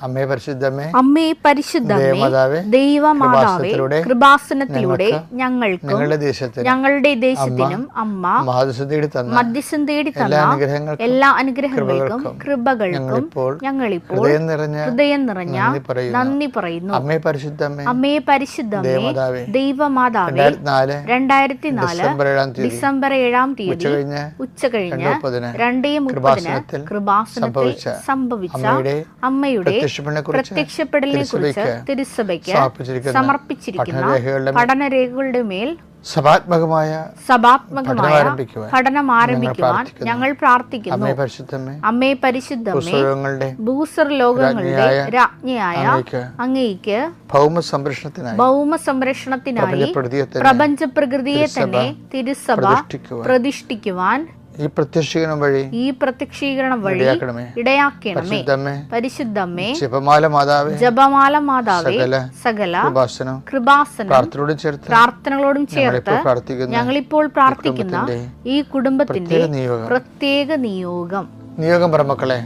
അമ്മേ പരിശുദ്ധമേ, അമ്മേ പരിശുദ്ധമേ, ദൈവമാതാവേ, കൃപാസനത്തിലൂടെ ഞങ്ങൾക്കും ഞങ്ങളുടെ ദേശത്തിനും അമ്മ മധ്യസ്ഥം തേടി തന്ന എല്ലാ അനുഗ്രഹങ്ങൾക്കും കൃപകൾക്കും ഞങ്ങളിപ്പോൾ ഹൃദയം നിറഞ്ഞ നന്ദി പറയുന്നു. അമ്മേ പരിശുദ്ധമേ, അമ്മേ പരിശുദ്ധമേ, ദൈവമാതാവേ, 2004 ഡിസംബർ 7 തീയതി ഉച്ചകഴിഞ്ഞ് 2:30 കൃപാസനത്തിൽ സംഭവിച്ച അമ്മയുടെ പ്രത്യക്ഷപ്പെടലിനെ കുറിച്ച് തിരുസഭയ്ക്ക് സമർപ്പിച്ചിരിക്കുന്ന പഠനരേഖകളുടെ മേൽ സഭാത്മകമായ പഠനം ആരംഭിക്കുവാൻ ഞങ്ങൾ പ്രാർത്ഥിക്കുന്നു. അമ്മേ പരിശുദ്ധമേ, ഭൂസ്വർലോകങ്ങളുടെ രാജ്ഞിയായ അങ്ങേയ്ക്ക് ഭൗമ സംരക്ഷണത്തിനായി പ്രപഞ്ച പ്രകൃതിയെ തന്നെ തിരുസഭ പ്രതിഷ്ഠിക്കുവാൻ ഈ പ്രത്യക്ഷീകരണം വഴി ഇടയാക്കണമേ. പരിശുദ്ധമേ, ജപമാല മാതാവേ, സകല കൃപാസനം പ്രാർത്ഥനകളോടും ചേർത്ത് ഞങ്ങളിപ്പോൾ പ്രാർത്ഥിക്കുന്ന ഈ കുടുംബത്തിന്റെ പ്രത്യേക നിയോഗം പറമക്കളെ,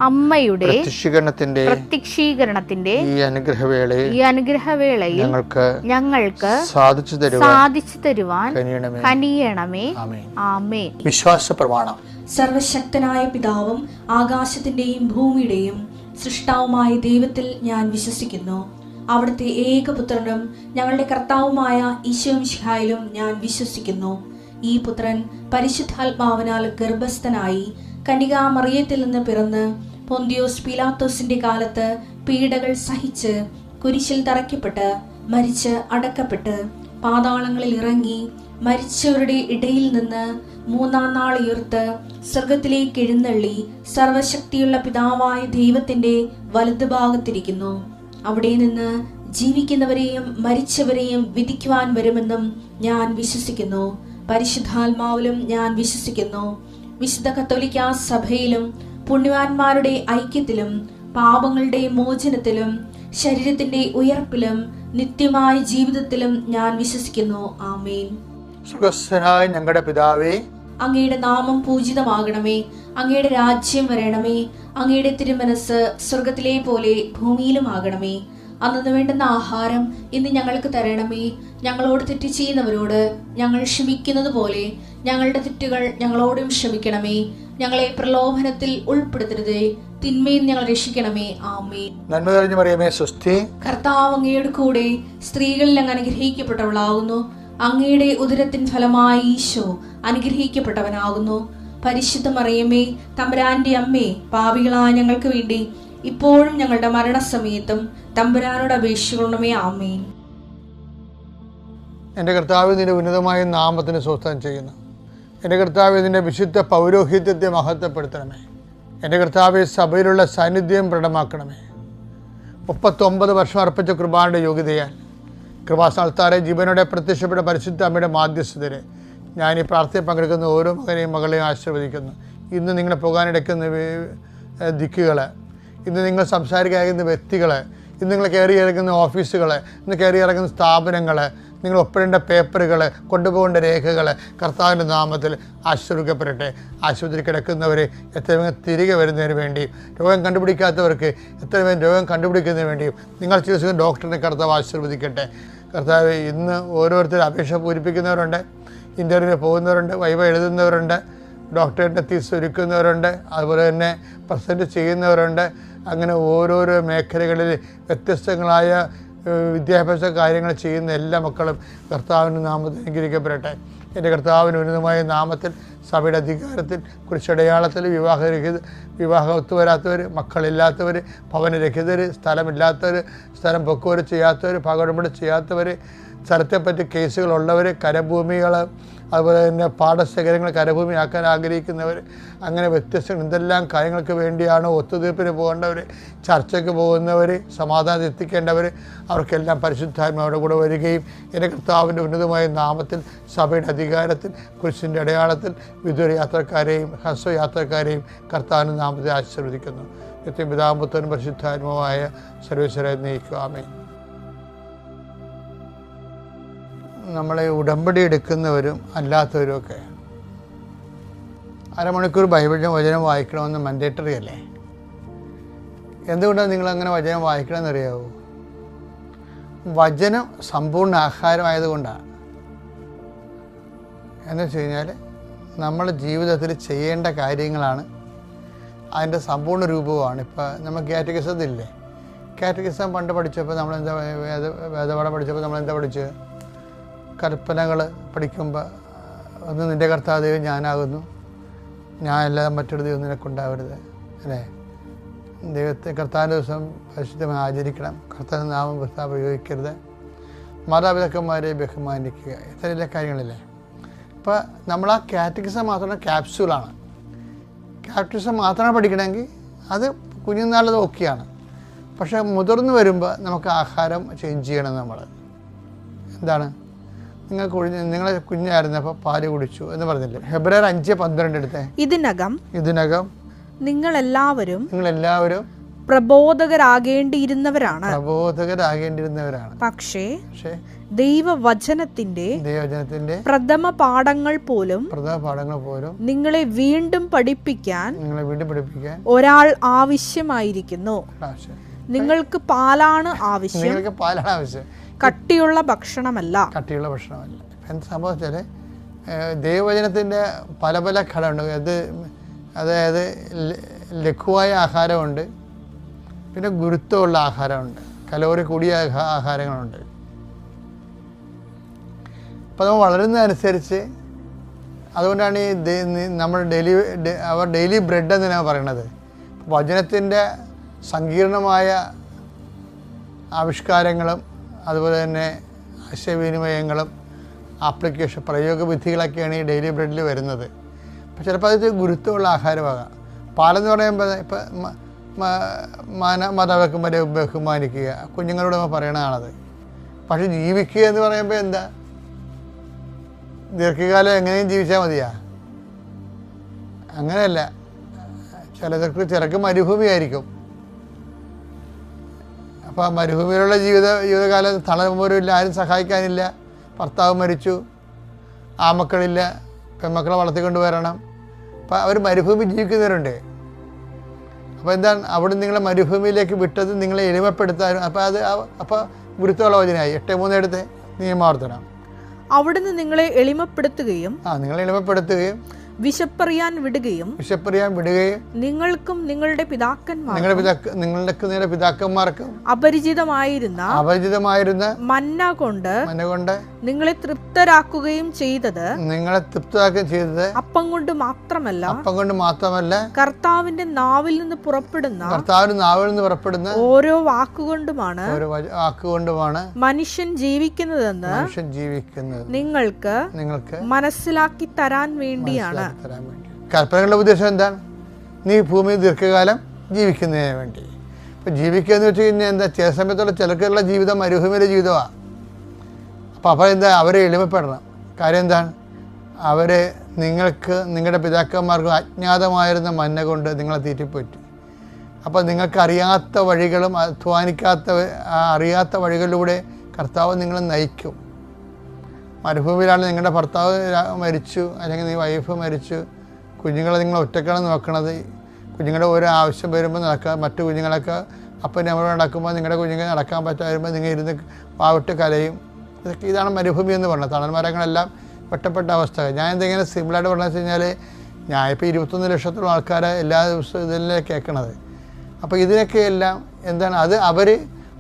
അമ്മയുടെ പ്രത്യക്ഷീകരണത്തിന്റെ ഈ അനുഗ്രഹവേളയിൽ ഞങ്ങൾക്ക് സാധിച്ചു തരുവാൻ കനിയണമേ. ആമേൻ. വിശ്വാസ പ്രമാണം. സർവശക്തനായ പിതാവും ആകാശത്തിന്റെയും ഭൂമിയുടെയും സൃഷ്ടാവുമായ ദൈവത്തിൽ ഞാൻ വിശ്വസിക്കുന്നു. അവിടുത്തെ ഏകപുത്രനും ഞങ്ങളുടെ കർത്താവുമായ ഈശോ മിശിഹായിലും ഞാൻ വിശ്വസിക്കുന്നു. ഈ പുത്രൻ പരിശുദ്ധാത്മാവിനാൽ ഗർഭസ്ഥനായി കന്യകാമറിയത്തിൽ നിന്ന് പിറന്ന് പൊന്തിയോസ് പീലാത്തോസിന്റെ കാലത്ത് പീഡകൾ സഹിച്ച് കുരിശിൽ തറയ്ക്കപ്പെട്ട് മരിച്ച് അടക്കപ്പെട്ട് പാതാളങ്ങളിൽ ഇറങ്ങി മരിച്ചവരുടെ ഇടയിൽ നിന്ന് 3-ാം നാൾ ഉയർത്ത് സ്വർഗത്തിലേക്ക് എഴുന്നള്ളി സർവശക്തിയുള്ള പിതാവായ ദൈവത്തിന്റെ വലതുഭാഗത്തിരിക്കുന്നു. അവിടെ നിന്ന് ജീവിക്കുന്നവരെയും മരിച്ചവരെയും വിധിക്കുവാൻ വരുമെന്നും ഞാൻ വിശ്വസിക്കുന്നു. പരിശുദ്ധാത്മാവിലും ഞാൻ വിശ്വസിക്കുന്നു. വിശുദ്ധ കത്തോലിക്കാ സഭയിലും പുണ്യവാന്മാരുടെ ഐക്യത്തിലും പാപങ്ങളുടെ മോചനത്തിലും ശരീരത്തിന്റെ ഉയർപ്പിലും നിത്യമായ ജീവിതത്തിലും ഞാൻ വിശ്വസിക്കുന്നു. ആമേൻ. സ്വർഗ്ഗസ്ഥനായ ഞങ്ങളുടെ പിതാവേ, അങ്ങയുടെ നാമം പൂജിതമാകണമേ. അങ്ങയുടെ രാജ്യം വരണമേ. അങ്ങയുടെ തിരുമനസ് സ്വർഗത്തിലെ പോലെ ഭൂമിയിലും ആകണമേ. അന്നു വേണ്ടുന്ന ആഹാരം ഇന്ന് ഞങ്ങൾക്ക് തരണമേ. ഞങ്ങളോട് തെറ്റ് ചെയ്യുന്നവരോട് ഞങ്ങൾ ക്ഷമിക്കുന്നത് പോലെ ഞങ്ങളുടെ തെറ്റുകൾ ഞങ്ങളോടും ക്ഷമിക്കണമേ. ഞങ്ങളെ പ്രലോഭനത്തിൽ ഉൾപ്പെടുത്തരുതേ, തിന്മയിൽ ഞങ്ങൾ രക്ഷിക്കണമേ. ആമേൻ. നന്മ നിറഞ്ഞ മറിയമേ, സ്വസ്തി. കർത്താവ് അങ്ങയുടെ കൂടെ സ്ത്രീകളിൽ അങ്ങ് അനുഗ്രഹിക്കപ്പെട്ടവളാകുന്നു. അങ്ങയുടെ ഉദരത്തിൻ ഫലമായി ഈശോ അനുഗ്രഹിക്കപ്പെട്ടവനാകുന്നു. പരിശുദ്ധ മറിയമേ, തമ്പുരാന്റെ അമ്മേ, പാപികളായ ഞങ്ങൾക്ക് വേണ്ടി ഇപ്പോഴും ഞങ്ങളുടെ മരണസമയത്തും തമ്പുരാനോട് അപേക്ഷിക്കണമേ. ആമേൻ. എൻ്റെ കർത്താവ് നിന്റെ ഉന്നതമായ നാമത്തിന് സ്വസ്ഥം ചെയ്യുന്നു. എൻ്റെ കർത്താവ് നിന്റെ വിശുദ്ധ പൗരോഹിത്യത്തെ മഹത്വപ്പെടുത്തണമേ. എൻ്റെ കർത്താവ് സഭയിലുള്ള സാന്നിധ്യം പ്രകടമാക്കണമേ. 39 വർഷം അർപ്പിച്ച കൃപാന്റെ യോഗ്യതയാൽ കൃപാസ്ഥാനത്താറെ ജീവനോടെ പ്രത്യക്ഷപ്പെട്ട പരിശുദ്ധ അമ്മയുടെ മാധ്യസ്ഥതരെ ഞാൻ ഈ പ്രാർത്ഥനയിൽ പങ്കെടുക്കുന്ന ഓരോ മകനെയും മകളെയും ആശീർവദിക്കുന്നു. ഇന്ന് നിങ്ങൾ പോകാനിടയ്ക്കുന്ന ദിക്കുകൾ, ഇന്ന് നിങ്ങൾ സംസാരിക്കാനിരിക്കുന്ന വ്യക്തികൾ, ഇന്ന് നിങ്ങൾ കയറി ഇറങ്ങുന്ന ഓഫീസുകൾ, ഇന്ന് കയറി ഇറങ്ങുന്ന സ്ഥാപനങ്ങൾ, നിങ്ങൾ ഒപ്പിടേണ്ട പേപ്പറുകൾ, കൊണ്ടുപോകേണ്ട രേഖകൾ കർത്താവിൻ്റെ നാമത്തിൽ ആശീർവദിക്കപ്പെടട്ടെ. ആശുപത്രി കിടക്കുന്നവരെ എത്രയും വേഗം തിരികെ വരുന്നതിന് വേണ്ടിയും രോഗം കണ്ടുപിടിക്കാത്തവർക്ക് എത്രയും വേഗം രോഗം കണ്ടുപിടിക്കുന്നതിന് വേണ്ടിയും നിങ്ങൾ ചികിത്സിക്കുന്ന ഡോക്ടറിനെ കർത്താവ് ആശീർവദിക്കട്ടെ. കർത്താവ് ഇന്ന് ഓരോരുത്തരും അപേക്ഷ പൂരിപ്പിക്കുന്നവരുണ്ട്, ഇൻ്റർവ്യൂ പോകുന്നവരുണ്ട്, വൈവ എഴുതുന്നവരുണ്ട്, ഡോക്ടറേറ്റിൻ്റെ തീസ് ഒരുക്കുന്നവരുണ്ട്, അതുപോലെ തന്നെ പ്രസൻറ്റ് ചെയ്യുന്നവരുണ്ട്. അങ്ങനെ ഓരോരോ മേഖലകളിൽ വ്യത്യസ്തങ്ങളായ വിദ്യാഭ്യാസ കാര്യങ്ങൾ ചെയ്യുന്ന എല്ലാ മക്കളും കർത്താവിൻ്റെ നാമത്തിൽ അനുഗ്രഹിക്കപ്പെടട്ടെ. എൻ്റെ കർത്താവിന് ഉന്നതമായ നാമത്തിൽ സഭയുടെ അധികാരത്തിൽ കുരിശടയാളത്തിൽ വിവാഹം ഒത്തുവരാത്തവർ, മക്കളില്ലാത്തവർ, ഭവനരഹിതർ, സ്ഥലമില്ലാത്തവർ, സ്ഥലം പൊക്കുവർ ചെയ്യാത്തവർ, പകടപടി ചെയ്യാത്തവർ, സ്ഥലത്തെപ്പറ്റി കേസുകളുള്ളവർ, കരഭൂമികൾ, അതുപോലെ തന്നെ പാടശേഖരങ്ങൾ കരഭൂമിയാക്കാൻ ആഗ്രഹിക്കുന്നവർ, അങ്ങനെ വ്യത്യസ്ത എന്തെല്ലാം കാര്യങ്ങൾക്ക് വേണ്ടിയാണോ ഒത്തുതീർപ്പിന് പോകേണ്ടവർ, ചർച്ചയ്ക്ക് പോകുന്നവർ, സമാധാനം എത്തിക്കേണ്ടവർ, അവർക്കെല്ലാം പരിശുദ്ധാത്മാവിടെ കൂടെ വരികയും എൻ്റെ കർത്താവിൻ്റെ ഉന്നതമായ നാമത്തിൽ സഭയുടെ അധികാരത്തിൽ കുരിശിൻ്റെ അടയാളത്തിൽ വിദൂര യാത്രക്കാരെയും ഹ്രസ്വ യാത്രക്കാരെയും കർത്താവിൻ്റെ നാമത്തിൽ ആശീർവദിക്കുന്നു. നിത്യപിതാമ്പുത്രനും പരിശുദ്ധാത്മാവായ സർവേശ്വരനെ നയിക്കുക. ആമേൻ. നമ്മളെ ഉടമ്പടി എടുക്കുന്നവരും അല്ലാത്തവരുമൊക്കെ അരമണിക്കൂർ ബൈബിളിൻ്റെ വചനം വായിക്കണമെന്ന് മൻഡേറ്ററി അല്ലേ? എന്തുകൊണ്ടാണ് നിങ്ങളങ്ങനെ വചനം വായിക്കണമെന്നറിയാവോ? വചനം സമ്പൂർണ്ണ ആഹാരമായതുകൊണ്ടാണ്. എന്ന് വെച്ച് കഴിഞ്ഞാൽ നമ്മൾ ജീവിതത്തിൽ ചെയ്യേണ്ട കാര്യങ്ങളാണ് അതിൻ്റെ സമ്പൂർണ്ണ രൂപമാണ്. ഇപ്പോൾ നമ്മൾ കാറ്റഗിസത്തില്ലേ, കാറ്റഗിസം പണ്ട് പഠിച്ചപ്പോൾ നമ്മളെന്താ വേദപാഠം പഠിച്ചപ്പോൾ നമ്മളെന്താ പഠിച്ച് കൽപ്പനകൾ പഠിക്കുമ്പോൾ ഒന്ന് നിൻ്റെ കർത്താവ് ദൈവം ഞാനാകുന്നു, ഞാൻ അല്ലാതെ മറ്റൊരു ദൈവം നിനക്കുണ്ടാവരുത് അല്ലേ, ദൈവത്തെ കർത്താവിൻ്റെ ദിവസം പരിശുദ്ധമായി ആചരിക്കണം, കർത്താവിൻ്റെ നാമം വൃഥാ ഉപയോഗിക്കരുത്, മാതാപിതാക്കന്മാരെ ബഹുമാനിക്കുക, ഇത്തരം കാര്യങ്ങളില്ലേ. ഇപ്പോൾ നമ്മൾ ആ കാറ്റഗിസം മാത്രമാണ് ക്യാപ്സ്യൂളാണ്. ക്യാപ്സ്യൂൾസ് മാത്രമാണ് പഠിക്കണമെങ്കിൽ അത് കുഞ്ഞുനാളത് ഓക്കെയാണ്. പക്ഷേ മുതിർന്നു വരുമ്പോൾ നമുക്ക് ആഹാരം ചേഞ്ച് ചെയ്യണം. നമ്മൾ എന്താണ് നിങ്ങളെ കുഞ്ഞായിരുന്നപ്പോൾ പാല് കുടിച്ചു എന്ന് പറഞ്ഞില്ലേ? ഫെബ്രുവരി 5:12 എടുത്തേ. ഇതിനകം നിങ്ങളെല്ലാവരും പ്രബോധകരാകേണ്ടിയിരുന്നവരാണ്. പക്ഷേ ദൈവവചനത്തിന്റെ പ്രഥമ പാഠങ്ങൾ പോലും നിങ്ങളെ വീണ്ടും പഠിപ്പിക്കാൻ ഒരാൾ ആവശ്യമായിരിക്കുന്നു. നിങ്ങൾക്ക് പാലാണ് ആവശ്യം, കട്ടിയുള്ള ഭക്ഷണമല്ല. എന്ത് സംഭവിച്ചാൽ ദൈവവചനത്തിൻ്റെ പല പല ഘടകമുണ്ട്. അതായത് ലഘുവായ ആഹാരമുണ്ട്, പിന്നെ ഗുരുത്വമുള്ള ആഹാരമുണ്ട്, കലോറി കൂടിയ ആഹാരങ്ങളുണ്ട്. അപ്പോൾ നമ്മൾ വളരുന്നതനുസരിച്ച് അതുകൊണ്ടാണ് ഈ നമ്മൾ ഡെയിലി ബ്രെഡ് എന്നാണ് പറയണത്. വചനത്തിൻ്റെ സങ്കീർണമായ ആവിഷ്കാരങ്ങളും അതുപോലെ തന്നെ ആശയവിനിമയങ്ങളും ആപ്ലിക്കേഷൻ പ്രയോഗവിധികളൊക്കെയാണ് ഈ ഡെയിലി ബ്രെഡിൽ വരുന്നത്. അപ്പോൾ ചിലപ്പോൾ അത് ഗുരുത്വമുള്ള ആഹാരമാകാം. പാലെന്ന് പറയുമ്പോൾ ഇപ്പം മാതാപിതാക്കന്മാരെ ബഹുമാനിക്കുക, കുഞ്ഞുങ്ങളോട് പറയണതാണത്. പക്ഷെ ജീവിക്കുക എന്ന് പറയുമ്പോൾ എന്താ, ദീർഘകാലം എങ്ങനെയും ജീവിച്ചാൽ മതിയാ? അങ്ങനെയല്ല. ചിലർക്ക് മരുഭൂമിയായിരിക്കും. അപ്പോൾ ആ മരുഭൂമിയിലുള്ള ജീവിതകാലം തളരുമ്പോരില്ല, ആരും സഹായിക്കാനില്ല, ഭർത്താവ് മരിച്ചു, ആമക്കളില്ല, പെൺമക്കളെ വളർത്തിക്കൊണ്ട് വരണം. അപ്പോൾ അവർ മരുഭൂമി ജീവിക്കുന്നവരുണ്ട്. അപ്പോൾ എന്താണ് അവിടെ നിങ്ങളെ മരുഭൂമിയിലേക്ക് വിട്ടത് നിങ്ങളെ എളിമപ്പെടുത്താനും. അപ്പോൾ ഗുരുത്വമുള്ള വചനമായി 8:3 എടുത്ത് നിയമാവർത്തനം. അവിടുന്ന് നിങ്ങളെ എളിമപ്പെടുത്തുകയും വിശപ്പറിയാൻ വിടുകയും നിങ്ങൾക്കും നിങ്ങളുടെ പിതാക്കന്മാർക്കും അപരിചിതമായിരുന്ന മന്ന കൊണ്ട് നിങ്ങളെ തൃപ്തരാക്കുകയും ചെയ്തത് അപ്പം കൊണ്ട് മാത്രമല്ല കർത്താവിന്റെ നാവിൽ നിന്ന് പുറപ്പെടുന്ന ഓരോ വാക്കുകൊണ്ടുമാണ് മനുഷ്യൻ ജീവിക്കുന്നതെന്ന് നിങ്ങൾക്ക് മനസ്സിലാക്കി തരാൻ വേണ്ടിയാണ്. കൽപ്പനകളുടെ ഉദ്ദേശം എന്താണ്? നീ ഭൂമിയിൽ ദീർഘകാലം ജീവിക്കുന്നതിന് വേണ്ടി. ഇപ്പം ജീവിക്കുക എന്ന് വെച്ച് കഴിഞ്ഞാൽ എന്താ, ചില സമയത്തുള്ള ചിലർക്കുള്ള ജീവിതം മരുഭൂമിയിലെ ജീവിതമാണ്. അപ്പോൾ എന്താ, അവരെ എളിമപ്പെടണം. കാര്യം എന്താണ്, നിങ്ങളുടെ പിതാക്കന്മാർക്കും അജ്ഞാതമായിരുന്ന മന്ന കൊണ്ട് നിങ്ങളെ തീറ്റിപ്പറ്റി. അപ്പോൾ നിങ്ങൾക്കറിയാത്ത വഴികളും അറിയാത്ത വഴികളിലൂടെ കർത്താവ് നിങ്ങളെ നയിക്കും. മരുഭൂമിയിലാണ് നിങ്ങളുടെ ഭർത്താവ് മരിച്ചു, അല്ലെങ്കിൽ വൈഫ് മരിച്ചു, കുഞ്ഞുങ്ങളെ നിങ്ങൾ ഒറ്റക്കാണ് നോക്കണത്. കുഞ്ഞുങ്ങളുടെ ഓരോ ആവശ്യം വരുമ്പോൾ മറ്റു കുഞ്ഞുങ്ങളൊക്കെ അപ്പം നമ്മൾ നടക്കുമ്പോൾ നിങ്ങളുടെ കുഞ്ഞുങ്ങൾ നടക്കാൻ പറ്റാതെ വരുമ്പോൾ നിങ്ങൾ ഇരുന്ന് പാവിട്ട് കലയും. ഇതാണ് മരുഭൂമി എന്ന് പറഞ്ഞത്. തണൽ മരങ്ങളെല്ലാം ഒറ്റപ്പെട്ട അവസ്ഥ. ഞാൻ എന്തെങ്കിലും സിമ്പിളായിട്ട് പറഞ്ഞു വെച്ച് കഴിഞ്ഞാൽ, ഞാനിപ്പോൾ 21 ലക്ഷത്തോളം ആൾക്കാരെ എല്ലാ ദിവസവും ഇതിലെ കേൾക്കണത്. അപ്പോൾ ഇതിനൊക്കെ എല്ലാം എന്താണ്, അത് അവർ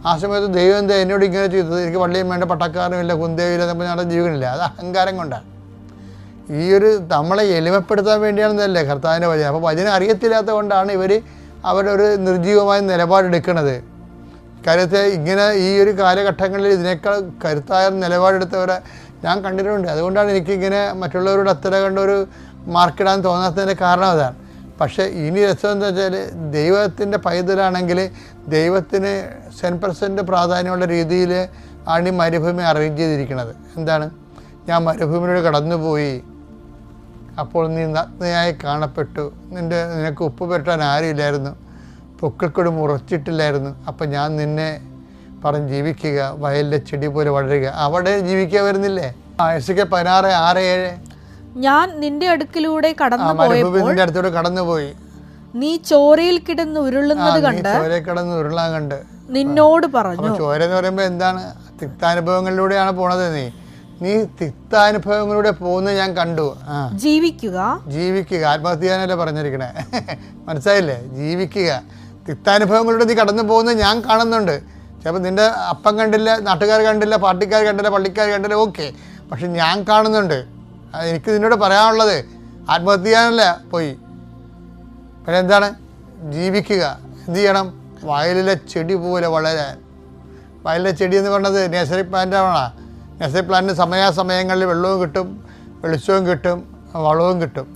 ആ സമയത്ത് ദൈവം എന്താ എന്നോട് ഇങ്ങനെ ചെയ്തത്, എനിക്ക് വള്ളിയും വേണ്ട പട്ടക്കാരനും ഇല്ല കുന്തയും ഇല്ല എന്നപ്പോൾ ഞാൻ ജീവിക്കണില്ല. അത് അഹങ്കാരം കൊണ്ടാണ്. ഈ ഒരു നമ്മളെ എളിമപ്പെടുത്താൻ വേണ്ടിയാണെന്നല്ലേ കർത്താവിൻ്റെ വചനം. അപ്പോൾ വചനം അറിയത്തില്ലാത്തത് കൊണ്ടാണ് അവരൊരു നിർജീവമായ നിലപാടെടുക്കുന്നത്. കാര്യത്തെ ഇങ്ങനെ ഈ ഒരു കാലഘട്ടങ്ങളിൽ ഇതിനേക്കാൾ കരുത്തായ നിലപാടെടുത്തവരെ ഞാൻ കണ്ടിട്ടുണ്ട്. അതുകൊണ്ടാണ് എനിക്കിങ്ങനെ മറ്റുള്ളവരോട് അത്ര കണ്ടൊരു മാർക്കിടാൻ തോന്നാത്തതിൻ്റെ കാരണം അതാണ്. പക്ഷേ ഇനി രസം എന്താ വെച്ചാൽ ദൈവത്തിൻ്റെ പൈതലാണെങ്കിൽ ദൈവത്തിന് 100% പ്രാധാന്യമുള്ള രീതിയിൽ ആണ് ഈ മരുഭൂമി അറേഞ്ച് ചെയ്തിരിക്കുന്നത്. എന്താണ്? ഞാൻ മരുഭൂമിയിലൂടെ കടന്നുപോയി, അപ്പോൾ നീ നഗ്നയായി കാണപ്പെട്ടു, നിനക്ക് ഉപ്പ് പുരട്ടാൻ ആരുമില്ലായിരുന്നു, പൊക്കിൾക്കൊടി മുറച്ചിട്ടില്ലായിരുന്നു. അപ്പം ഞാൻ നിന്നെ പറഞ്ഞ് ജീവിക്കുക, വയലിലെ ചെടി പോലെ വളരുക. അവിടെ ജീവിക്കാൻ വരുന്നില്ലേ? എസ്എകേൽ 16:6-7 ഞാൻ നിന്റെ അടുക്കിലൂടെ നിന്റെ അടുത്തൂടെ കടന്നുപോയി, നീ ചോരയിൽ കിടന്ന് ഉരുളുന്നത് കണ്ട് നിന്നോട് പറഞ്ഞു. ചോര എന്ന് പറയുമ്പോൾ എന്താണ്? തിക്താനുഭവങ്ങളിലൂടെയാണ് പോണത്. നീ തിക്താനുഭവങ്ങളിലൂടെ പോകുന്നത് ഞാൻ കണ്ടു. ജീവിക്കുക. ആത്മഹത്യ ചെയ്യാനല്ലേ പറഞ്ഞിരിക്കണേ? മനസ്സിലായില്ലേ? ജീവിക്കുക. തിക്താനുഭവങ്ങളിലൂടെ നീ കടന്നു പോകുന്നത് ഞാൻ കാണുന്നുണ്ട്. ചിലപ്പോൾ നിന്റെ അപ്പം കണ്ടില്ല, നാട്ടുകാർ കണ്ടില്ല, പാർട്ടിക്കാർ കണ്ടില്ല, പള്ളിക്കാർ കണ്ടില്ല, ഓക്കെ. പക്ഷെ ഞാൻ കാണുന്നുണ്ട്. എനിക്ക് നിന്നോട് പറയാനുള്ളത് ആത്മഹത്യ ചെയ്യാനല്ല പോയി. പിന്നെ എന്താണ്? ജീവിക്കുക. എന്ത് ചെയ്യണം? വയലിലെ ചെടി പോലെ വളരാൻ. വയലിലെ ചെടി എന്ന് പറഞ്ഞത് നഴ്സറി പ്ലാന്റാണ്. നഴ്സറി പ്ലാന്റിന് സമയാസമയങ്ങളിൽ വെള്ളവും കിട്ടും, വെളിച്ചവും കിട്ടും, വളവും കിട്ടും.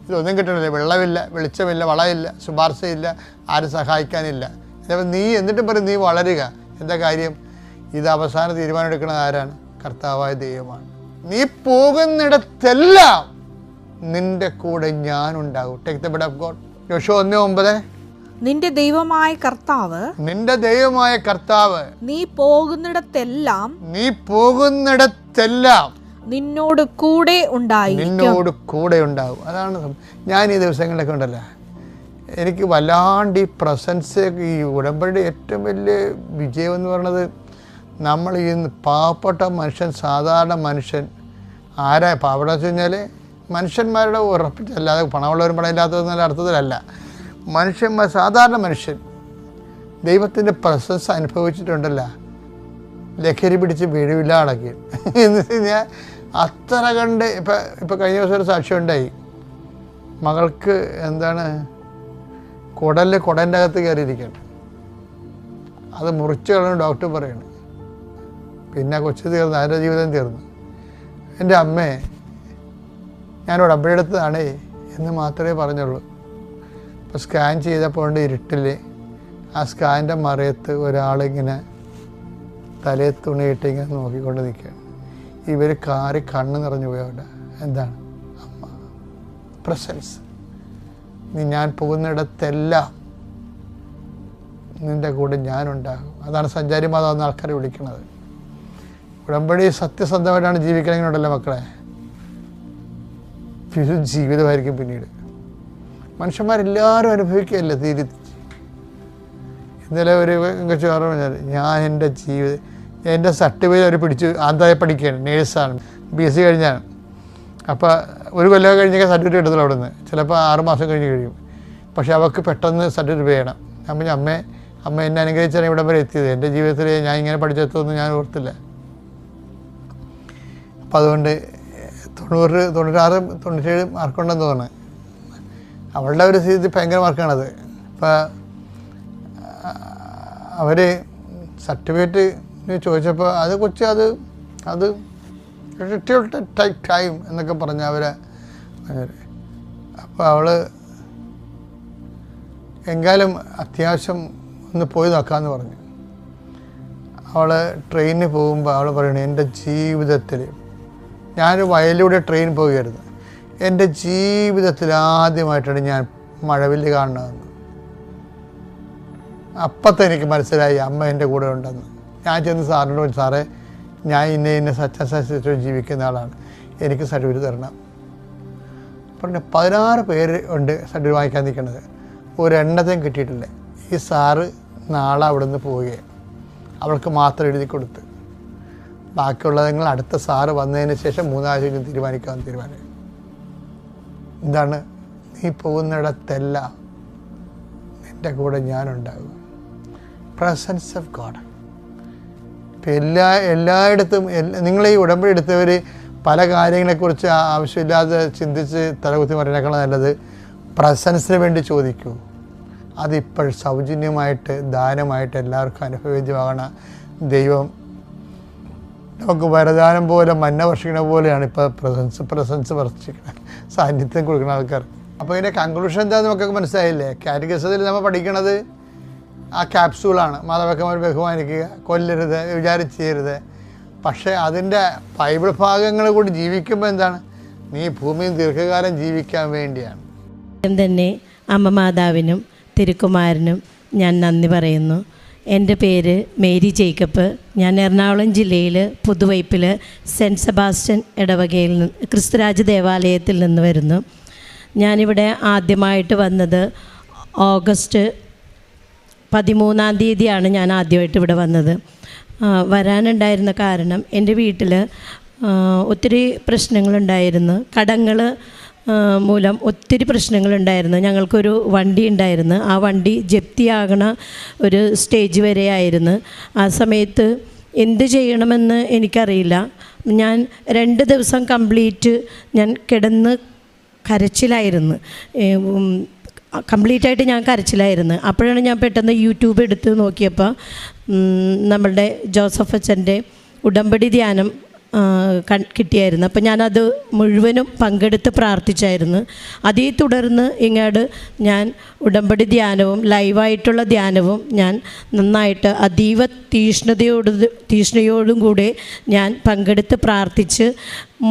ഇതൊന്നും കിട്ടണില്ല. വെള്ളമില്ല, വെളിച്ചമില്ല, വളമില്ല, ശുപാർശയില്ല, ആരും സഹായിക്കാനില്ല. ചിലപ്പോൾ നീ എന്നിട്ടും പറയും നീ വളരുക. എന്താ കാര്യം? ഇത് അവസാന തീരുമാനം എടുക്കുന്നത് ആരാണ്? കർത്താവായ ദൈവമാണ്. നീ പോകുന്നിടത്തെല്ലാം നിന്റെ കൂടെ ഞാനുണ്ടാകും. Take the bed of God. Yoshua 1:9. നിന്റെ ദൈവമായ കർത്താവ് നീ പോകുന്നിടത്തെല്ലാം നിന്നോട് കൂടെ ഉണ്ടാകും. അതാണ് ഞാൻ ഈ ദിവസങ്ങളിലൊക്കെ ഉണ്ടല്ലോ, എനിക്ക് വല്ലാണ്ട് ഈ പ്രസൻസ്, ഈ ഉടമ്പടിയുടെ ഏറ്റവും വലിയ വിജയം എന്ന് പറയുന്നത് നമ്മൾ ഈ പാവപ്പെട്ട മനുഷ്യൻ, സാധാരണ മനുഷ്യൻ പാവപ്പെട്ട വെച്ച് കഴിഞ്ഞാൽ മനുഷ്യന്മാരുടെ ഉറപ്പിച്ചല്ല, അത് പണമുള്ളവരും പണമില്ലാത്തതെന്നുള്ള അർത്ഥത്തിലല്ല. മനുഷ്യന്മാർ, സാധാരണ മനുഷ്യൻ ദൈവത്തിൻ്റെ പ്രസൻസ് അനുഭവിച്ചിട്ടുണ്ടല്ലോ, ലഹരി പിടിച്ച് വീഴില്ല അടക്കി എന്ന് വെച്ച് കഴിഞ്ഞാൽ അത്ര കണ്ട്. ഇപ്പം കഴിഞ്ഞ ദിവസം ഒരു സാക്ഷ്യം ഉണ്ടായി. മകൾക്ക് എന്താണ് കുടൻ്റെ അകത്ത് കയറിയിരിക്കണം. അത് മുറിച്ച് കളഞ്ഞ ഡോക്ടർ പറയണം. പിന്നെ കൊച്ചു തീർന്നു, അതിൻ്റെ ജീവിതം തീർന്നു. എൻ്റെ അമ്മേ, ഞാൻ ഉടമ്പടിയെടുത്തതാണേ എന്ന് മാത്രമേ പറഞ്ഞുള്ളൂ. അപ്പോൾ സ്കാൻ ചെയ്തപ്പോൾ ഇരുട്ടിൽ ആ സ്കാനിൻ്റെ മറയത്ത് ഒരാളിങ്ങനെ തലയിൽ തുണിയിട്ട് ഇങ്ങനെ നോക്കിക്കൊണ്ട് നിൽക്കുകയാണ്. ഇവർ കണ്ണ് നിറഞ്ഞു പോയി. അവിടെ എന്താണ്? അമ്മ പ്രസൻസ്. ഞാൻ പോകുന്നിടത്തെല്ലാം നിൻ്റെ കൂടെ ഞാനുണ്ടാകും. അതാണ് സഞ്ചാരി മാതാവ് എന്ന് ആൾക്കാർ വിളിക്കുന്നത്. ഉടമ്പടി സത്യസന്ധമായിട്ടാണ് ജീവിക്കണമെങ്കിലുണ്ടല്ലോ മക്കളെ, ഇത് ജീവിതമായിരിക്കും പിന്നീട്. മനുഷ്യന്മാരെല്ലാവരും അനുഭവിക്കുകയല്ലേ തീരെ. ഇന്നലെ ഒരു കൊച്ചു പറഞ്ഞാൽ ഞാൻ എൻ്റെ സർട്ടിഫിക്കറ്റ് അവർ പിടിച്ച് ആന്തായി പഠിക്കുകയാണ്, നേഴ്സാണ്, BSc കഴിഞ്ഞാണ്. അപ്പോൾ ഒരു കൊല്ലം കഴിഞ്ഞൊക്കെ സർട്ടിഫിക്കറ്റ് എടുത്തുള്ളൂ അവിടെ നിന്ന്. ചിലപ്പോൾ 6 മാസം കഴിഞ്ഞ് കഴിയും. പക്ഷേ അവൾക്ക് പെട്ടെന്ന് സർട്ടിഫിക്കറ്റ് വേണം. അപ്പം അമ്മ എന്നെ അനുഗ്രഹിച്ചാണ് ഇവിടം വരെ എത്തിയത്. എൻ്റെ ജീവിതത്തിൽ ഞാൻ ഇങ്ങനെ പഠിച്ചെത്തുമെന്ന് ഞാൻ ഓർത്തില്ല. അപ്പം അതുകൊണ്ട് 90, 96, 97 മാർക്കുണ്ടെന്ന് തോന്നുന്നു. അവളുടെ ഒരു സ്ഥിതി ഭയങ്കര മാർക്കാണത്. അപ്പോൾ അവർ സർട്ടിഫിക്കറ്റ് ചോദിച്ചപ്പോൾ അത് കൊച്ച് അത് ടൈം എന്നൊക്കെ പറഞ്ഞ അവരെ. അപ്പോൾ അവൾ എങ്കാലും അത്യാവശ്യം ഒന്ന് പോയി നോക്കാമെന്ന് പറഞ്ഞു. അവൾ ട്രെയിനിന് പോകുമ്പോൾ അവൾ പറയണേ, എൻ്റെ ജീവിതത്തിൽ ഞാനൊരു വയലിലൂടെ ട്രെയിൻ പോവുകയായിരുന്നു. എൻ്റെ ജീവിതത്തിൽ ആദ്യമായിട്ടാണ് ഞാൻ മഴവില്ല് കാണുന്നതെന്ന്. അപ്പത്തെ എനിക്ക് മനസ്സിലായി അമ്മ എൻ്റെ കൂടെ ഉണ്ടെന്ന്. ഞാൻ ചെന്ന് സാറിനോട് പറഞ്ഞു, സാറേ ഞാൻ ഇന്ന സത്യസത്യത്തിൽ ജീവിക്കുന്ന ആളാണ്, എനിക്ക് സർട്ടിഫിക്കറ്റ് തരണം. പറഞ്ഞു 16 പേര് ഉണ്ട് സർട്ടിഫിക്കറ്റ് വാങ്ങിക്കാൻ നിൽക്കുന്നത്, ഒരെണ്ണത്തെയും കിട്ടിയിട്ടില്ല. ഈ സാറ് നാളെ അവിടെ നിന്ന് പോവുകയാണ്. അവൾക്ക് മാത്രം എഴുതി കൊടുത്ത് ബാക്കിയുള്ളത് നിങ്ങൾ അടുത്ത സാറ് വന്നതിന് ശേഷം 3 ആഴ്ച കഴിഞ്ഞ് തീരുമാനിക്കാമെന്ന് തീരുമാനം. എന്താണ്? നീ പോകുന്നിടത്തെല്ലാം നിൻ്റെ കൂടെ ഞാനുണ്ടാകും. Presence of God. ഇപ്പം എല്ലായിടത്തും നിങ്ങൾ ഈ ഉടമ്പടി എടുത്തവർ പല കാര്യങ്ങളെക്കുറിച്ച് ആവശ്യമില്ലാതെ ചിന്തിച്ച് തലകുത്തി മറിനേക്കാൾ നല്ലത് പ്രസൻസിന് വേണ്ടി ചോദിക്കൂ. അതിപ്പോൾ സൗജന്യമായിട്ട് ദാനമായിട്ട് എല്ലാവർക്കും അനുഭവവേദ്യമാകണ ദൈവം നമുക്ക് വരദാനം പോലെ മന്ന വർഷിക്കണ പോലെയാണ് ഇപ്പോൾ പ്രസൻസ് വർഷിക്കണം, സാന്നിധ്യം കൊടുക്കുന്ന ആൾക്കാർ. അപ്പോൾ ഇതിൻ്റെ കൺക്ലൂഷൻ എന്താണെന്ന് നമുക്കൊക്കെ മനസ്സിലായില്ലേ? കാറ്റഗറിസത്തിൽ നമ്മൾ പഠിക്കണത് ആ ക്യാപ്സൂളാണ്. മാതാപിതാക്കന്മാർ ബഹുമാനിക്കുക, കൊല്ലരുത്, വിചാരിച്ച് ചെയ്യരുത്. പക്ഷേ അതിൻ്റെ ബൈബിൾ ഭാഗങ്ങൾ കൂടി ജീവിക്കുമ്പോൾ എന്താണ്? നീ ഭൂമിയിൽ ദീർഘകാലം ജീവിക്കാൻ വേണ്ടിയാണ്. തന്നെ അമ്മ മാതാവിനും തിരുക്കുമാരനും ഞാൻ നന്ദി പറയുന്നു. എൻ്റെ പേര് മേരി ജേക്കബ്. ഞാൻ എറണാകുളം ജില്ലയിൽ പുതുവൈപ്പിൽ സെൻറ്റ് സെബാസ്റ്റ്യൻ ഇടവകയിൽ നിന്ന് ക്രിസ്തുരാജ് ദേവാലയത്തിൽ നിന്ന് വരുന്നു. ഞാനിവിടെ ആദ്യമായിട്ട് വന്നത് ഓഗസ്റ്റ് 13-ാം തീയതിയാണ് ഞാൻ ആദ്യമായിട്ട് ഇവിടെ വന്നത്. വരാനുണ്ടായിരുന്ന കാരണം എൻ്റെ വീട്ടിൽ ഒത്തിരി പ്രശ്നങ്ങളുണ്ടായിരുന്നു. കടങ്ങൾ മൂലം ഒത്തിരി പ്രശ്നങ്ങളുണ്ടായിരുന്നു. ഞങ്ങൾക്കൊരു വണ്ടി ഉണ്ടായിരുന്നു. ആ വണ്ടി ജപ്തിയാകണ ഒരു സ്റ്റേജ് വരെ ആയിരുന്നു. ആ സമയത്ത് എന്ത് ചെയ്യണമെന്ന് എനിക്കറിയില്ല. ഞാൻ 2 ദിവസം കംപ്ലീറ്റ് ഞാൻ കിടന്ന് കരച്ചിലായിരുന്നു. കംപ്ലീറ്റായിട്ട് ഞാൻ കരച്ചിലായിരുന്നു. അപ്പോഴാണ് ഞാൻ പെട്ടെന്ന് യൂട്യൂബ് എടുത്ത് നോക്കിയപ്പോൾ നമ്മളുടെ ജോസഫ് അച്ഛൻ്റെ ഉടമ്പടി ധ്യാനം കിട്ടിയായിരുന്നു. അപ്പോൾ ഞാനത് മുഴുവനും പങ്കെടുത്ത് പ്രാർത്ഥിച്ചായിരുന്നു. അതേ തുടർന്ന് ഇങ്ങോട്ട് ഞാൻ ഉടമ്പടി ധ്യാനവും ലൈവായിട്ടുള്ള ധ്യാനവും ഞാൻ നന്നായിട്ട് അതീവ തീഷ്ണയോടും കൂടെ ഞാൻ പങ്കെടുത്ത് പ്രാർത്ഥിച്ച്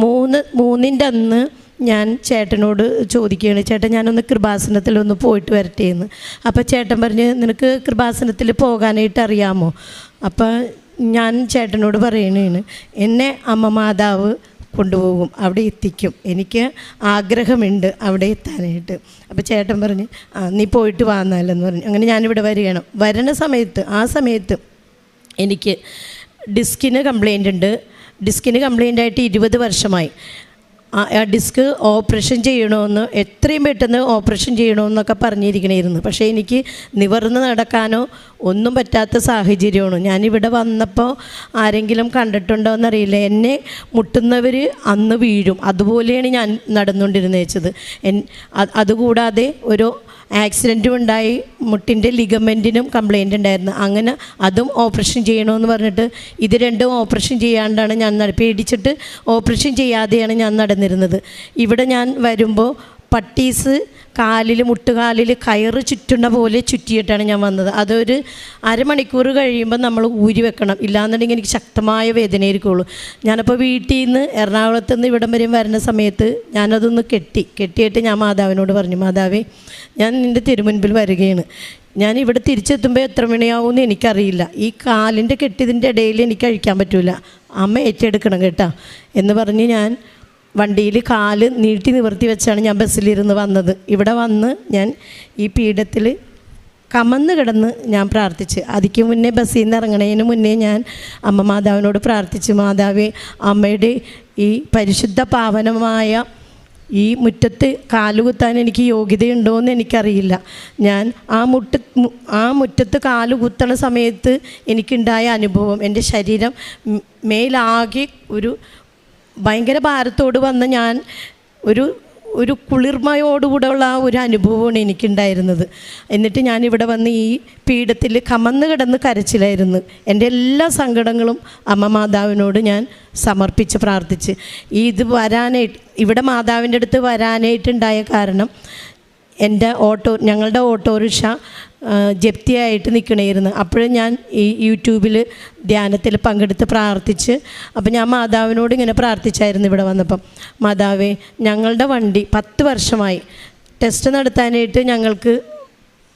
3-ൻ്റെ അന്ന് ഞാൻ ചേട്ടനോട് ചോദിക്കുകയാണ്, ചേട്ടൻ ഞാനൊന്ന് കൃപാസനത്തിലൊന്ന് പോയിട്ട് വരട്ടെ എന്ന്. അപ്പോൾ ചേട്ടൻ പറഞ്ഞ്, നിനക്ക് കൃപാസനത്തിൽ പോകാനായിട്ട് അറിയാമോ? അപ്പോൾ ഞാൻ ചേട്ടനോട് പറയണേണ്, എന്നെ അമ്മ മാതാവ് കൊണ്ടുപോകും, അവിടെ എത്തിക്കും, എനിക്ക് ആഗ്രഹമുണ്ട് അവിടെ എത്താനായിട്ട്. അപ്പോൾ ചേട്ടൻ പറഞ്ഞ്, നീ പോയിട്ട് വാന്നാലെന്ന് പറഞ്ഞു. അങ്ങനെ ഞാനിവിടെ വരികയാണ്. വരണ സമയത്ത് ആ സമയത്ത് എനിക്ക് ഡിസ്കിന് കംപ്ലൈൻ്റ് ഉണ്ട്. ഡിസ്കിന് കംപ്ലൈൻ്റായിട്ട് 20 വർഷമായി. ആ ഡിസ്ക് ഓപ്പറേഷൻ ചെയ്യണമെന്ന്, എത്രയും പെട്ടെന്ന് ഓപ്പറേഷൻ ചെയ്യണമെന്നൊക്കെ പറഞ്ഞിരിക്കണമായിരുന്നു. പക്ഷേ എനിക്ക് നിവർന്ന് നടക്കാനോ ഒന്നും പറ്റാത്ത സാഹചര്യമാണ്. ഞാനിവിടെ വന്നപ്പോൾ ആരെങ്കിലും കണ്ടിട്ടുണ്ടോ എന്നറിയില്ല, എന്നെ മുട്ടുന്നവർ അന്ന് വീഴും, അതുപോലെയാണ് ഞാൻ നടന്നുകൊണ്ടിരുന്നത് വെച്ചത്. അതുകൂടാതെ ഒരു ആക്സിഡൻറ്റും ഉണ്ടായി, മുട്ടിൻ്റെ ലിഗമെൻറ്റിനും കംപ്ലൈൻ്റ് ഉണ്ടായിരുന്നു. അങ്ങനെ അതും ഓപ്പറേഷൻ ചെയ്യണമെന്ന് പറഞ്ഞിട്ട് ഇത് രണ്ടും ഓപ്പറേഷൻ ചെയ്യാണ്ടാണ് ഞാൻ പേടിച്ചിട്ട് ഓപ്പറേഷൻ ചെയ്യാതെയാണ് ഞാൻ നടന്നിരുന്നത്. ഇവിടെ ഞാൻ വരുമ്പോൾ പട്ടീസ് മുട്ടുകാലിൽ കയറ് ചുറ്റുന്ന പോലെ ചുറ്റിയിട്ടാണ് ഞാൻ വന്നത്. അതൊരു അരമണിക്കൂർ കഴിയുമ്പോൾ നമ്മൾ ഊരി വെക്കണം, ഇല്ലാന്നുണ്ടെങ്കിൽ എനിക്ക് ശക്തമായ വേദനയായിരിക്കുള്ളൂ. ഞാനപ്പോൾ വീട്ടിൽ നിന്ന് എറണാകുളത്ത് നിന്ന് ഇവിടം വരെയും വരുന്ന സമയത്ത് ഞാനതൊന്ന് കെട്ടിയിട്ട് ഞാൻ മാതാവിനോട് പറഞ്ഞു, മാതാവേ ഞാൻ നിൻ്റെ തിരുമുൻപിൽ വരികയാണ്, ഞാൻ ഇവിടെ തിരിച്ചെത്തുമ്പോൾ എത്ര മണിയാവുമെന്ന് എനിക്കറിയില്ല, ഈ കാലിൻ്റെ കെട്ടിയതിൻ്റെ ഇടയിൽ എനിക്ക് കഴിക്കാൻ പറ്റില്ല, അമ്മ ഏറ്റെടുക്കണം കേട്ടോ എന്ന് പറഞ്ഞ് ഞാൻ വണ്ടിയിൽ കാല് നീട്ടി നിവർത്തി വെച്ചാണ് ഞാൻ ബസ്സിലിരുന്ന് വന്നത്. ഇവിടെ വന്ന് ഞാൻ ഈ പീഠത്തിൽ കമന്ന് കിടന്ന് ഞാൻ പ്രാർത്ഥിച്ച്, അതിക്ക് മുന്നേ ബസ്സിൽ നിന്ന് ഇറങ്ങണതിന് മുന്നേ ഞാൻ അമ്മ മാതാവിനോട് പ്രാർത്ഥിച്ച്, മാതാവേ അമ്മയുടെ ഈ പരിശുദ്ധ പാവനമായ ഈ മുറ്റത്ത് കാലുകുത്താൻ എനിക്ക് യോഗ്യതയുണ്ടോ എന്ന് എനിക്കറിയില്ല. ഞാൻ ആ മുറ്റത്ത് കാലുകുത്തണ സമയത്ത് എനിക്കുണ്ടായ അനുഭവം, എൻ്റെ ശരീരം മേലാകെ ഒരു ഭയങ്കര ഭാരത്തോട് വന്ന് ഞാൻ ഒരു കുളിർമയോടുകൂടെയുള്ള ആ ഒരു അനുഭവമാണ് എനിക്കുണ്ടായിരുന്നത്. എന്നിട്ട് ഞാനിവിടെ വന്ന് ഈ പീഠത്തിൽ കമന്ന് കിടന്ന് കരച്ചിലായിരുന്നു. എൻ്റെ എല്ലാ സങ്കടങ്ങളും അമ്മ മാതാവിനോട് ഞാൻ സമർപ്പിച്ച് പ്രാർത്ഥിച്ച് ഇവിടെ മാതാവിൻ്റെ അടുത്ത് വരാനായിട്ടുണ്ടായ കാരണം ഞങ്ങളുടെ ഓട്ടോറിക്ഷ ജപ്തിയായിട്ട് നിൽക്കണമായിരുന്നു. അപ്പോഴും ഞാൻ ഈ യൂട്യൂബിൽ ധ്യാനത്തിൽ പങ്കെടുത്ത് പ്രാർത്ഥിച്ച്, അപ്പം ഞാൻ മാതാവിനോട് ഇങ്ങനെ പ്രാർത്ഥിച്ചായിരുന്നു ഇവിടെ വന്നപ്പം, മാതാവേ ഞങ്ങളുടെ വണ്ടി 10 വർഷമായി ടെസ്റ്റ് നടത്താനായിട്ട് ഞങ്ങൾക്ക്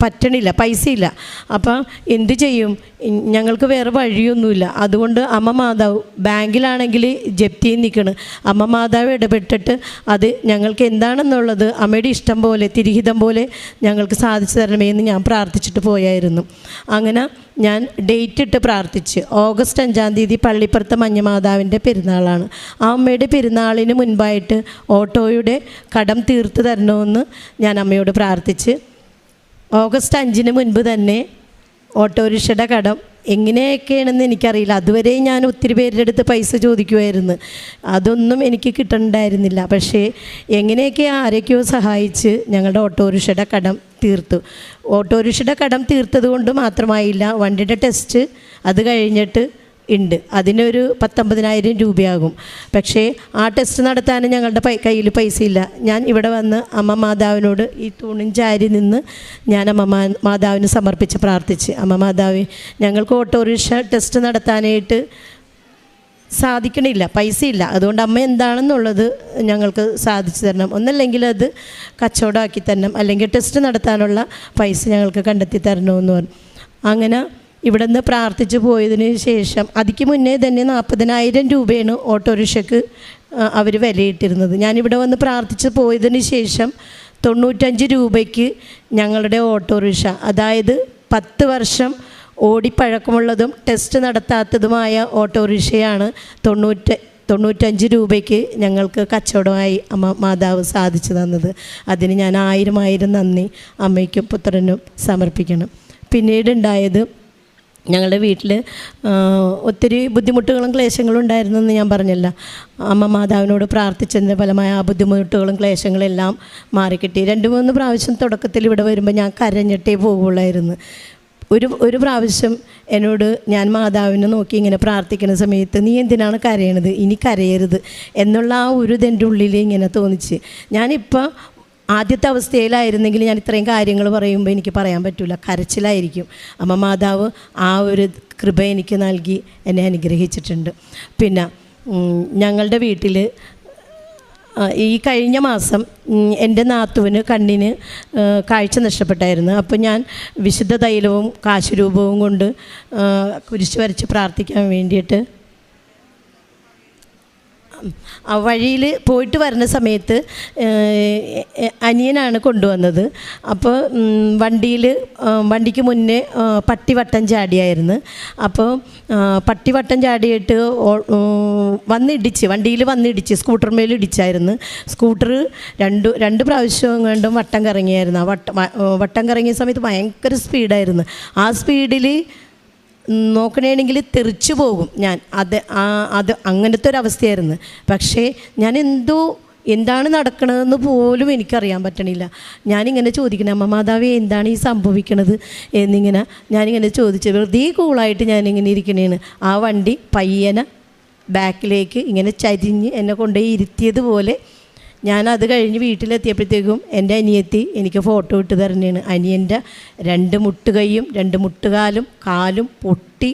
പറ്റണില്ല, പൈസയില്ല, അപ്പം എന്തു ചെയ്യും, ഞങ്ങൾക്ക് വേറെ വഴിയൊന്നുമില്ല. അതുകൊണ്ട് അമ്മ മാതാവ് ബാങ്കിലാണെങ്കിൽ ജപ്തി നിൽക്കണം, അമ്മ മാതാവ് ഇടപെട്ടിട്ട് അത് ഞങ്ങൾക്ക് എന്താണെന്നുള്ളത് അമ്മയുടെ ഇഷ്ടം പോലെ തിരിഹിതം പോലെ ഞങ്ങൾക്ക് സാധിച്ചു തരണമേ എന്ന് ഞാൻ പ്രാർത്ഥിച്ചിട്ട് പോയായിരുന്നു. അങ്ങനെ ഞാൻ ഡേറ്റ് ഇട്ട് പ്രാർത്ഥിച്ച് ഓഗസ്റ്റ് 5-ാം തീയതി പള്ളിപ്പുറത്തെ മഞ്ഞമാതാവിൻ്റെ പെരുന്നാളാണ്. ആ അമ്മയുടെ പെരുന്നാളിന് മുൻപായിട്ട് ഓട്ടോയുടെ കടം തീർത്ത് തരണമെന്ന് ഞാൻ അമ്മയോട് പ്രാർത്ഥിച്ച് ഓഗസ്റ്റ് 5-ന് മുൻപ് തന്നെ ഓട്ടോറിക്ഷയുടെ കടം എങ്ങനെയൊക്കെയാണെന്ന് എനിക്കറിയില്ല. അതുവരെ ഞാൻ ഒത്തിരി പേരുടെ അടുത്ത് പൈസ ചോദിക്കുമായിരുന്നു, അതൊന്നും എനിക്ക് കിട്ടണ്ടായിരുന്നില്ല. പക്ഷേ എങ്ങനെയൊക്കെ ആരൊക്കെയോ സഹായിച്ച് ഞങ്ങളുടെ ഓട്ടോറിക്ഷയുടെ കടം തീർത്തു. ഓട്ടോറിക്ഷയുടെ കടം തീർത്തത് കൊണ്ട് മാത്രമായില്ല, വണ്ടിയുടെ ടെസ്റ്റ് അത് കഴിഞ്ഞിട്ട് ഉണ്ട്, അതിനൊരു 19,000 രൂപയാകും. പക്ഷേ ആ ടെസ്റ്റ് നടത്താൻ ഞങ്ങളുടെ കയ്യിൽ പൈസ ഇല്ല. ഞാൻ ഇവിടെ വന്ന് അമ്മ മാതാവിനോട് ഈ തൂണിൻ ചാരി നിന്ന് ഞാൻ അമ്മ മാതാവിന് സമർപ്പിച്ച് പ്രാർത്ഥിച്ച്, അമ്മ മാതാവ്, ഞങ്ങൾക്ക് ഓട്ടോറിക്ഷ ടെസ്റ്റ് നടത്താനായിട്ട് സാധിക്കണില്ല, പൈസ ഇല്ല, അതുകൊണ്ട് അമ്മ എന്താണെന്നുള്ളത് ഞങ്ങൾക്ക് സാധിച്ചു തരണം, ഒന്നല്ലെങ്കിൽ അത് കച്ചവടമാക്കി തരണം, അല്ലെങ്കിൽ ടെസ്റ്റ് നടത്താനുള്ള പൈസ ഞങ്ങൾക്ക് കണ്ടെത്തി തരണമെന്ന് പറഞ്ഞു. അങ്ങനെ ഇവിടെ നിന്ന് പ്രാർത്ഥിച്ച് പോയതിന് ശേഷം അതിക്ക് മുന്നേ തന്നെ 40,000 രൂപയാണ് ഓട്ടോറിക്ഷയ്ക്ക് അവർ വിലയിട്ടിരുന്നത്. ഞാനിവിടെ വന്ന് പ്രാർത്ഥിച്ച് പോയതിന് ശേഷം 95 രൂപയ്ക്ക് ഞങ്ങളുടെ ഓട്ടോറിക്ഷ, അതായത് 10 വർഷം ഓടിപ്പഴക്കമുള്ളതും ടെസ്റ്റ് നടത്താത്തതുമായ ഓട്ടോറിക്ഷയാണ് 95 രൂപയ്ക്ക് ഞങ്ങൾക്ക് കച്ചവടമായി അമ്മ മാതാവ് സാധിച്ചു തന്നത്. അതിന് ഞാൻ 1000 നന്ദി അമ്മയ്ക്കും പുത്രനും സമർപ്പിക്കണം. പിന്നീടുണ്ടായത്, ഞങ്ങളുടെ വീട്ടിൽ ഒത്തിരി ബുദ്ധിമുട്ടുകളും ക്ലേശങ്ങളും ഉണ്ടായിരുന്നെന്ന് ഞാൻ പറഞ്ഞല്ല. അമ്മ മാതാവിനോട് പ്രാർത്ഥിച്ചതിൻ്റെ ഫലമായ ആ ബുദ്ധിമുട്ടുകളും ക്ലേശങ്ങളും എല്ലാം മാറിക്കിട്ടി. 2-3 പ്രാവശ്യം തുടക്കത്തിൽ ഇവിടെ വരുമ്പോൾ ഞാൻ കരഞ്ഞിട്ടേ പോകുള്ളായിരുന്നു. ഒരു പ്രാവശ്യം എന്നോട് ഞാൻ മാതാവിനെ നോക്കി ഇങ്ങനെ പ്രാർത്ഥിക്കുന്ന സമയത്ത്, നീ എന്തിനാണ് കരയണത്, ഇനി കരയരുത് എന്നുള്ള ആ ഒരു ഇതെൻ്റെ ഉള്ളിൽ ഇങ്ങനെ തോന്നിച്ച്. ഞാനിപ്പോൾ ആദ്യത്തെ അവസ്ഥയിലായിരുന്നെങ്കിൽ ഞാൻ ഇത്രയും കാര്യങ്ങൾ പറയുമ്പോൾ എനിക്ക് പറയാൻ പറ്റില്ല, കരച്ചിലായിരിക്കും. അമ്മ മാതാവ് ആ ഒരു കൃപ എനിക്ക് നൽകി എന്നെ അനുഗ്രഹിച്ചിട്ടുണ്ട്. പിന്നെ ഞങ്ങളുടെ വീട്ടിൽ ഈ കഴിഞ്ഞ മാസം എൻ്റെ നാത്തുവിന് കണ്ണിന് കാഴ്ച നഷ്ടപ്പെട്ടായിരുന്നു. അപ്പോൾ ഞാൻ വിശുദ്ധ തൈലവും കാശുരൂപവും കൊണ്ട് കുരിശ് വരച്ച് പ്രാർത്ഥിക്കാൻ വേണ്ടിയിട്ട് വഴിയിൽ പോയിട്ട് വരുന്ന സമയത്ത് അനിയനാണ് കൊണ്ടുവന്നത്. അപ്പോൾ വണ്ടിക്ക് മുന്നേ പട്ടി വട്ടം ചാടിയായിരുന്നു. അപ്പോൾ പട്ടി വട്ടം ചാടിയിട്ട് വണ്ടിയിൽ വന്നിടിച്ച് സ്കൂട്ടറിന്മേൽ ഇടിച്ചായിരുന്നു. സ്കൂട്ടർ രണ്ട് പ്രാവശ്യം കണ്ടും വട്ടം കറങ്ങിയായിരുന്നു. ആ വട്ടം കറങ്ങിയ സമയത്ത് ഭയങ്കര സ്പീഡായിരുന്നു. ആ സ്പീഡിൽ നോക്കണമെങ്കിൽ തെറിച്ചു പോകും ഞാൻ. അത് അങ്ങനത്തെ ഒരവസ്ഥയായിരുന്നു. പക്ഷേ ഞാൻ എന്താണ് നടക്കണതെന്ന് പോലും എനിക്കറിയാൻ പറ്റണില്ല. ഞാനിങ്ങനെ ചോദിക്കണേ, അമ്മ മാതാവേ എന്താണ് ഈ സംഭവിക്കണത് എന്നിങ്ങനെ ഞാനിങ്ങനെ ചോദിച്ചു. വെറുതെ കൂളായിട്ട് ഞാനിങ്ങനെ ഇരിക്കണേന്ന് ആ വണ്ടി പയ്യനെ ബാക്കിലേക്ക് ഇങ്ങനെ ചരിഞ്ഞ് എന്നെ കൊണ്ടുപോയി ഇരുത്തിയതുപോലെ ഞാനത് കഴിഞ്ഞ് വീട്ടിലെത്തിയപ്പോഴത്തേക്കും എൻ്റെ അനിയത്തി എനിക്ക് ഫോട്ടോ ഇട്ട് തരണേണ്. അനിയൻ്റെ 2 മുട്ടുകൈയും 2 മുട്ടുകാലും കാലും പൊട്ടി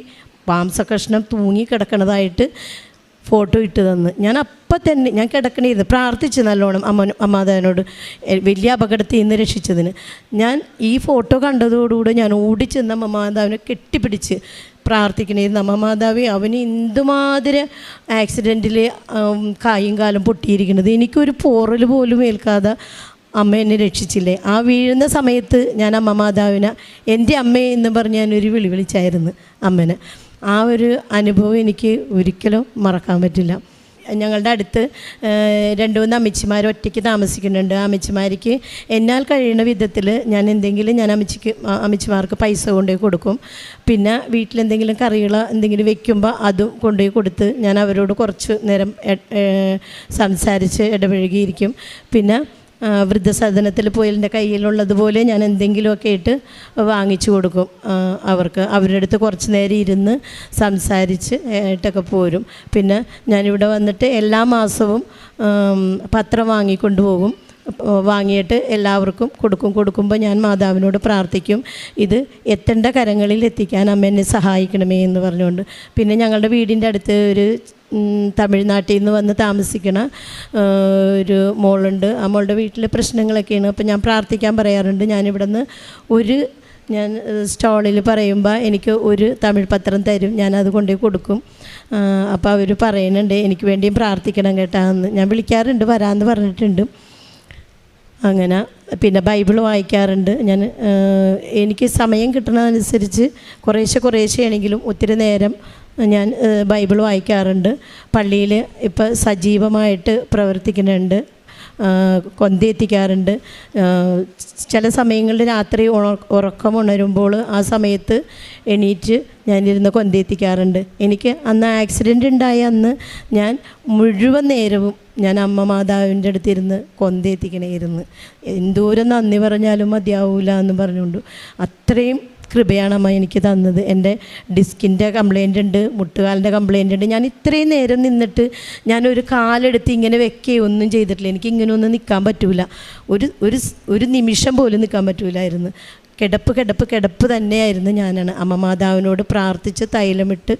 മാംസകഷ്ണം തൂങ്ങി കിടക്കണതായിട്ട് ഫോട്ടോ ഇട്ട് തന്ന്. ഞാൻ അപ്പം തന്നെ ഞാൻ കിടക്കണിരുന്നു പ്രാർത്ഥിച്ച് നല്ലോണം അമ്മാതാവിനോട് വലിയ അപകടത്തിൽ നിന്ന് രക്ഷിച്ചതിന്. ഞാൻ ഈ ഫോട്ടോ കണ്ടതോടുകൂടെ ഞാൻ ഓടിച്ചെന്ന് അമ്മാതാവിനെ കെട്ടിപ്പിടിച്ച് പ്രാർത്ഥിക്കണമായിരുന്നു. അമ്മമാതാവേ, അവന് എന്തുമാതിരി ആക്സിഡൻറ്റിൽ കായും കാലും പൊട്ടിയിരിക്കുന്നത്, എനിക്കൊരു പോറൽ പോലും ഏൽക്കാതെ അമ്മ എന്നെ രക്ഷിച്ചില്ലേ. ആ വീഴുന്ന സമയത്ത് ഞാൻ അമ്മ മാതാവിനെ എൻ്റെ അമ്മയെ എന്ന് പറഞ്ഞ് ഞാനൊരു വിളിച്ചായിരുന്നു അമ്മനെ. ആ ഒരു അനുഭവം എനിക്ക് ഒരിക്കലും മറക്കാൻ പറ്റില്ല. ഞങ്ങളുടെ അടുത്ത് 2-3 അമ്മച്ചിമാർ ഒറ്റയ്ക്ക് താമസിക്കുന്നുണ്ട്. അമ്മച്ചിമാർക്ക് എന്നാൽ കഴിയുന്ന വിധത്തിൽ ഞാൻ അമ്മച്ചിമാർക്ക് പൈസ കൊണ്ടുപോയി കൊടുക്കും. പിന്നെ വീട്ടിലെന്തെങ്കിലും കറികൾ എന്തെങ്കിലും വെക്കുമ്പോൾ അതും കൊണ്ടുപോയി കൊടുത്ത് ഞാൻ അവരോട് കുറച്ച് നേരം സംസാരിച്ച് ഇടപഴകിയിരിക്കും. പിന്നെ വൃദ്ധസദനത്തിൽ പോയി എൻ്റെ കയ്യിലുള്ളതുപോലെ ഞാൻ എന്തെങ്കിലുമൊക്കെ ഇട്ട് വാങ്ങിച്ചു കൊടുക്കും അവർക്ക്. അവരുടെ അടുത്ത് കുറച്ച് നേരം ഇരുന്ന് സംസാരിച്ച് ആയിട്ടൊക്കെ പോരും. പിന്നെ ഞാനിവിടെ വന്നിട്ട് എല്ലാ മാസവും പത്രം വാങ്ങിക്കൊണ്ടുപോകും. വാങ്ങിയിട്ട് എല്ലാവർക്കും കൊടുക്കുമ്പോൾ ഞാൻ മാതാവിനോട് പ്രാർത്ഥിക്കും, ഇത് എത്തേണ്ട കരങ്ങളിൽ എത്തിക്കാൻ അമ്മ എന്നെ സഹായിക്കണമേ എന്ന് പറഞ്ഞുകൊണ്ട്. പിന്നെ ഞങ്ങളുടെ വീടിൻ്റെ അടുത്ത് ഒരു തമിഴ്നാട്ടിൽ നിന്ന് വന്ന് താമസിക്കണ ഒരു മോളുണ്ട്. ആ മോളുടെ വീട്ടിലെ പ്രശ്നങ്ങളൊക്കെയാണ്. അപ്പോൾ ഞാൻ പ്രാർത്ഥിക്കാൻ പറയാറുണ്ട്. ഞാനിവിടെ നിന്ന് ഞാൻ സ്റ്റോളിൽ പറയുമ്പോൾ എനിക്ക് ഒരു തമിഴ് പത്രം തരും, ഞാനത് കൊണ്ടുപോയി കൊടുക്കും. അപ്പോൾ അവർ പറയുന്നുണ്ട് എനിക്ക് വേണ്ടിയും പ്രാർത്ഥിക്കണം കേട്ടാന്ന്. ഞാൻ വിളിക്കാറുണ്ട്, വരാമെന്ന് പറഞ്ഞിട്ടുണ്ട്. അങ്ങനെ പിന്നെ ബൈബിൾ വായിക്കാറുണ്ട് ഞാൻ. എനിക്ക് സമയം കിട്ടുന്നതനുസരിച്ച് കുറേശ്ശെയാണെങ്കിലും ഒത്തിരി നേരം ഞാൻ ബൈബിൾ വായിക്കാറുണ്ട്. പള്ളിയിൽ ഇപ്പോൾ സജീവമായിട്ട് പ്രവർത്തിക്കുന്നുണ്ട്. കൊന്തയെത്തിക്കാറുണ്ട്. ചില സമയങ്ങളിൽ രാത്രി ഉറക്കം ഉണരുമ്പോൾ ആ സമയത്ത് എണീറ്റ് ഞാനിരുന്ന് കൊന്തയെത്തിക്കാറുണ്ട്. എനിക്ക് അന്ന് ആക്സിഡൻ്റ് ഉണ്ടായ അന്ന് ഞാൻ മുഴുവൻ നേരവും ഞാൻ അമ്മ മാതാവിൻ്റെ അടുത്തിരുന്ന് കൊന്തയെത്തിക്കണമായിരുന്നു. എന്തോരം നന്ദി പറഞ്ഞാലും മതിയാവൂല എന്ന് പറഞ്ഞുകൊണ്ട് അത്രയും കൃപയാണ് അമ്മ എനിക്ക് തന്നത്. എൻ്റെ ഡിസ്കിൻ്റെ കംപ്ലയിൻ്റ് ഉണ്ട്, മുട്ടുകാലിൻ്റെ കംപ്ലയിൻ്റ് ഉണ്ട്. ഞാൻ ഇത്രയും നേരം നിന്നിട്ട് ഞാനൊരു കാലെടുത്ത് ഇങ്ങനെ വെക്കുകയോ ഒന്നും ചെയ്തിട്ടില്ല. എനിക്ക് ഇങ്ങനെ ഒന്നും നിൽക്കാൻ പറ്റൂല, ഒരു നിമിഷം പോലും നിൽക്കാൻ പറ്റൂലായിരുന്നു. കിടപ്പ് തന്നെയായിരുന്നു. ഞാനാണ് അമ്മ മാതാവിനോട് പ്രാർത്ഥിച്ച് തൈലമിട്ട്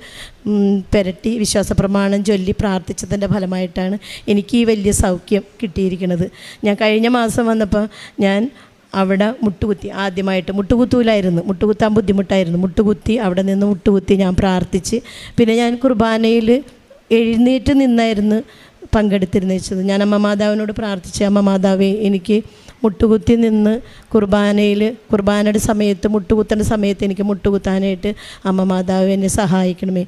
പുരട്ടി വിശ്വാസപ്രമാണം ചൊല്ലി പ്രാർത്ഥിച്ചതിൻ്റെ ഫലമായിട്ടാണ് എനിക്ക് ഈ വലിയ സൗഖ്യം കിട്ടിയിരിക്കുന്നത്. ഞാൻ കഴിഞ്ഞ മാസം വന്നപ്പോൾ ഞാൻ അവിടെ മുട്ടുകുത്തി, ആദ്യമായിട്ട് മുട്ടുകുത്താൻ ബുദ്ധിമുട്ടായിരുന്നു. മുട്ടുകുത്തി അവിടെ നിന്ന് മുട്ടുകുത്തി ഞാൻ പ്രാർത്ഥിച്ച്, പിന്നെ ഞാൻ കുർബാനയിൽ എഴുന്നേറ്റ് നിന്നായിരുന്നു പങ്കെടുത്തിരുന്നത്. ഞാൻ അമ്മ മാതാവിനോട് പ്രാർത്ഥിച്ച്, അമ്മ മാതാവേ എനിക്ക് മുട്ടുകുത്തി നിന്ന് കുർബാനയുടെ സമയത്ത് മുട്ടുകുത്തേണ്ട സമയത്ത് എനിക്ക് മുട്ടുകുത്താനായിട്ട് അമ്മ മാതാവ് എന്നെ സഹായിക്കണമേ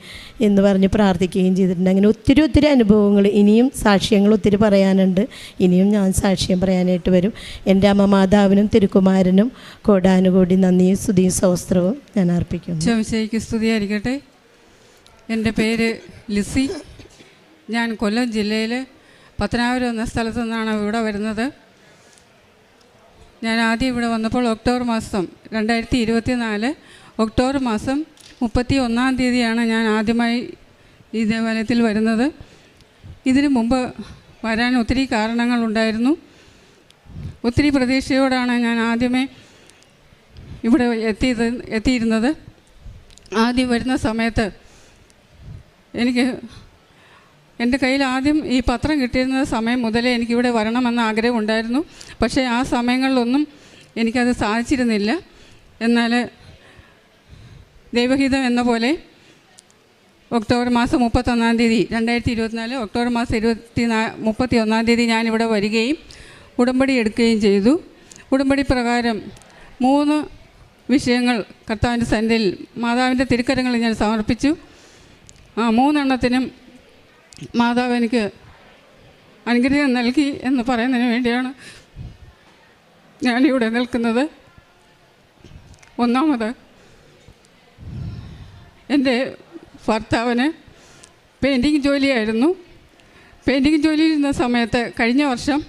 എന്ന് പറഞ്ഞ് പ്രാർത്ഥിക്കുകയും ചെയ്തിട്ടുണ്ട്. അങ്ങനെ ഒത്തിരി അനുഭവങ്ങൾ, ഇനിയും സാക്ഷ്യങ്ങൾ ഒത്തിരി പറയാനുണ്ട്. ഇനിയും ഞാൻ സാക്ഷ്യം പറയാനായിട്ട് വരും. എൻ്റെ അമ്മ മാതാവിനും തിരുക്കുമാരനും കോടാനുകോടി നന്ദിയും സ്തുതിയും സ്തോത്രവും ഞാൻ അർപ്പിക്കുന്നു. ശംശയ്ക്ക് സ്തുതിയായിരിക്കട്ടെ. എൻ്റെ പേര് ലിസി. ഞാൻ കൊല്ലം ജില്ലയിൽ പത്തനാപുരം എന്ന സ്ഥലത്തു നിന്നാണ് ഇവിടെ വരുന്നത്. ഞാൻ ആദ്യം ഇവിടെ വന്നപ്പോൾ ഒക്ടോബർ മാസം 2024 ഒക്ടോബർ മാസം 31-ാം തീയതിയാണ് ഞാൻ ആദ്യമായി ഈ ദേവാലയത്തിൽ വരുന്നത്. ഇതിനു മുമ്പ് വരാൻ ഒത്തിരി കാരണങ്ങളുണ്ടായിരുന്നു. ഒത്തിരി പ്രതീക്ഷയോടാണ് ഞാൻ ആദ്യമേ ഇവിടെ എത്തിയിരുന്നത്. ആദ്യം വരുന്ന സമയത്ത് എൻ്റെ കയ്യിൽ ആദ്യം ഈ പത്രം കിട്ടിയിരുന്ന സമയം മുതലേ എനിക്കിവിടെ വരണമെന്ന ആഗ്രഹം ഉണ്ടായിരുന്നു. പക്ഷേ ആ സമയങ്ങളിലൊന്നും എനിക്കത് സാധിച്ചിരുന്നില്ല. എന്നാൽ ദൈവഹിതം എന്ന പോലെ ഒക്ടോബർ മാസം 31-ാം തീയതി 2024 ഒക്ടോബർ മാസം 31-ാം തീയതി ഞാനിവിടെ വരികയും ഉടമ്പടി എടുക്കുകയും ചെയ്തു. ഉടമ്പടി പ്രകാരം 3 വിഷയങ്ങൾ കർത്താവിൻ്റെ സന്നിധിയിൽ മാതാവിൻ്റെ തിരുക്കരങ്ങളിൽ ഞാൻ സമർപ്പിച്ചു. ആ 3 എണ്ണത്തിനും മാതാവ് എനിക്ക് അനുഗ്രഹം നൽകി എന്ന് പറയുന്നതിന് വേണ്ടിയാണ് ഞാനിവിടെ നിൽക്കുന്നത്. ഒന്നാമത്, എൻ്റെ ഭർത്താവിന് പെയിൻറ്റിങ് ജോലിയായിരുന്നു. പെയിൻറ്റിങ് ജോലിയിരുന്ന സമയത്ത് കഴിഞ്ഞ വർഷം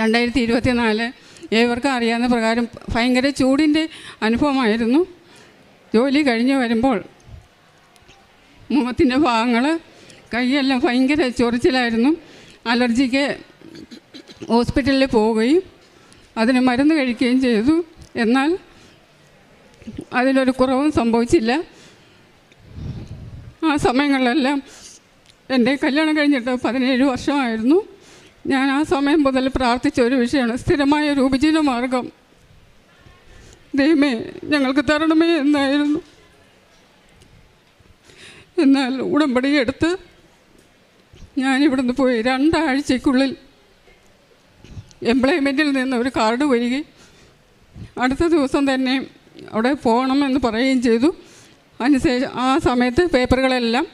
2024 ഏവർക്കും അറിയാവുന്ന പ്രകാരം ഭയങ്കര ചൂടിൻ്റെ അനുഭവമായിരുന്നു. ജോലി കഴിഞ്ഞ് വരുമ്പോൾ മുഖത്തിൻ്റെ ഭാഗങ്ങൾ, കൈയെല്ലാം ഭയങ്കര ചൊറിച്ചിലായിരുന്നു. അലർജിക്ക് ഹോസ്പിറ്റലിൽ പോവുകയും അതിന് മരുന്ന് കഴിക്കുകയും ചെയ്തു. എന്നാൽ അതിലൊരു കുറവും സംഭവിച്ചില്ല. ആ സമയങ്ങളിലെല്ലാം എൻ്റെ കല്യാണം കഴിഞ്ഞിട്ട് 17 വർഷമായിരുന്നു. ഞാൻ ആ സമയം മുതൽ പ്രാർത്ഥിച്ച ഒരു വിഷയമാണ് സ്ഥിരമായ ഒരു ഉപജീവന മാർഗം ദൈവമേ ഞങ്ങൾക്ക് തരണമേ എന്നായിരുന്നു. എന്നാൽ ഉടമ്പടി എടുത്ത് ഞാനിവിടുന്ന് പോയി 2 ആഴ്ചയ്ക്കുള്ളിൽ എംപ്ലോയ്മെൻറ്റിൽ നിന്ന് ഒരു കാർഡ് വരികയും അടുത്ത ദിവസം തന്നെ അവിടെ പോകണമെന്ന് പറയുകയും ചെയ്തു. അതിനുശേഷം ആ സമയത്ത് പേപ്പറുകളെല്ലാം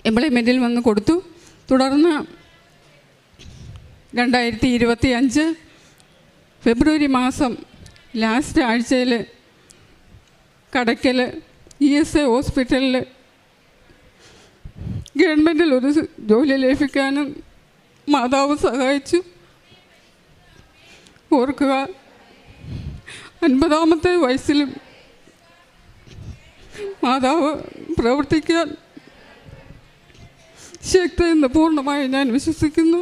എംപ്ലോയ്മെൻറ്റിൽ വന്ന് കൊടുത്തു. തുടർന്ന് 2025 ഫെബ്രുവരി മാസം ലാസ്റ്റ് ആഴ്ചയിൽ കടയ്ക്കൽ ESI ഹോസ്പിറ്റലിൽ ഗവൺമെൻറ്റിൽ ഒരു ജോലി ലഭിക്കാനും മാതാവ് സഹായിച്ചു. ഓർക്കുക, 50-ാമത്തെ വയസ്സിലും മാതാവ് പ്രവർത്തിക്കാൻ ശക്തിയെന്ന് പൂർണ്ണമായി ഞാൻ വിശ്വസിക്കുന്നു.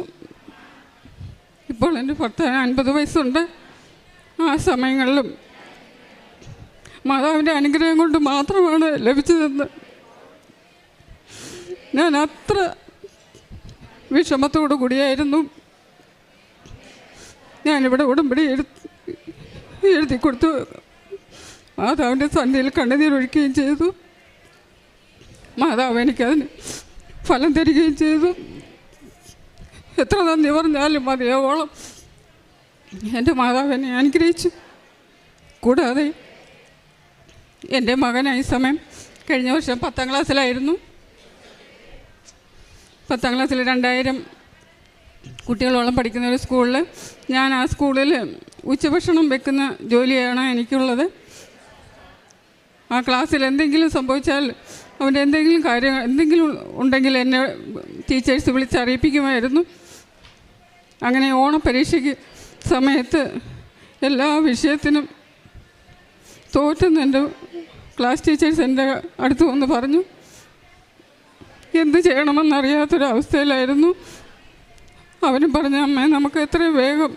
ഇപ്പോൾ എൻ്റെ ഭർത്താവിന് 50 വയസ്സുണ്ട്. ആ സമയങ്ങളിലും മാതാവിൻ്റെ അനുഗ്രഹം കൊണ്ട് മാത്രമാണ് ലഭിച്ചതെന്ന് ഞാൻ അത്ര വിഷമത്തോടു കൂടിയായിരുന്നു ഞാനിവിടെ ഉടമ്പടി എഴുതി കൊടുത്തു. മാതാവിൻ്റെ സന്ധ്യയിൽ കണ്ണുനീരൊഴുക്കുകയും ചെയ്തു. മാതാവ് എനിക്കതിന് ഫലം തരികയും ചെയ്തു. എത്ര നന്ദി പറഞ്ഞാലും മതിയാവോളം എൻ്റെ മാതാവ് എന്നെ അനുഗ്രഹിച്ചു. കൂടാതെ എൻ്റെ മകനായി സമയം കഴിഞ്ഞ വർഷം 10ാം ക്ലാസ്സിലായിരുന്നു. 10ാം ക്ലാസ്സിൽ 2000 കുട്ടികളോളം പഠിക്കുന്ന ഒരു സ്കൂളിൽ, ഞാൻ ആ സ്കൂളിൽ ഉച്ചഭക്ഷണം വെക്കുന്ന ജോലിയാണ് എനിക്കുള്ളത്. ആ ക്ലാസ്സിൽ എന്തെങ്കിലും സംഭവിച്ചാൽ അവൻ്റെ എന്തെങ്കിലും ഉണ്ടെങ്കിൽ എന്നെ ടീച്ചേഴ്സ് വിളിച്ചറിയിപ്പിക്കുമായിരുന്നു. അങ്ങനെ ഓണപ്പരീക്ഷയ്ക്ക് സമയത്ത് എല്ലാ വിഷയത്തിനും തോറ്റെന്ന് എൻ്റെ ക്ലാസ് ടീച്ചേഴ്സ് എൻ്റെ അടുത്ത് വന്ന് പറഞ്ഞു. എന്ത് ചെയ്യണമെന്നറിയാത്തൊരവസ്ഥയിലായിരുന്നു. അവനും പറഞ്ഞ, അമ്മേ നമുക്ക് എത്രയും വേഗം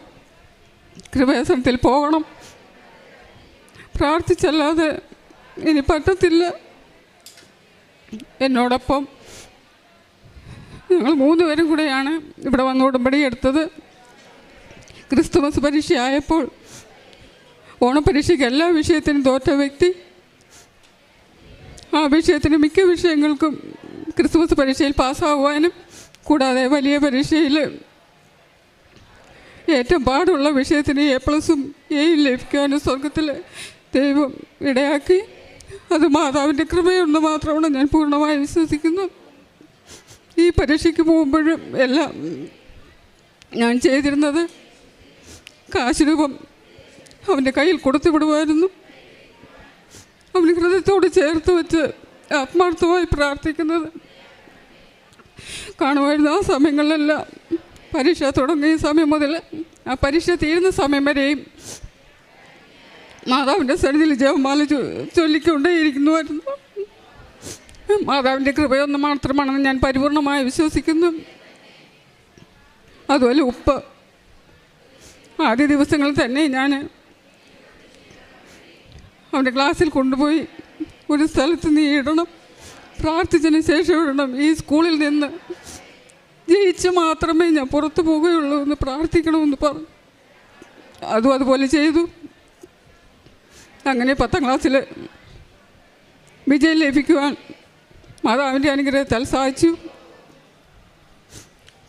കൃപാസനത്തിൽ പോകണം, പ്രാർത്ഥിച്ചല്ലാതെ ഇനി പറ്റത്തില്ല. എന്നോടൊപ്പം ഞങ്ങൾ 3 പേരും കൂടെയാണ് ഇവിടെ വന്ന് ഉടമ്പടി എടുത്തത്. ക്രിസ്തുമസ് പരീക്ഷയായപ്പോൾ ഓണപ്പരീക്ഷയ്ക്ക് എല്ലാ വിഷയത്തിനും തോറ്റ വ്യക്തി, ആ വിഷയത്തിന് മിക്ക വിഷയങ്ങൾക്കും ക്രിസ്തുമസ് പരീക്ഷയിൽ പാസ്സാകുവാനും കൂടാതെ വലിയ പരീക്ഷയിൽ ഏറ്റവും പാടുള്ള വിഷയത്തിന് A+ഉം Aയും ലഭിക്കാനും സ്വർഗത്തിൽ ദൈവം ഇടയാക്കി. അത് മാതാവിൻ്റെ കൃപയൊന്ന് മാത്രമാണ് ഞാൻ പൂർണ്ണമായി വിശ്വസിക്കുന്നു. ഈ പരീക്ഷയ്ക്ക് പോകുമ്പോഴും എല്ലാം ഞാൻ ചെയ്തിരുന്നത് കാശ് രൂപം അവൻ്റെ കയ്യിൽ കൊടുത്തു വിടുമായിരുന്നു. അവന് ഹൃദയത്തോട് ചേർത്ത് വെച്ച് ആത്മാർത്ഥമായി പ്രാർത്ഥിക്കുന്നത് കാണുമായിരുന്നു. ആ സമയങ്ങളിലെല്ലാം പരീക്ഷ തുടങ്ങിയ സമയം മുതൽ ആ പരീക്ഷ തീരുന്ന സമയം വരെയും മാതാവിൻ്റെ സന്നിധിയിൽ ജപമാല ചൊല്ലിക്കൊണ്ടേയിരിക്കുന്നുമായിരുന്നു. മാതാവിൻ്റെ കൃപയൊന്ന് മാത്രമാണെന്ന് ഞാൻ പരിപൂർണമായി വിശ്വസിക്കുന്നു. അതുപോലെ ഉപ്പ് ആദ്യ ദിവസങ്ങളിൽ തന്നെ ഞാൻ അവൻ്റെ ക്ലാസ്സിൽ കൊണ്ടുപോയി ഒരു സ്ഥലത്ത് നീ ഇടണം, പ്രാർത്ഥിച്ചതിന് ശേഷം ഇടണം, ഈ സ്കൂളിൽ നിന്ന് ജയിച്ച് മാത്രമേ ഞാൻ പുറത്തു പോകുകയുള്ളൂ എന്ന് പ്രാർത്ഥിക്കണമെന്ന് പറഞ്ഞു. അതുപോലെ ചെയ്തു. അങ്ങനെ 10ാം ക്ലാസ്സിൽ വിജയം ലഭിക്കുവാൻ മാതാവിൻ്റെ അനുഗ്രഹത്താൽ സാധിച്ചു.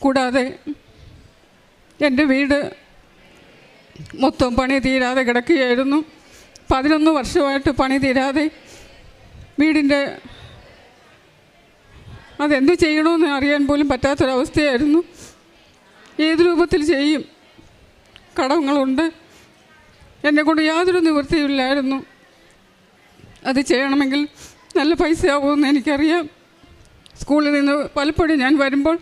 കൂടാതെ എൻ്റെ വീട് മൊത്തം പണി തീരാതെ കിടക്കുകയായിരുന്നു. 11 വർഷമായിട്ട് പണി തീരാതെ വീടിൻ്റെ അതെന്ത് ചെയ്യണമെന്ന് അറിയാൻ പോലും പറ്റാത്തൊരവസ്ഥയായിരുന്നു. ഏത് രൂപത്തിൽ ചെയ്യും? കടങ്ങളുണ്ട്, എന്നെക്കൊണ്ട് യാതൊരു നിവൃത്തിയില്ലായിരുന്നു. അത് ചെയ്യണമെങ്കിൽ നല്ല പൈസയാവുമെന്ന് എനിക്കറിയാം. സ്കൂളിൽ നിന്ന് പലപ്പോഴും ഞാൻ വരുമ്പോൾ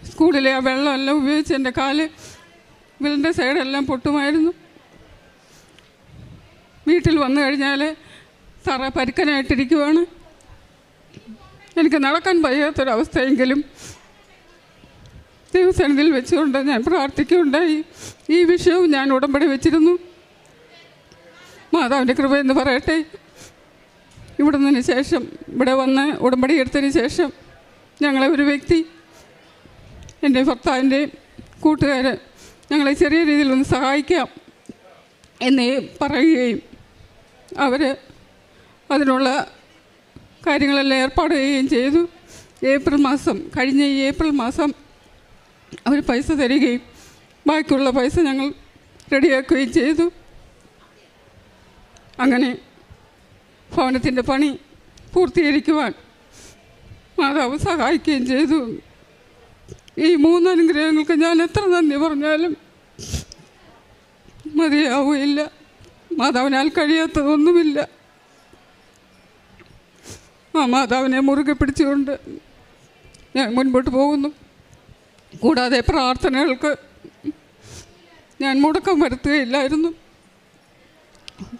സ്കൂളിലെ ആ വെള്ളമെല്ലാം ഉപയോഗിച്ച് എൻ്റെ വിരലിൻ്റെ സൈഡെല്ലാം പൊട്ടുമായിരുന്നു. വീട്ടിൽ വന്നു കഴിഞ്ഞാൽ തറ പരുക്കനായിട്ടിരിക്കുവാണ്. എനിക്ക് നടക്കാൻ വയ്യാത്തൊരവസ്ഥയെങ്കിലും ദൈവസന്നിധിയിൽ വെച്ചുകൊണ്ട് ഞാൻ പ്രാർത്ഥിക്കുകയുണ്ടായി. ഈ വിഷയവും ഞാൻ ഉടമ്പടി വെച്ചിരുന്നു. മാതാവിൻ്റെ കൃപയെന്ന് പറയട്ടെ, ഇവിടെ ശേഷം ഇവിടെ വന്ന് ഉടമ്പടി എടുത്തതിന് ശേഷം ഞങ്ങളെ ഒരു വ്യക്തി, എൻ്റെ ഭർത്താവിൻ്റെ കൂട്ടുകാർ ഞങ്ങളെ ചെറിയ രീതിയിൽ ഒന്ന് സഹായിക്കാം എന്നേ പറയുകയും അവർ അതിനുള്ള കാര്യങ്ങളെല്ലാം ഏർപ്പാട് ചെയ്യുകയും ചെയ്തു. കഴിഞ്ഞ ഏപ്രിൽ മാസം അവർ പൈസ തരികയും ബാക്കിയുള്ള പൈസ ഞങ്ങൾ റെഡിയാക്കുകയും ചെയ്തു. അങ്ങനെ ഭവനത്തിൻ്റെ പണി പൂർത്തീകരിക്കുവാൻ മാതാവ് സഹായിക്കുകയും ചെയ്തു. ഈ 3 അനുഗ്രഹങ്ങൾക്ക് ഞാൻ എത്ര നന്ദി പറഞ്ഞാലും മതിയാവുകയില്ല. മാതാവിനാൽ കഴിയാത്തതൊന്നുമില്ല. ആ മാതാവിനെ മുറുകെ പിടിച്ചുകൊണ്ട് ഞാൻ മുൻപോട്ട് പോകുന്നു. കൂടാതെ പ്രാർത്ഥനകൾക്ക് ഞാൻ മുടക്കം വരുത്തുകയില്ലായിരുന്നു.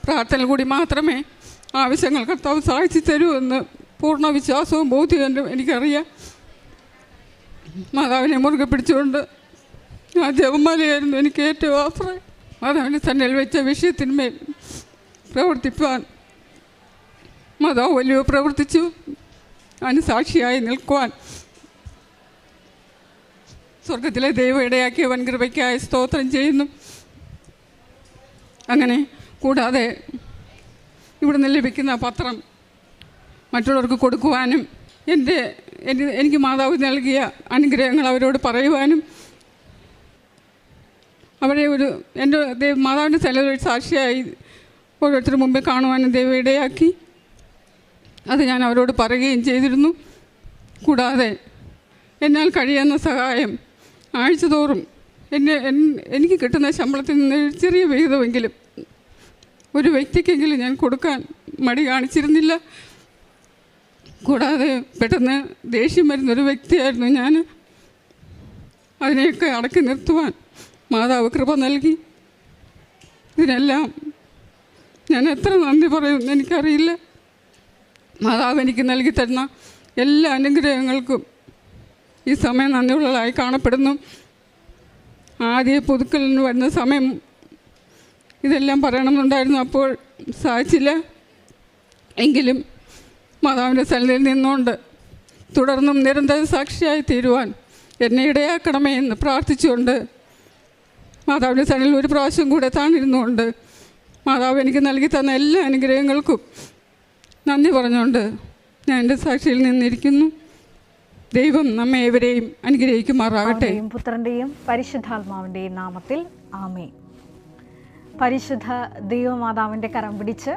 പ്രാർത്ഥന കൂടി മാത്രമേ ആവശ്യങ്ങൾ കർത്താവ് സാധിച്ചു തരൂ എന്ന് പൂർണ്ണ വിശ്വാസവും ബോധ്യവും എനിക്കറിയാം. മാതാവിനെ മുറുകെ പിടിച്ചുകൊണ്ട് ആ ജപമാലയായിരുന്നു എനിക്ക് ഏറ്റവും ആശ്രയം. മാതാവിനെ തന്നിൽ വെച്ച വിഷയത്തിന്മേൽ പ്രവർത്തിപ്പാൻ മാതാവ് വലിയ പ്രവർത്തിച്ചു. അതിന് സാക്ഷിയായി നിൽക്കുവാൻ സ്വർഗത്തിലെ ദൈവം ഇടയാക്കിയ വൻകൃപയ്ക്കായി സ്തോത്രം ചെയ്യുന്നു. അങ്ങനെ കൂടാതെ ഇവിടുന്ന് ലഭിക്കുന്ന പത്രം മറ്റുള്ളവർക്ക് കൊടുക്കുവാനും എനിക്ക് മാതാവ് നൽകിയ അനുഗ്രഹങ്ങൾ അവരോട് പറയുവാനും അവരെ എൻ്റെ മാതാവിൻ്റെ സ്ഥലത്ത് സാക്ഷിയായി ഓരോരുത്തർ മുമ്പേ കാണുവാനും ദൈവം ഇടയാക്കി. അത് ഞാൻ അവരോട് പറയുകയും ചെയ്തിരുന്നു. കൂടാതെ എന്നാൽ കഴിയുന്ന സഹായം ആഴ്ച തോറും എനിക്ക് കിട്ടുന്ന ശമ്പളത്തിൽ നിന്ന് ചെറിയ വിഹിതമെങ്കിലും ഒരു വ്യക്തിക്കെങ്കിലും ഞാൻ കൊടുക്കാൻ മടി കാണിച്ചിരുന്നില്ല. കൂടാതെ പെട്ടെന്ന് ദേഷ്യം വരുന്നൊരു വ്യക്തിയായിരുന്നു ഞാൻ. അതിനെയൊക്കെ അടക്കി നിർത്തുവാൻ മാതാവ് കൃപ നൽകി. ഇതിനെല്ലാം ഞാൻ എത്ര നന്ദി പറയുമെന്ന് എനിക്കറിയില്ല. മാതാവ് എനിക്ക് നൽകി തരുന്ന എല്ലാ അനുഗ്രഹങ്ങൾക്കും ഈ സമയം നന്ദിയുള്ളതായി കാണപ്പെടുന്നു. ആദ്യ പുതുക്കലിന് വരുന്ന സമയം ഇതെല്ലാം പറയണമെന്നുണ്ടായിരുന്നു, അപ്പോൾ സാധിച്ചില്ല. എങ്കിലും മാതാവിൻ്റെ സന്നിധിയിൽ നിന്നുകൊണ്ട് തുടർന്നും നിരന്തര സാക്ഷിയായി തീരുവാൻ എന്നെ ഇടയാക്കണമേ എന്ന് പ്രാർത്ഥിച്ചുകൊണ്ട് മാതാവിൻ്റെ സന്നിധിയിൽ ഒരു പ്രാവശ്യം കൂടെ താണിരുന്നുകൊണ്ട് മാതാവ് എനിക്ക് നൽകി തന്ന എല്ലാ അനുഗ്രഹങ്ങൾക്കും നന്ദി പറഞ്ഞുകൊണ്ട് ഞാൻ എൻ്റെ സാക്ഷിയിൽ നിന്നിരിക്കുന്നു. ദൈവം നമ്മെ ഏവരെയും അനുഗ്രഹിക്കുമാറാകട്ടെ. പുത്രൻ്റെയും പരിശുദ്ധാത്മാവിൻ്റെയും നാമത്തിൽ ആമേൻ. പരിശുദ്ധ ദൈവമാതാവിൻ്റെ കരം പിടിച്ച്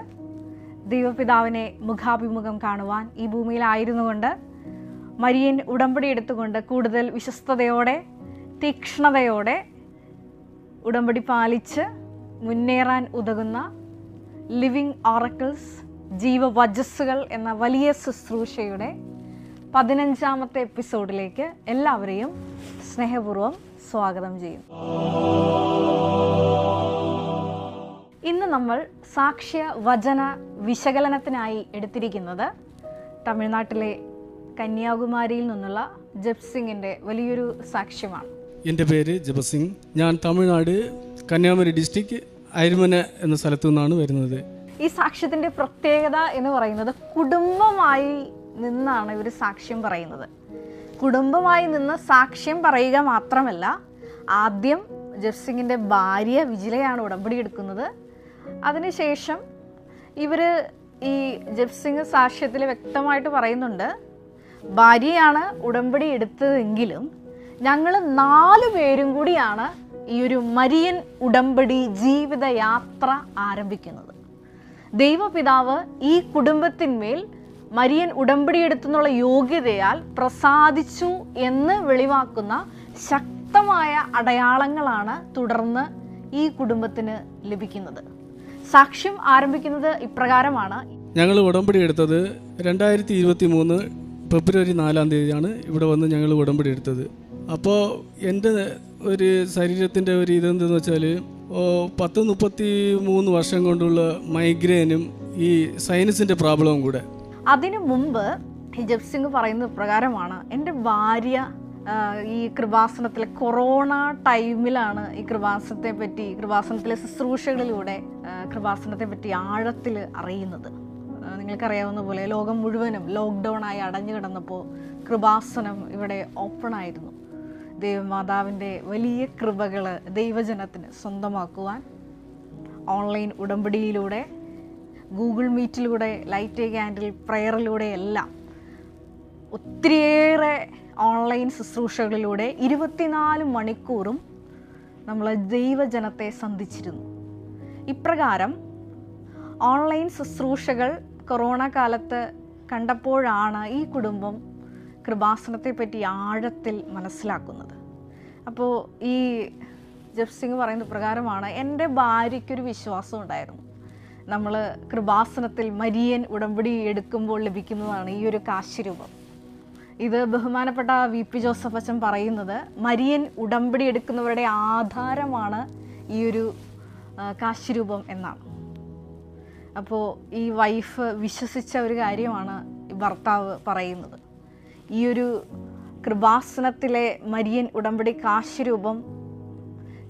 ദൈവപിതാവിനെ മുഖാഭിമുഖം കാണുവാൻ ഈ ഭൂമിയിലായിരുന്നു കൊണ്ട് മരിയൻ ഉടമ്പടി എടുത്തുകൊണ്ട് കൂടുതൽ വിശ്വസ്തയോടെ തീക്ഷ്ണതയോടെ ഉടമ്പടി പാലിച്ച് മുന്നേറാൻ ഉതകുന്ന ലിവിങ് ഓറക്കിൾസ് ജീവവചസ്സുകൾ എന്ന വലിയ ശുശ്രൂഷയുടെ 15ാമത്തെ എപ്പിസോഡിലേക്ക് എല്ലാവരെയും സ്നേഹപൂർവ്വം സ്വാഗതം ചെയ്യും. ഇന്ന് നമ്മൾ സാക്ഷ്യ വചന വിശകലനത്തിനായി എടുത്തിരിക്കുന്നത് തമിഴ്നാട്ടിലെ കന്യാകുമാരിയിൽ നിന്നുള്ള ജപ്സിങ്ങിൻ്റെ വലിയൊരു സാക്ഷ്യമാണ്. എൻ്റെ പേര് ജപസിംഗ്. ഞാൻ തമിഴ്നാട് കന്യാകുമാരി ഡിസ്ട്രിക്ട് അരിമന എന്ന സ്ഥലത്തു നിന്നാണ് വരുന്നത്. ഈ സാക്ഷ്യത്തിൻ്റെ പ്രത്യേകത എന്ന് പറയുന്നത് കുടുംബമായി നിന്നാണ് ഇവർ സാക്ഷ്യം പറയുന്നത്. കുടുംബമായി നിന്ന് സാക്ഷ്യം പറയുക മാത്രമല്ല, ആദ്യം ജപ്സിങ്ങിൻ്റെ ഭാര്യ വിജിലയാണ് ഉടമ്പടി എടുക്കുന്നത്. അതിനുശേഷം ഇവർ ഈ ജപ്സിങ് സാക്ഷ്യത്തിൽ വ്യക്തമായിട്ട് പറയുന്നുണ്ട്, ഭാര്യയാണ് ഉടമ്പടി എടുത്തതെങ്കിലും ഞങ്ങൾ 4 പേരും കൂടിയാണ് ഈ ഒരു മരിയൻ ഉടമ്പടി ജീവിതയാത്ര ആരംഭിക്കുന്നത്. ദൈവപിതാവ് ഈ കുടുംബത്തിന്മേൽ മരിയൻ ഉടമ്പടി എടുത്തെന്നുള്ള യോഗ്യതയാൽ പ്രസാദിച്ചു എന്ന് വെളിവാക്കുന്ന ശക്തമായ അടയാളങ്ങളാണ് തുടർന്ന് ഈ കുടുംബത്തിന് ലഭിക്കുന്നത്. സാക്ഷ്യം ആരംഭിക്കുന്നത് ഇപ്രകാരമാണ്. ഞങ്ങൾ ഉടമ്പടി എടുത്തത് 2023 ഫെബ്രുവരി 4-ാം തീയതിയാണ് ഇവിടെ വന്ന് ഞങ്ങൾ ഉടമ്പടി എടുത്തത്. അപ്പോൾ എൻ്റെ ഒരു ശരീരത്തിൻ്റെ ഒരു ഇതെന്തെന്ന് വെച്ചാൽ 33 വർഷം കൊണ്ടുള്ള മൈഗ്രെയിനും ഈ സൈനസിൻ്റെ പ്രോബ്ലവും കൂടെ. അതിനു മുമ്പ് ഈ ജപ്സിംഗ് പറയുന്നത് പ്രകാരമാണ്, എൻ്റെ ഭാര്യ ഈ കൃപാസനത്തിലെ കൊറോണ ടൈമിലാണ് ഈ കൃപാസനത്തിലെ ശുശ്രൂഷകളിലൂടെ കൃപാസനത്തെ പറ്റി ആഴത്തിൽ അറിയുന്നത്. നിങ്ങൾക്കറിയാവുന്ന പോലെ ലോകം മുഴുവനും ലോക്ക്ഡൗൺ ആയി അടഞ്ഞു കിടന്നപ്പോൾ കൃപാസനം ഇവിടെ ഓപ്പൺ ആയിരുന്നു. ദൈവമാതാവിൻ്റെ വലിയ കൃപകൾ ദൈവജനത്തിന് സ്വന്തമാക്കുവാൻ ഓൺലൈൻ ഉടമ്പടിയിലൂടെ, ഗൂഗിൾ മീറ്റിലൂടെ, ലൈറ്റ് ക്യാൻഡിൽ പ്രയറിലൂടെ എല്ലാം ഒത്തിരിയേറെ ഓൺലൈൻ ശുശ്രൂഷകളിലൂടെ 24 മണിക്കൂറും നമ്മൾ ദൈവജനത്തെ സന്ധിച്ചിരുന്നു. ഇപ്രകാരം ഓൺലൈൻ ശുശ്രൂഷകൾ കൊറോണ കാലത്ത് കണ്ടപ്പോഴാണ് ഈ കുടുംബം കൃപാസനത്തെ പറ്റി ആഴത്തിൽ മനസ്സിലാക്കുന്നത്. അപ്പോൾ ഈ ജപ്സിംഗ് പറയുന്ന പ്രകാരമാണ്, എൻ്റെ ഭാര്യയ്ക്കൊരു വിശ്വാസം ഉണ്ടായിരുന്നു, നമ്മൾ കൃപാസനത്തിൽ മരിയൻ ഉടമ്പടി എടുക്കുമ്പോൾ ലഭിക്കുന്നതാണ് ഈ ഒരു കാശിരൂപം. ഇത് ബഹുമാനപ്പെട്ട VP ജോസഫ് അച്ഛൻ പറയുന്നത്, മരിയൻ ഉടമ്പടി എടുക്കുന്നവരുടെ ആധാരമാണ് ഈ ഒരു കാശിരൂപം എന്നാണ്. അപ്പോൾ ഈ വൈഫ് വിശ്വസിച്ച ഒരു കാര്യമാണ് ഭർത്താവ് പറയുന്നത്. ഈ ഒരു കൃപാസനത്തിലെ മരിയൻ ഉടമ്പടി കാശിരൂപം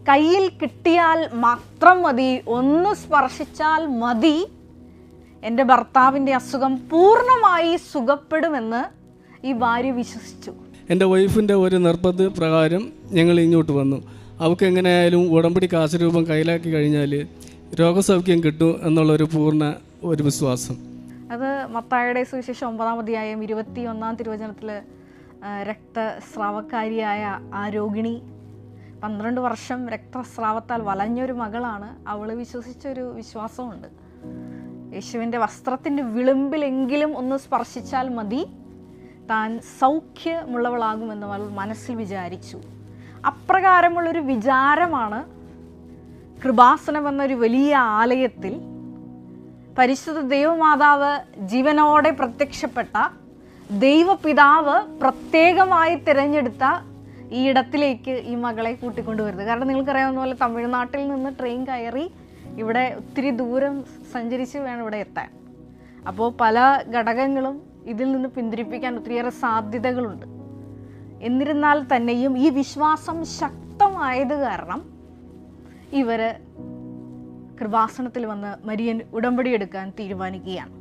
കയ്യിൽ കിട്ടിയാൽ മാത്രം മതി, ഒന്ന് സ്പർശിച്ചാൽ മതി, എൻ്റെ ഭർത്താവിൻ്റെ അസുഖം പൂർണ്ണമായി സുഖപ്പെടുമെന്ന് ഈ ഭാര്യ വിശ്വസിച്ചു. എൻ്റെ വൈഫിൻ്റെ ഒരു നിർബന്ധ പ്രകാരം ഞങ്ങൾ ഇങ്ങോട്ട് വന്നു. അവർക്ക് എങ്ങനെയായാലും ഉടമ്പടി കാശരൂപം കയ്യിലാക്കി കഴിഞ്ഞാൽ രോഗസൗഖ്യം കിട്ടും എന്നുള്ളൊരു പൂർണ്ണ ഒരു വിശ്വാസം. അത് മത്തായിയുടെ സുവിശേഷം 9-ാം അധ്യായം 21-ാം തിരുവചനത്തിൽ രക്തസ്രാവക്കാരിയായ ആ രോഗിണി 12 വർഷം രക്തസ്രാവത്താൽ വലഞ്ഞൊരു മകളാണ്. അവൾ വിശ്വസിച്ചൊരു വിശ്വാസമുണ്ട്. യേശുവിൻ്റെ വസ്ത്രത്തിൻ്റെ വിളിമ്പിലെങ്കിലും ഒന്ന് സ്പർശിച്ചാൽ മതി, താൻ സൗഖ്യമുള്ളവളാകുമെന്ന് അവൾ മനസ്സിൽ വിചാരിച്ചു. അപ്രകാരമുള്ളൊരു വിചാരമാണ് കൃപാസനം എന്നൊരു വലിയ ആലയത്തിൽ പരിശുദ്ധ ദൈവമാതാവ് ജീവനോടെ പ്രത്യക്ഷപ്പെട്ട ദൈവപിതാവ് പ്രത്യേകമായി തിരഞ്ഞെടുത്ത ഈ ഇടത്തിലേക്ക് ഈ മകളെ കൂട്ടിക്കൊണ്ടുവരുന്നത്. കാരണം നിങ്ങൾക്കറിയാവുന്ന പോലെ തമിഴ്നാട്ടിൽ നിന്ന് ട്രെയിൻ കയറി ഇവിടെ ഒത്തിരി ദൂരം സഞ്ചരിച്ച് വേണം ഇവിടെ എത്താൻ. അപ്പോൾ പല ഘടകങ്ങളും ഇതിൽ നിന്ന് പിന്തിരിപ്പിക്കാൻ ഒത്തിരിയേറെ സാധ്യതകളുണ്ട്. എന്നിരുന്നാൽ തന്നെയും ഈ വിശ്വാസം ശക്തമായത് കാരണം ഇവർ കൃപാസനത്തിൽ വന്ന് മരിയൻ ഉടമ്പടി എടുക്കാൻ തീരുമാനിക്കുകയാണ്.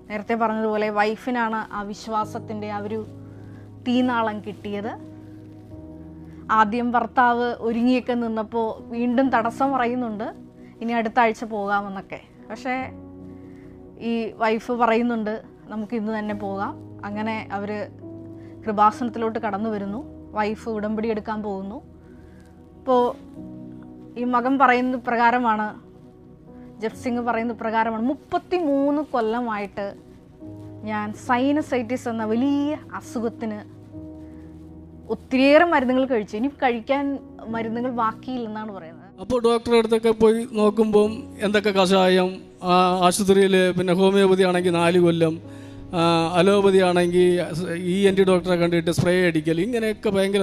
നേരത്തെ പറഞ്ഞതുപോലെ വൈഫിനാണ് ആ വിശ്വാസത്തിൻ്റെ ആ ഒരു തീനാളം കിട്ടിയത്. ആദ്യം ഭർത്താവ് ഒരുങ്ങിയൊക്കെ നിന്നപ്പോൾ വീണ്ടും തടസ്സം പറയുന്നുണ്ട്, ഇനി അടുത്ത ആഴ്ച പോകാമെന്നൊക്കെ. പക്ഷേ ഈ വൈഫ് പറയുന്നുണ്ട് നമുക്ക് ഇന്ന് തന്നെ പോകാം. അങ്ങനെ അവർ കൃപാസനത്തിലോട്ട് കടന്നു വരുന്നു. വൈഫ് ഉടമ്പടി എടുക്കാൻ പോകുന്നു. ഇപ്പോൾ ഈ മകൻ പറയുന്ന പ്രകാരമാണ്, ജപ്സിംഗ് പറയുന്ന പ്രകാരമാണ്, 33 കൊല്ലമായിട്ട് ഞാൻ സൈനസൈറ്റിസ് എന്ന വലിയ അസുഖത്തിന് ഒത്തിരിയേറെ മരുന്നുകൾ കഴിച്ചു, ഇനി കഴിക്കാൻ മരുന്നുകൾ ബാക്കിയില്ലെന്നാണ് പറയുന്നത്. അപ്പോൾ ഡോക്ടറെ അടുത്തൊക്കെ പോയി നോക്കുമ്പം എന്തൊക്കെ കഷായം, ആശുപത്രിയിൽ പിന്നെ ഹോമിയോപ്പതി ആണെങ്കിൽ 4 കൊല്ലം, അലോപ്പതി ആണെങ്കിൽ ENT ഡോക്ടറെ കണ്ടിട്ട് സ്പ്രേ അടിക്കൽ, ഇങ്ങനെയൊക്കെ ഭയങ്കര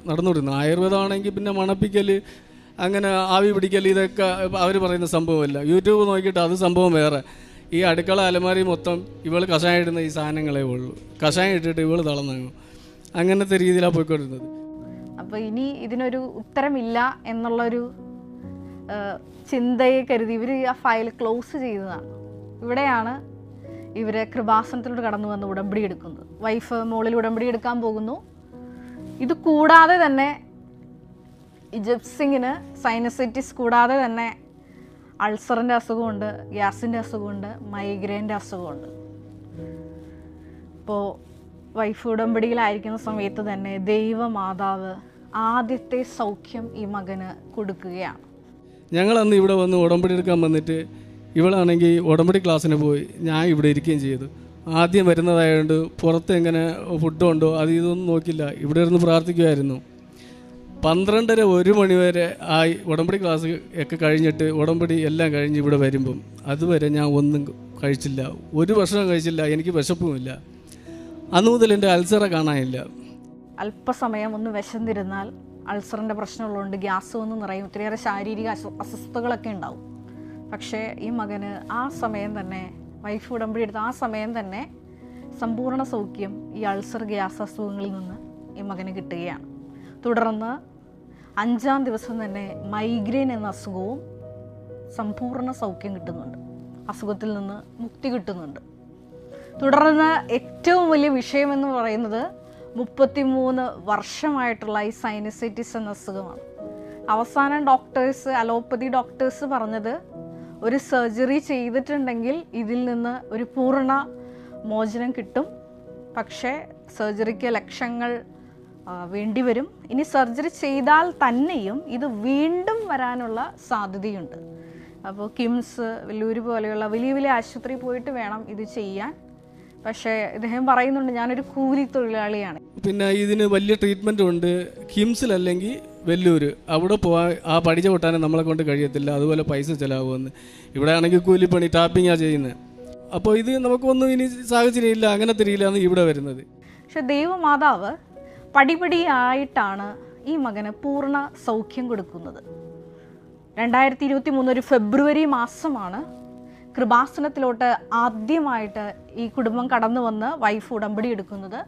നടന്നുകൊണ്ടിരുന്നു. ആയുർവേദമാണെങ്കിൽ പിന്നെ മണപ്പിക്കൽ, അങ്ങനെ ആവി പിടിക്കൽ, ഇതൊക്കെ അവർ പറയുന്ന സംഭവമല്ല. യൂട്യൂബ് നോക്കിയിട്ട് അത് സംഭവം വേറെ. ഈ അടുക്കള അലമാരി മൊത്തം ഇവൾ കഷായം ഇടുന്ന ഈ സാധനങ്ങളേ ഉള്ളൂ. കഷായം ഇട്ടിട്ട് ഇവൾ തളർന്നു. അങ്ങനത്തെ രീതിയിലാണ് പോയിക്കൊണ്ടിരുന്നത്. അപ്പോൾ ഇനി ഇതിനൊരു ഉത്തരമില്ല എന്നുള്ളൊരു ചിന്തയെ കരുതി ഇവർ ആ ഫയൽ ക്ലോസ് ചെയ്തതാണ്. ഇവിടെയാണ് ഇവർ കൃപാസനത്തിലോട്ട് കടന്നു വന്ന് ഉടമ്പടി എടുക്കുന്നത്. വൈഫ് മുകളിൽ ഉടമ്പടി എടുക്കാൻ പോകുന്നു. ഇത് കൂടാതെ തന്നെ ഈ ജപ്സിങ്ങിന് സൈനസൈറ്റിസ് കൂടാതെ തന്നെ അൾസറിൻ്റെ അസുഖമുണ്ട്, ഗ്യാസിൻ്റെ അസുഖമുണ്ട്, മൈഗ്രെയിൻ്റെ അസുഖമുണ്ട്. ഇപ്പോൾ വൈഫ് ഉടമ്പടിയിലായിരിക്കുന്ന സമയത്ത് തന്നെ ദൈവമാതാവ് ആദ്യത്തെ സൗഖ്യം ഈ മകന് കൊടുക്കുകയാണ്. ഞങ്ങളന്ന് ഇവിടെ വന്ന് ഉടമ്പടി എടുക്കാൻ വന്നിട്ട് ഇവളാണെങ്കിൽ ഉടമ്പടി ക്ലാസ്സിന് പോയി, ഞാൻ ഇവിടെ ഇരിക്കുകയും ചെയ്തു. ആദ്യം വരുന്നതായതുകൊണ്ട് പുറത്ത് എങ്ങനെ ഫുഡുണ്ടോ അത് ഇതൊന്നും നോക്കില്ല, ഇവിടെ ഇരുന്ന് പ്രാർത്ഥിക്കുമായിരുന്നു. 12:30-1 മണി വരെ ആയി ഉടമ്പടി ക്ലാസ് ഒക്കെ കഴിഞ്ഞിട്ട് ഉടമ്പടി എല്ലാം കഴിഞ്ഞ് ഇവിടെ വരുമ്പം അതുവരെ ഞാൻ ഒന്നും കഴിച്ചില്ല, ഒരു ഭക്ഷണം കഴിച്ചില്ല, എനിക്ക് വിശപ്പുമില്ല. അന്ന് മുതൽ എൻ്റെ അൾസറെ കാണാനില്ല. അല്പസമയം ഒന്ന് വിശന്നിരുന്നാൽ അൾസറിൻ്റെ പ്രശ്നമുള്ളതുകൊണ്ട് ഗ്യാസ് വന്ന് നിറയും, ഒത്തിരിയേറെ ശാരീരിക അസ്വസ്ഥതകളൊക്കെ ഉണ്ടാവും. പക്ഷേ ഈ മകന് ആ സമയം തന്നെ, വൈഫ് ഉടമ്പടി എടുത്ത ആ സമയം തന്നെ സമ്പൂർണ്ണ സൗഖ്യം ഈ അൾസർ ഗ്യാസ് അസുഖങ്ങളിൽ നിന്ന് ഈ മകന് കിട്ടുകയാണ്. തുടർന്ന് 5-ാം ദിവസം തന്നെ മൈഗ്രെയിൻ എന്ന അസുഖവും സമ്പൂർണ്ണ സൗഖ്യം കിട്ടുന്നുണ്ട്, അസുഖത്തിൽ നിന്ന് മുക്തി കിട്ടുന്നുണ്ട്. തുടർന്ന് ഏറ്റവും വലിയ വിഷയമെന്ന് പറയുന്നത് 33 വർഷമായിട്ടുള്ള ഈ സൈനസൈറ്റിസ് എന്ന അസുഖമാണ്. അവസാനം ഡോക്ടേഴ്സ്, അലോപ്പതി ഡോക്ടേഴ്സ് പറഞ്ഞത് ഒരു സർജറി ചെയ്തിട്ടുണ്ടെങ്കിൽ ഇതിൽ നിന്ന് ഒരു പൂർണ്ണ മോചനം കിട്ടും. പക്ഷേ സർജറിക്ക് ലക്ഷങ്ങൾ വേണ്ടിവരും. ഇനി സർജറി ചെയ്താൽ തന്നെയും ഇത് വീണ്ടും വരാനുള്ള സാധ്യതയുണ്ട്. അപ്പോൾ കിംസ്, വെല്ലൂർ പോലെയുള്ള വലിയ വലിയ ആശുപത്രി പോയിട്ട് വേണം ഇത് ചെയ്യാൻ. പക്ഷേ ഇദ്ദേഹം പറയുന്നുണ്ട്, ഞാനൊരു കൂലി തൊഴിലാളിയാണ്. പിന്നെ ഇതിന് വലിയ ട്രീറ്റ്മെൻറ്റും ഉണ്ട്. കിംസിലല്ലെങ്കിൽ വെല്ലൂർ, അവിടെ പോകാൻ ആ പഠിച്ച പൊട്ടാനും നമ്മളെ കൊണ്ട് കഴിയത്തില്ല, അതുപോലെ പൈസ ചിലവുമെന്ന്. ഇവിടെ ആണെങ്കിൽ കൂലിപ്പണി ടാപ്പിങ്ങാണ് ചെയ്യുന്നത്. അപ്പോൾ ഇത് നമുക്കൊന്നും ഇനി സാഹചര്യമില്ല, അങ്ങനെ തിരിയില്ലാന്ന് ഇവിടെ വരുന്നത്. പക്ഷെ ദൈവമാതാവ് പടിപടിയായിട്ടാണ് ഈ മകന് പൂർണ്ണ സൗഖ്യം കൊടുക്കുന്നത്. 2023 ഒരു ഫെബ്രുവരി മാസമാണ് കൃപാസനത്തിലോട്ട് ആദ്യമായിട്ട് ഈ കുടുംബം കടന്നു വന്ന് വൈഫ് ഉടമ്പടി എടുക്കുന്നത്.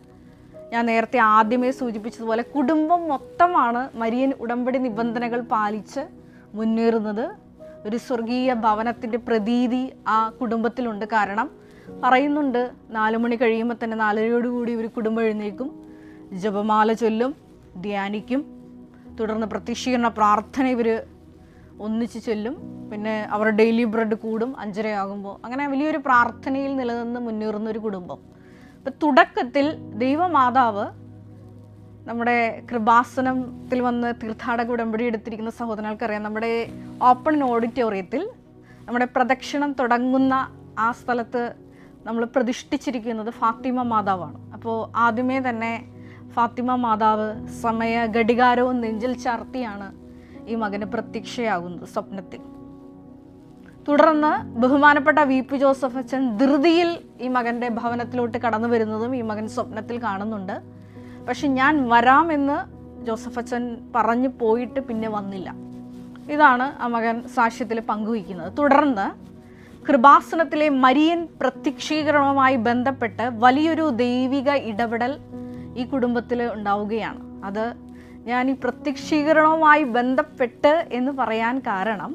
ഞാൻ നേരത്തെ ആദ്യമേ സൂചിപ്പിച്ചതുപോലെ കുടുംബം മൊത്തമാണ് മരിയൻ ഉടമ്പടി നിബന്ധനകൾ പാലിച്ച് മുന്നേറുന്നത്. ഒരു സ്വർഗീയ ഭവനത്തിൻ്റെ പ്രതീതി ആ കുടുംബത്തിലുണ്ട്. കാരണം പറയുന്നുണ്ട്, 4 മണി കഴിയുമ്പോൾ തന്നെ 4:30 ഇവർ കുടുംബം എഴുന്നേൽക്കും, ജപമാല ചൊല്ലും, ധ്യാനിക്കും. തുടർന്ന് പ്രത്യക്ഷീകരണ പ്രാർത്ഥന ഇവർ ഒന്നിച്ച് ചൊല്ലും. പിന്നെ അവർ ഡെയിലി ബ്രെഡ് കൂടും 5:30 ആകുമ്പോൾ. അങ്ങനെ വലിയൊരു പ്രാർത്ഥനയിൽ നിലനിന്ന് മുന്നേറുന്ന ഒരു കുടുംബം. അപ്പം തുടക്കത്തിൽ ദൈവമാതാവ് നമ്മുടെ കൃപാസനത്തിൽ വന്ന് തീർത്ഥാടക ഉടമ്പടി എടുത്തിരിക്കുന്ന സഹോദരങ്ങൾക്കറിയാം, നമ്മുടെ ഓപ്പൺ ഓഡിറ്റോറിയത്തിൽ നമ്മുടെ പ്രദക്ഷിണം തുടങ്ങുന്ന ആ സ്ഥലത്ത് നമ്മൾ പ്രതിഷ്ഠിച്ചിരിക്കുന്നത് ഫാത്തിമ മാതാവാണ്. അപ്പോൾ ആദ്യമേ തന്നെ ഫാത്തിമ മാതാവ് സമയ ഘടികാരവും നെഞ്ചിൽ ചാർത്തിയാണ് ഈ മകന് പ്രത്യക്ഷയാകുന്നത് സ്വപ്നത്തിൽ. തുടർന്ന് ബഹുമാനപ്പെട്ട VP ജോസഫ് അച്ഛൻ ധൃതിയിൽ ഈ മകൻ്റെ ഭവനത്തിലോട്ട് കടന്നു വരുന്നതും ഈ മകൻ സ്വപ്നത്തിൽ കാണുന്നുണ്ട്. പക്ഷെ ഞാൻ വരാമെന്ന് ജോസഫ് അച്ഛൻ പറഞ്ഞു പോയിട്ട് പിന്നെ വന്നില്ല. ഇതാണ് ആ മകൻ സാക്ഷ്യത്തിൽ പങ്കുവയ്ക്കുന്നത്. തുടർന്ന് കൃപാസനത്തിലെ മരിയൻ പ്രത്യക്ഷീകരണവുമായി ബന്ധപ്പെട്ട് വലിയൊരു ദൈവിക ഇടപെടൽ ഈ കുടുംബത്തിൽ ഉണ്ടാവുകയാണ്. അത് ഞാൻ ഈ പ്രത്യക്ഷീകരണവുമായി ബന്ധപ്പെട്ട് എന്ന് പറയാൻ കാരണം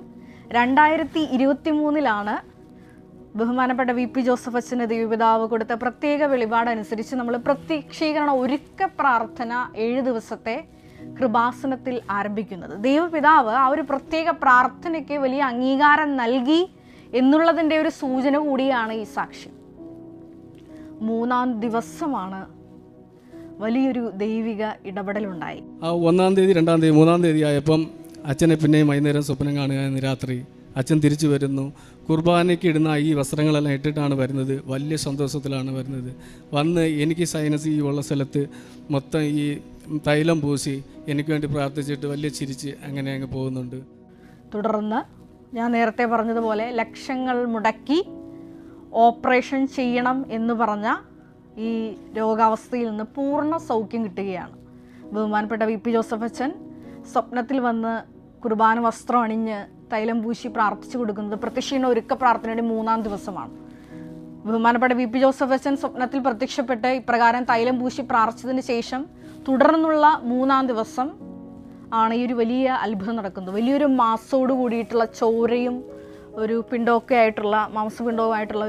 2023 ബഹുമാനപ്പെട്ട VP ജോസഫ് അച്ഛന് ദൈവപിതാവ് കൊടുത്ത പ്രത്യേക വെളിപാടനുസരിച്ച് നമ്മൾ പ്രത്യക്ഷീകരണം ഒരുക്ക പ്രാർത്ഥന 7 ദിവസത്തെ കൃപാസനത്തിൽ ആരംഭിക്കുന്നത്. ദൈവപിതാവ് ആ ഒരു പ്രത്യേക പ്രാർത്ഥനയ്ക്ക് വലിയ അംഗീകാരം നൽകി എന്നുള്ളതിൻ്റെ ഒരു സൂചന കൂടിയാണ് ഈ സാക്ഷ്യം. 3-ാം ദിവസമാണ് വലിയൊരു ദൈവിക ഇടപെടലുണ്ടായി. ആ 1-ാം തീയതി 2-ാം തീയതി 3-ാം തീയതി ആയപ്പം അച്ഛനെ പിന്നെയും വൈകുന്നേരം സ്വപ്നം കാണുക. ഇന്ന് രാത്രി അച്ഛൻ തിരിച്ചു വരുന്നു. കുർബാനയ്ക്ക് ഇടുന്ന ഈ വസ്ത്രങ്ങളെല്ലാം ഇട്ടിട്ടാണ് വരുന്നത്. വലിയ സന്തോഷത്തിലാണ് വരുന്നത്. വന്ന് എനിക്ക് സൈനസ് ഈ ഉള്ള സ്ഥലത്ത് മൊത്തം ഈ തൈലം പൂശി എനിക്ക് വേണ്ടി പ്രാർത്ഥിച്ചിട്ട് വലിയ ചിരിച്ച് അങ്ങനെ അങ്ങ് പോകുന്നുണ്ട്. തുടർന്ന് ഞാൻ നേരത്തെ പറഞ്ഞതുപോലെ ലക്ഷങ്ങൾ മുടക്കി ഓപ്പറേഷൻ ചെയ്യണം എന്ന് പറഞ്ഞ ഈ രോഗാവസ്ഥയിൽ നിന്ന് പൂർണ്ണ സൗഖ്യം കിട്ടുകയാണ്. ബഹുമാനപ്പെട്ട VP ജോസഫ് അച്ഛൻ സ്വപ്നത്തിൽ വന്ന് കുർബാന വസ്ത്രം അണിഞ്ഞ് തൈലം പൂശി പ്രാർത്ഥിച്ചു കൊടുക്കുന്നത് പ്രത്യക്ഷീകരണ ഒരുക്ക പ്രാർത്ഥനയുടെ 3-ാം ദിവസമാണ്. ബഹുമാനപ്പെട്ട VP ജോസഫ് അച്ഛൻ സ്വപ്നത്തിൽ പ്രത്യക്ഷപ്പെട്ട് ഇപ്രകാരം തൈലം പൂശി പ്രാർത്ഥിച്ചതിന് ശേഷം തുടർന്നുള്ള 3-ാം ദിവസം ആണ് ഈ ഒരു വലിയ അത്ഭുതം നടക്കുന്നത്. വലിയൊരു മാസോട് കൂടിയിട്ടുള്ള ചോരയും ഒരു പിണ്ടമൊക്കെ ആയിട്ടുള്ള മാംസപിണ്ടവുമായിട്ടുള്ള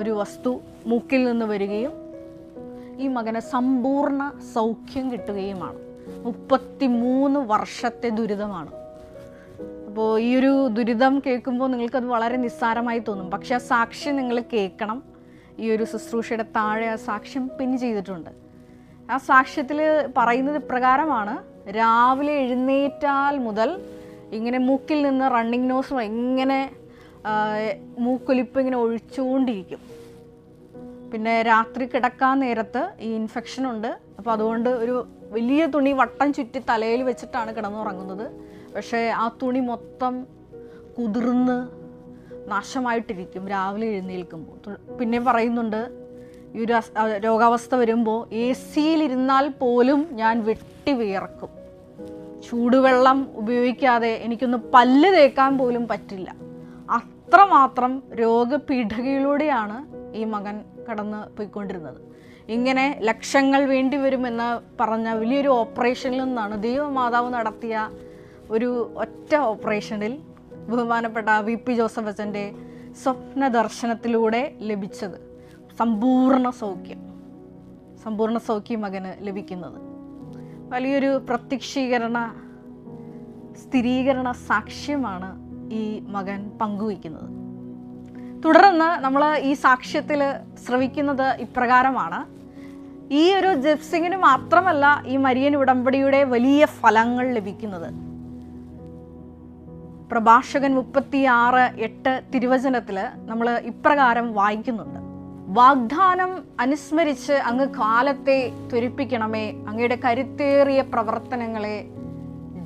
ഒരു വസ്തു മൂക്കിൽ നിന്ന് വരികയും ഈ മകന് സമ്പൂർണ്ണ സൗഖ്യം കിട്ടുകയുമാണ്. 33 വർഷത്തെ ദുരിതമാണ്. അപ്പോൾ ഈ ഒരു ദുരിതം കേൾക്കുമ്പോൾ നിങ്ങൾക്കത് വളരെ നിസ്സാരമായി തോന്നും. പക്ഷെ ആ സാക്ഷ്യം നിങ്ങൾ കേൾക്കണം. ഈ ഒരു ശുശ്രൂഷയുടെ താഴെ ആ സാക്ഷ്യം പിൻ ചെയ്തിട്ടുണ്ട്. ആ സാക്ഷ്യത്തിൽ പറയുന്നത് ഇപ്രകാരമാണ്: രാവിലെ എഴുന്നേറ്റാൽ മുതൽ ഇങ്ങനെ മൂക്കിൽ നിന്ന് റണ്ണിങ് നോസ് ഇങ്ങനെ മൂക്കൊലിപ്പ് ഇങ്ങനെ ഒഴിച്ചുകൊണ്ടിരിക്കും. പിന്നെ രാത്രി കിടക്കാൻ നേരത്ത് ഈ ഇൻഫെക്ഷൻ ഉണ്ട്. അപ്പോൾ അതുകൊണ്ട് ഒരു വലിയ തുണി വട്ടം ചുറ്റി തലയിൽ വെച്ചിട്ടാണ് കിടന്നുറങ്ങുന്നത്. പക്ഷേ ആ തുണി മൊത്തം കുതിർന്ന് നാശമായിട്ടിരിക്കും രാവിലെ എഴുന്നേൽക്കുമ്പോൾ. പിന്നെ പറയുന്നുണ്ട്, ഈ ഒരു രോഗാവസ്ഥ വരുമ്പോൾ AC-യിലിരുന്നാൽ പോലും ഞാൻ വെട്ടി വിയർക്കും. ചൂടുവെള്ളം ഉപയോഗിക്കാതെ എനിക്കൊന്ന് പല്ല് തേക്കാൻ പോലും പറ്റില്ല. അത്രമാത്രം രോഗപീഠകയിലൂടെയാണ് ഈ മകൻ കടന്ന് പോയിക്കൊണ്ടിരുന്നത്. ഇങ്ങനെ ലക്ഷങ്ങൾ വേണ്ടി വരുമെന്ന് പറഞ്ഞ വലിയൊരു ഓപ്പറേഷനിൽ നിന്നാണ് ദൈവമാതാവ് നടത്തിയ ഒരു ഒറ്റ ഓപ്പറേഷനിൽ ബഹുമാനപ്പെട്ട VP ജോസഫ് അച്ഛൻ്റെ സ്വപ്ന ദർശനത്തിലൂടെ ലഭിച്ചത് സമ്പൂർണ്ണ സൗഖ്യം മകന് ലഭിക്കുന്നത്. വലിയൊരു സ്ഥിരീകരണ സാക്ഷ്യമാണ് ഈ മകൻ പങ്കുവയ്ക്കുന്നത്. തുടർന്ന് നമ്മൾ ഈ സാക്ഷ്യത്തിൽ ശ്രവിക്കുന്നത് ഇപ്രകാരമാണ്: ഈ ഒരു ജപ്സിങ്ങിന് മാത്രമല്ല ഈ മരിയൻ ഉടമ്പടിയുടെ വലിയ ഫലങ്ങൾ ലഭിക്കുന്നത്. പ്രഭാഷകൻ 36:8 തിരുവചനത്തിൽ നമ്മൾ ഇപ്രകാരം വായിക്കുന്നുണ്ട്: വാഗ്ദാനം അനുസ്മരിച്ച് അങ്ങ് കാലത്തെ ത്വരിപ്പിക്കണമേ, അങ്ങയുടെ കരുത്തേറിയ പ്രവർത്തനങ്ങളെ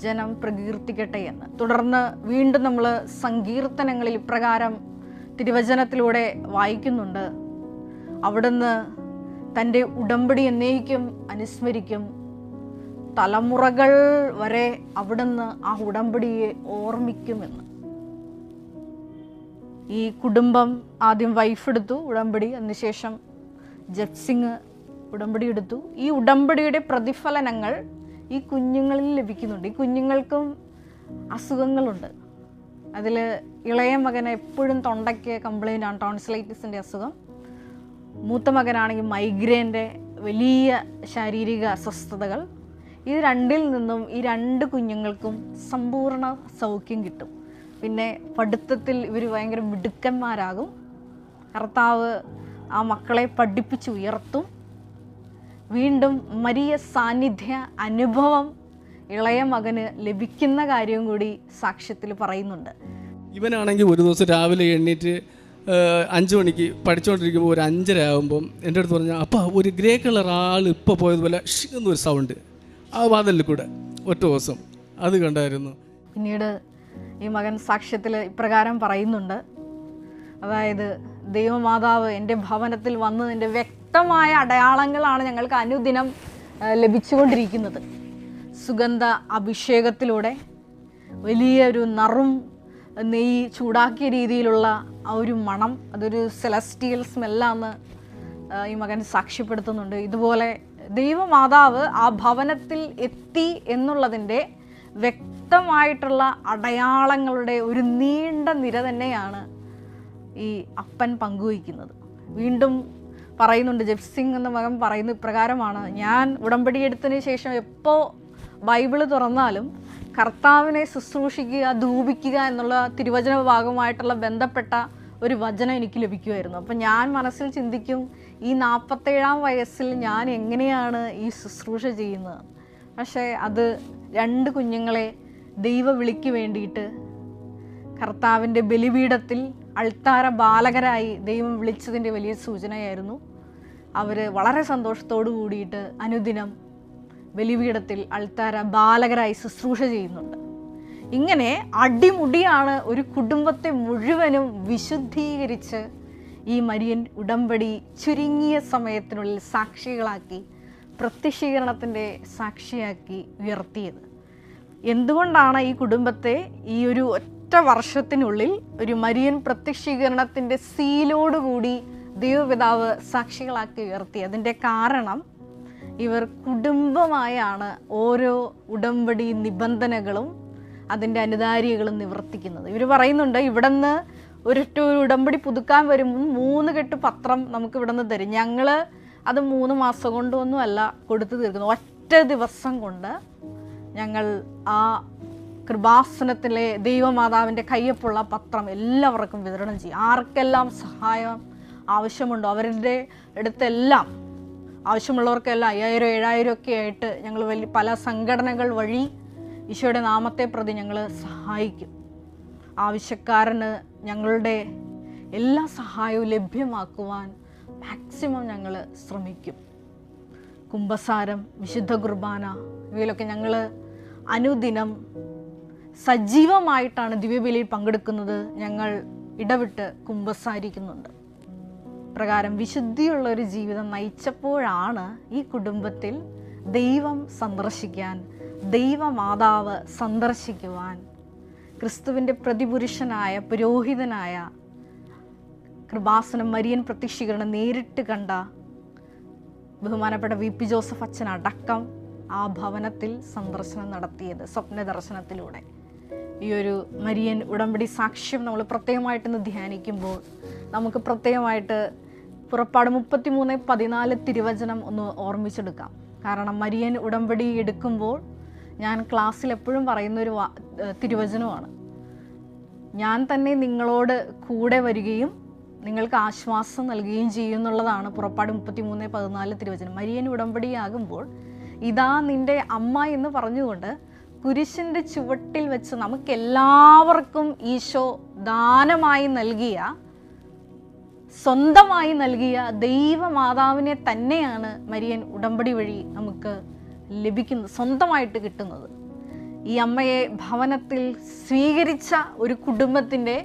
ജനം പ്രകീർത്തിക്കട്ടെ എന്ന്. തുടർന്ന് വീണ്ടും നമ്മൾ സങ്കീർത്തനങ്ങളിൽ ഇപ്രകാരം തിരുവചനത്തിലൂടെ വായിക്കുന്നുണ്ട്: അവിടുന്ന് തൻ്റെ ഉടമ്പടി എന്നേക്കും അനുസ്മരിക്കും, തലമുറകൾ വരെ അവിടുന്ന് ആ ഉടമ്പടിയെ ഓർമ്മിക്കുമെന്ന്. ഈ കുടുംബം ആദ്യം വൈഫ് എടുത്തു ഉടമ്പടി, അതിനുശേഷം ജപ്സിങ് ഉടമ്പടി എടുത്തു. ഈ ഉടമ്പടിയുടെ പ്രതിഫലനങ്ങൾ ഈ കുഞ്ഞുങ്ങളിൽ ലഭിക്കുന്നുണ്ട്. ഈ കുഞ്ഞുങ്ങൾക്കും അസുഖങ്ങളുണ്ട്. അതിൽ ഇളയ മകന് എപ്പോഴും തൊണ്ടയ്ക്ക് കംപ്ലൈൻ്റ് ആണ്, ടോൺസിലൈറ്റിസിൻ്റെ അസുഖം. മൂത്ത മകനാണെങ്കിൽ മൈഗ്രെയിൻ്റെ വലിയ ശാരീരിക അസ്വസ്ഥതകൾ. ഇത് രണ്ടിൽ നിന്നും ഈ 2 കുഞ്ഞുങ്ങൾക്കും സമ്പൂർണ്ണ സൗഖ്യം കിട്ടും. പിന്നെ പഠിത്തത്തിൽ ഇവർ ഭയങ്കര മിടുക്കന്മാരാകും. കർത്താവ് ആ മക്കളെ പഠിപ്പിച്ചുയർത്തും. വീണ്ടും മരിയ സാന്നിധ്യ അനുഭവം ഇളയ മകന് ലഭിക്കുന്ന കാര്യം കൂടി സാക്ഷ്യത്തിൽ പറയുന്നുണ്ട്. ഇവനാണെങ്കിൽ ഒരു ദിവസം രാവിലെ എണ്ണീറ്റ് 5 മണിക്ക് പഠിച്ചുകൊണ്ടിരിക്കുമ്പോൾ ഒരു 5:30 ആകുമ്പം എൻ്റെ അടുത്ത് പറഞ്ഞാൽ അപ്പോൾ ഒരു ഗ്രേ കളർ ആൾ ഇപ്പോൾ പോയതുപോലെ എന്നൊരു സൗണ്ട് ആ വാതിലിൽ കൂടെ ഒറ്റ ദിവസം അത് കണ്ടായിരുന്നു. പിന്നീട് ഈ മകൻ സാക്ഷ്യത്തിൽ ഇപ്രകാരം പറയുന്നുണ്ട്, അതായത് ദൈവമാതാവ് എൻ്റെ ഭവനത്തിൽ വന്നതിൻ്റെ വ്യക്തമായ അടയാളങ്ങളാണ് ഞങ്ങൾക്ക് അനുദിനം ലഭിച്ചുകൊണ്ടിരിക്കുന്നത്. സുഗന്ധ അഭിഷേകത്തിലൂടെ വലിയൊരു നറും നെയ്യ് ചൂടാക്കിയ രീതിയിലുള്ള ആ ഒരു മണം, അതൊരു സെലസ്റ്റിയൽ സ്മെല്ലാന്ന് ഈ മകൻ സാക്ഷ്യപ്പെടുത്തുന്നുണ്ട്. ഇതുപോലെ ദൈവമാതാവ് ആ ഭവനത്തിൽ എത്തി എന്നുള്ളതിൻ്റെ വ്യക്തമായിട്ടുള്ള അടയാളങ്ങളുടെ ഒരു നീണ്ട നിര തന്നെയാണ് ഈ അപ്പൻ പങ്കുവയ്ക്കുന്നത്. വീണ്ടും പറയുന്നുണ്ട്, ജപ്സിംഗ് എന്ന മകൻ പറയുന്ന ഇപ്രകാരമാണ്, ഞാൻ ഉടമ്പടി എടുത്തതിന് ശേഷം എപ്പോൾ ബൈബിള് തുറന്നാലും കർത്താവിനെ ശുശ്രൂഷിക്കുക, ധൂപിക്കുക എന്നുള്ള തിരുവചന ഭാഗമായിട്ടുള്ള ബന്ധപ്പെട്ട ഒരു വചനം എനിക്ക് ലഭിക്കുമായിരുന്നു. അപ്പം ഞാൻ മനസ്സിൽ ചിന്തിക്കും, ഈ 47-ാം വയസ്സിൽ ഞാൻ എങ്ങനെയാണ് ഈ ശുശ്രൂഷ ചെയ്യുന്നത്? പക്ഷേ അത് 2 കുഞ്ഞുങ്ങളെ ദൈവ വിളിക്ക് വേണ്ടിയിട്ട് കർത്താവിൻ്റെ ബലിപീഠത്തിൽ അൾത്താര ബാലകരായി ദൈവം വിളിച്ചതിൻ്റെ വലിയ സൂചനയായിരുന്നു. അവർ വളരെ സന്തോഷത്തോടു കൂടിയിട്ട് അനുദിനം ബലിപീഠത്തിൽ അൾത്താര ബാലകരായി ശുശ്രൂഷ ചെയ്യുന്നുണ്ട്. ഇങ്ങനെ അടിമുടിയാണ് ഒരു കുടുംബത്തെ മുഴുവനും വിശുദ്ധീകരിച്ച് ഈ മരിയൻ ഉടമ്പടി ചുരുങ്ങിയ സമയത്തിനുള്ളിൽ സാക്ഷികളാക്കി, പ്രത്യക്ഷീകരണത്തിൻ്റെ സാക്ഷിയാക്കി ഉയർത്തിയത്. എന്തുകൊണ്ടാണ് ഈ കുടുംബത്തെ ഈ ഒരു ഒറ്റ വർഷത്തിനുള്ളിൽ ഒരു മരിയൻ പ്രത്യക്ഷീകരണത്തിൻ്റെ സീലോടുകൂടി ദൈവപിതാവ് സാക്ഷികളാക്കി ഉയർത്തി? അതിൻ്റെ കാരണം ഇവർ കുടുംബമായാണ് ഓരോ ഉടമ്പടി നിബന്ധനകളും അതിൻ്റെ അനുധാരികളും നിവർത്തിക്കുന്നത്. ഇവർ പറയുന്നുണ്ട്, ഇവിടെ നിന്ന് ഒരൊറ്റ ഉടമ്പടി പുതുക്കാൻ വരുമ്പോൾ 3 കെട്ട് പത്രം നമുക്ക് ഇവിടെ നിന്ന് തരും. ഞങ്ങൾ അത് 3 മാസം കൊണ്ടൊന്നുമല്ല കൊടുത്തു തീർക്കുന്നു, ഒറ്റ ദിവസം കൊണ്ട് ഞങ്ങൾ ആ കൃപാസനത്തിലെ ദൈവമാതാവിൻ്റെ കയ്യൊപ്പുള്ള പത്രം എല്ലാവർക്കും വിതരണം ചെയ്യും. ആർക്കെല്ലാം സഹായം ആവശ്യമുണ്ടോ അവരുടെ അടുത്തെല്ലാം, ആവശ്യമുള്ളവർക്കെല്ലാം 5000, 7000 ഒക്കെ ആയിട്ട് ഞങ്ങൾ പല സംഘടനകൾ വഴി ഈശോയുടെ നാമത്തെ പ്രതി ഞങ്ങൾ സഹായിക്കും. ആവശ്യക്കാരന് ഞങ്ങളുടെ എല്ലാ സഹായവും ലഭ്യമാക്കുവാൻ മാക്സിമം ഞങ്ങൾ ശ്രമിക്കും. കുംഭസാരം, വിശുദ്ധ കുർബാന ഇവയിലൊക്കെ ഞങ്ങൾ അനുദിനം സജീവമായിട്ടാണ് ദിവ്യബലിയിൽ പങ്കെടുക്കുന്നത്. ഞങ്ങൾ ഇടവിട്ട് കുംഭസാരിക്കുന്നുണ്ട്. പ്രകാരം വിശുദ്ധിയുള്ളൊരു ജീവിതം നയിച്ചപ്പോഴാണ് ഈ കുടുംബത്തിൽ ദൈവം സന്ദർശിക്കാൻ, ദൈവമാതാവ് സന്ദർശിക്കുവാൻ, ക്രിസ്തുവിൻ്റെ പ്രതിപുരുഷനായ പുരോഹിതനായ കൃപാസനം മരിയൻ പ്രത്യക്ഷീകരണം നേരിട്ട് കണ്ട ബഹുമാനപ്പെട്ട VP ജോസഫ് അച്ഛൻ അടക്കം ആ ഭവനത്തിൽ സന്ദർശനം നടത്തിയത് സ്വപ്ന ദർശനത്തിലൂടെ. ഈ ഒരു മരിയൻ ഉടമ്പടി സാക്ഷ്യം നമ്മൾ പ്രത്യേകമായിട്ടൊന്ന് ധ്യാനിക്കുമ്പോൾ നമുക്ക് പ്രത്യേകമായിട്ട് പുറപ്പാട് 33:14 തിരുവചനം ഒന്ന് ഓർമ്മിച്ചെടുക്കാം. കാരണം മരിയൻ ഉടമ്പടി എടുക്കുമ്പോൾ ഞാൻ ക്ലാസ്സിൽ എപ്പോഴും പറയുന്നൊരു തിരുവചനമാണ്, ഞാൻ തന്നെ നിങ്ങളോട് കൂടെ വരികയും നിങ്ങൾക്ക് ആശ്വാസം നൽകുകയും ചെയ്യും എന്നുള്ളതാണ് പുറപ്പാട് 33:14 തിരുവചനം. മരിയൻ ഉടമ്പടിയാകുമ്പോൾ ഇതാ നിൻ്റെ അമ്മ എന്ന് പറഞ്ഞുകൊണ്ട് കുരിശിൻ്റെ ചുവട്ടിൽ വെച്ച് നമുക്കെല്ലാവർക്കും ഈശോ ദാനമായി നൽകിയ, സ്വന്തമായി നൽകിയ ദൈവമാതാവിനെ തന്നെയാണ് മരിയൻ ഉടമ്പടി വഴി നമുക്ക് ലഭിക്കുന്നത്, സ്വന്തമായിട്ട് കിട്ടുന്നത്. ഈ അമ്മയെ ഭവനത്തിൽ സ്വീകരിച്ച ഒരു കുടുംബത്തിൻ്റെ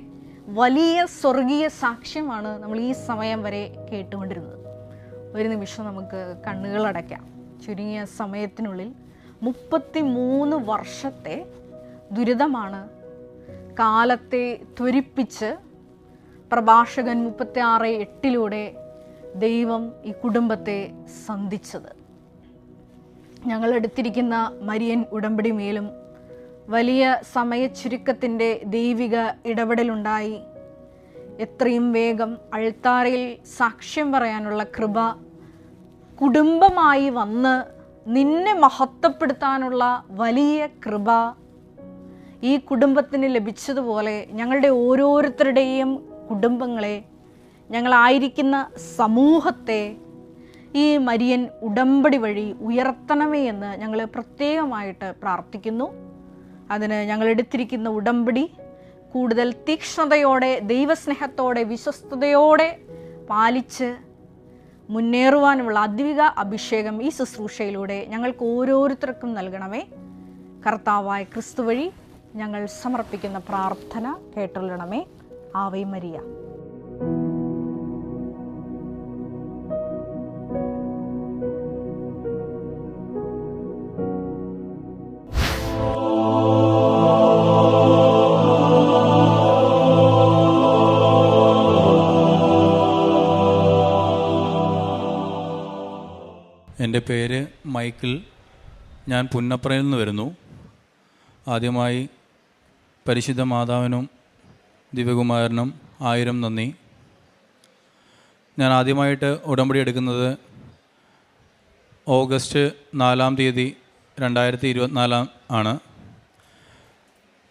വലിയ സ്വർഗീയ സാക്ഷ്യമാണ് നമ്മൾ ഈ സമയം വരെ കേട്ടുകൊണ്ടിരുന്നത്. ഒരു നിമിഷം നമുക്ക് കണ്ണുകളടയ്ക്കാം. ചുരുങ്ങിയ സമയത്തിനുള്ളിൽ 33 വർഷത്തെ ദുരിതമാണ് കാലത്തെ ത്വരിപ്പിച്ച് പ്രഭാഷകൻ 36:8 ദൈവം ഈ കുടുംബത്തെ സന്ധിച്ചത്. ഞങ്ങൾ എടുത്തിരിക്കുന്ന മരിയൻ ഉടമ്പടി മേലും വലിയ സമയച്ചുരുക്കത്തിൻ്റെ ദൈവിക ഇടപെടലുണ്ടായി. എത്രയും വേഗം അൾത്താരയിൽ സാക്ഷ്യം പറയാനുള്ള കൃപ, കുടുംബമായി വന്ന് നിന്നെ മഹത്വപ്പെടുത്താനുള്ള വലിയ കൃപ ഈ കുടുംബത്തിന് ലഭിച്ചതുപോലെ ഞങ്ങളുടെ ഓരോരുത്തരുടെയും കുടുംബങ്ങളെ, ഞങ്ങളായിരിക്കുന്ന സമൂഹത്തെ ഈ മരിയൻ ഉടമ്പടി വഴി ഉയർത്തണമേ എന്ന് ഞങ്ങൾ പ്രത്യേകമായിട്ട് പ്രാർത്ഥിക്കുന്നു. അതിന് ഞങ്ങൾ എടുത്തിരിക്കുന്ന ഉടമ്പടി കൂടുതൽ തീക്ഷ്ണതയോടെ, ദൈവസ്നേഹത്തോടെ, വിശ്വസ്തയോടെ പാലിച്ച് മുന്നേറുവാനുമുള്ള അദ്വിക അഭിഷേകം ഈ ശുശ്രൂഷയിലൂടെ ഞങ്ങൾക്ക് ഓരോരുത്തർക്കും നൽകണമേ. കർത്താവായ ക്രിസ്തു വഴി ഞങ്ങൾ സമർപ്പിക്കുന്ന പ്രാർത്ഥന കേട്ടുകൊള്ളണമേ. Ave Maria. എൻ്റെ പേര് മൈക്കിൾ. ഞാൻ പുന്നപ്രയിൽ നിന്ന് വരുന്നു. ആദ്യമായി പരിശുദ്ധ മാതാവിനും ദിവ്യകുമാരനും 1000 നന്ദി. ഞാൻ ആദ്യമായിട്ട് ഉടമ്പടി എടുക്കുന്നത് ഓഗസ്റ്റ് 4-ാം തീയതി 2024 ആണ്.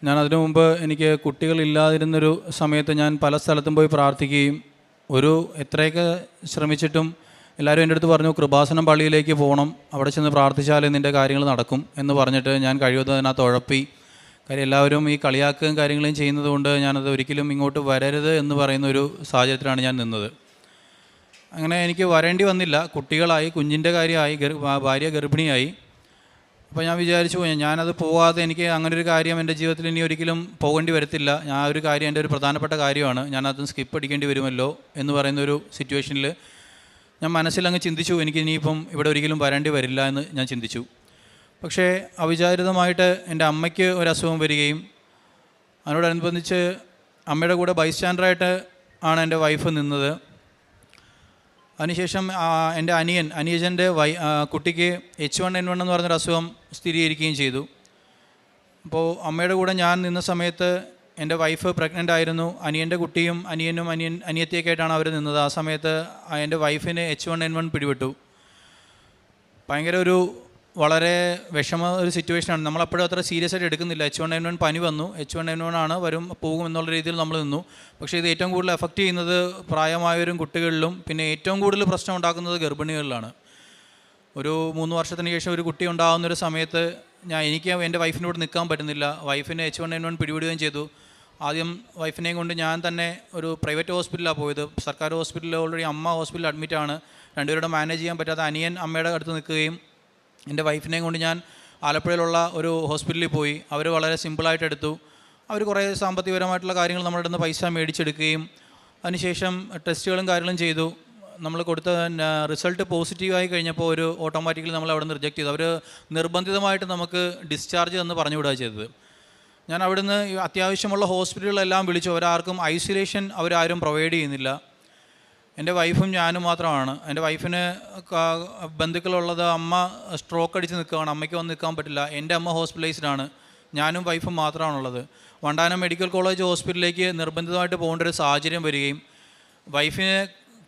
ഞാൻ അതിനു മുമ്പ് എനിക്ക് കുട്ടികളില്ലാതിരുന്നൊരു സമയത്ത് ഞാൻ പല സ്ഥലത്തും പോയി പ്രാർത്ഥിക്കുകയും എത്രയൊക്കെ ശ്രമിച്ചിട്ടും എല്ലാവരും എൻ്റെ അടുത്ത് പറഞ്ഞു, കൃപാസനം പള്ളിയിലേക്ക് പോകണം, അവിടെ ചെന്ന് പ്രാർത്ഥിച്ചാലേ നിൻ്റെ കാര്യങ്ങൾ നടക്കും എന്ന് പറഞ്ഞിട്ട് ഞാൻ കഴിയുന്നത് അതിനകത്ത് ഉഴപ്പി. കാര്യം എല്ലാവരും ഈ കളിയാക്കുകയും കാര്യങ്ങളും ചെയ്യുന്നത് കൊണ്ട് ഞാനത് ഒരിക്കലും ഇങ്ങോട്ട് വരരുത് എന്ന് പറയുന്നൊരു സാഹചര്യത്തിലാണ് ഞാൻ നിന്നത്. അങ്ങനെ എനിക്ക് വരേണ്ടി വന്നില്ല. കുട്ടികളായി, കുഞ്ഞിൻ്റെ കാര്യമായി, ഭാര്യ ഗർഭിണിയായി. അപ്പോൾ ഞാൻ വിചാരിച്ചു, ഞാനത് പോകാതെ എനിക്ക് അങ്ങനൊരു കാര്യം എൻ്റെ ജീവിതത്തിൽ ഇനി ഒരിക്കലും പോകേണ്ടി വരത്തില്ല. ഞാൻ ഒരു കാര്യം എൻ്റെ ഒരു പ്രധാനപ്പെട്ട കാര്യമാണ്, ഞാനത് സ്കിപ്പ് അടിക്കേണ്ടി വരുമല്ലോ എന്ന് പറയുന്നൊരു സിറ്റുവേഷനിൽ ഞാൻ മനസ്സിലങ്ങ് ചിന്തിച്ചു, എനിക്ക് ഇനിയിപ്പം ഇവിടെ ഒരിക്കലും വരേണ്ടി വരില്ല എന്ന് ഞാൻ ചിന്തിച്ചു. പക്ഷേ അവിചാരിതമായിട്ട് എൻ്റെ അമ്മയ്ക്ക് ഒരു അസുഖം വരികയും അതിനോടനുബന്ധിച്ച് അമ്മയുടെ കൂടെ ബൈസ്റ്റാൻഡറായിട്ട് ആണ് എൻ്റെ വൈഫ് നിന്നത്. അതിനുശേഷം എൻ്റെ അനുജൻ്റെ കുട്ടിക്ക് H1N1 എന്ന് പറഞ്ഞൊരു അസുഖം സ്ഥിരീകരിക്കുകയും ചെയ്തു. അപ്പോൾ അമ്മയുടെ കൂടെ ഞാൻ നിന്ന സമയത്ത് എൻ്റെ വൈഫ് പ്രഗ്നൻ്റ് ആയിരുന്നു. അനിയൻ്റെ കുട്ടിയും അനിയത്തിയൊക്കെ ആയിട്ടാണ് അവർ നിന്നത്. ആ സമയത്ത് എൻ്റെ വൈഫിന് H1N1 പിടിപെട്ടു. ഭയങ്കര വളരെ ഒരു സിറ്റുവേഷനാണ്. നമ്മളപ്പോഴും അത്ര സീരിയസ് ആയിട്ട് എടുക്കുന്നില്ല. H1N1 പനി വന്നു, H1N1 ആണ് പോകും എന്നുള്ള രീതിയിൽ നമ്മൾ നിന്നു. പക്ഷേ ഇത് ഏറ്റവും കൂടുതൽ എഫക്റ്റ് ചെയ്യുന്നത് പ്രായമായവരും കുട്ടികളിലും, പിന്നെ ഏറ്റവും കൂടുതൽ പ്രശ്നം ഉണ്ടാക്കുന്നത് ഗർഭിണികളിലാണ്. ഒരു 3 വർഷത്തിന് ശേഷം ഒരു കുട്ടി ഉണ്ടാകുന്നൊരു സമയത്ത് എനിക്ക് എൻ്റെ വൈഫിനോട് നിൽക്കാൻ പറ്റുന്നില്ല. വൈഫിന് H1N1 പിടിപെടുകയും ചെയ്തു. ആദ്യം വൈഫിനെയും കൊണ്ട് ഞാൻ തന്നെ ഒരു പ്രൈവറ്റ് ഹോസ്പിറ്റലിലാണ് പോയത്. സർക്കാർ ഹോസ്പിറ്റലിൽ ഓൾറെഡി അമ്മ ഹോസ്പിറ്റലിൽ അഡ്മിറ്റാണ്. രണ്ടുപേരുടെ മാനേജ് ചെയ്യാൻ പറ്റാത്ത അനിയൻ അമ്മയുടെ അടുത്ത് നിൽക്കുകയും എൻ്റെ വൈഫിനെയും കൊണ്ട് ഞാൻ ആലപ്പുഴയിലുള്ള ഒരു ഹോസ്പിറ്റലിൽ പോയി. അവർ വളരെ സിമ്പിളായിട്ട് എടുത്തു. അവർ കുറേ സാമ്പത്തികപരമായിട്ടുള്ള കാര്യങ്ങൾ നമ്മുടെ അടുത്ത് പൈസ മേടിച്ചെടുക്കുകയും അതിനുശേഷം ടെസ്റ്റുകളും കാര്യങ്ങളും ചെയ്തു. നമ്മൾ കൊടുത്ത റിസൾട്ട് പോസിറ്റീവായി കഴിഞ്ഞപ്പോൾ ഓട്ടോമാറ്റിക്കലി നമ്മൾ അവിടെ നിന്ന് റിജക്റ്റ് ചെയ്തു. അവർ നിർബന്ധിതമായിട്ട് നമുക്ക് ഡിസ്ചാർജ് എന്ന് പറഞ്ഞുവിടുക ചെയ്തത്. ഞാൻ അവിടുന്ന് അത്യാവശ്യമുള്ള ഹോസ്പിറ്റലുകളെല്ലാം വിളിച്ചു. അവരാർക്കും ഐസൊലേഷൻ അവരാരും പ്രൊവൈഡ് ചെയ്യുന്നില്ല. എൻ്റെ വൈഫും ഞാനും മാത്രമാണ്. എൻ്റെ വൈഫിന് ബന്ധുക്കളുള്ളത്, അമ്മ സ്ട്രോക്ക് അടിച്ച് നിൽക്കുകയാണ്, അമ്മയ്ക്ക് വന്ന് നിൽക്കാൻ പറ്റില്ല. എൻ്റെ അമ്മ ഹോസ്പിറ്റലൈസ്ഡാണ്, ഞാനും വൈഫും മാത്രമാണുള്ളത്. വണ്ടാനം മെഡിക്കൽ കോളേജ് ഹോസ്പിറ്റലിലേക്ക് നിർബന്ധിതമായിട്ട് പോകേണ്ട ഒരു സാഹചര്യം വരികയും വൈഫിന്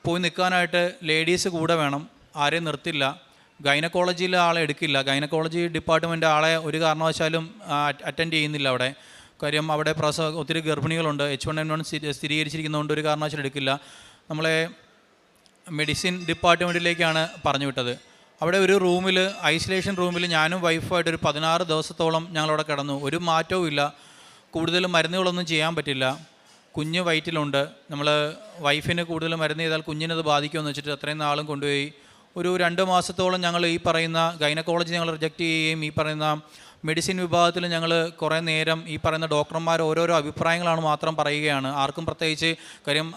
പോയി നിൽക്കാനായിട്ട് ലേഡീസ് കൂടെ വേണം, ആരെയും നിർത്തില്ല. ഗൈനക്കോളജിയിലെ ആളെ എടുക്കില്ല. ഗൈനക്കോളജി ഡിപ്പാർട്ട്മെൻറ്റ് ആളെ ഒരു കാരണവശാലും അറ്റൻഡ് ചെയ്യുന്നില്ല അവിടെ. കാര്യം അവിടെ ഒത്തിരി ഗർഭിണികളുണ്ട്. H1N1 സ്ഥിരീകരിച്ചിരിക്കുന്നതുകൊണ്ട് ഒരു കാരണവശാലും എടുക്കില്ല. നമ്മളെ മെഡിസിൻ ഡിപ്പാർട്ട്മെൻറ്റിലേക്കാണ് പറഞ്ഞു വിട്ടത്. അവിടെ ഒരു റൂമിൽ, ഐസൊലേഷൻ റൂമിൽ ഞാനും വൈഫുമായിട്ട് ഒരു 16 ദിവസത്തോളം ഞങ്ങളവിടെ കിടന്നു. ഒരു മാറ്റവും ഇല്ല. കൂടുതൽ മരുന്നുകളൊന്നും ചെയ്യാൻ പറ്റില്ല. കുഞ്ഞ് വയറ്റിലുണ്ട്. നമ്മൾ വൈഫിന് കൂടുതൽ മരുന്ന് ചെയ്താൽ കുഞ്ഞിനത് ബാധിക്കുമെന്ന് വെച്ചിട്ട് അത്രയും നാളും കൊണ്ടുപോയി. ഒരു 2 മാസത്തോളം ഞങ്ങൾ ഈ പറയുന്ന ഗൈനക്കോളജി ഞങ്ങൾ റിജക്റ്റ് ചെയ്യുകയും ഈ പറയുന്ന മെഡിസിൻ വിഭാഗത്തിൽ ഞങ്ങൾ കുറേ നേരം ഈ പറയുന്ന ഡോക്ടർമാർ ഓരോരോ അഭിപ്രായങ്ങളാണ് മാത്രം പറയുകയാണ്. ആർക്കും പ്രത്യേകിച്ച് കാര്യം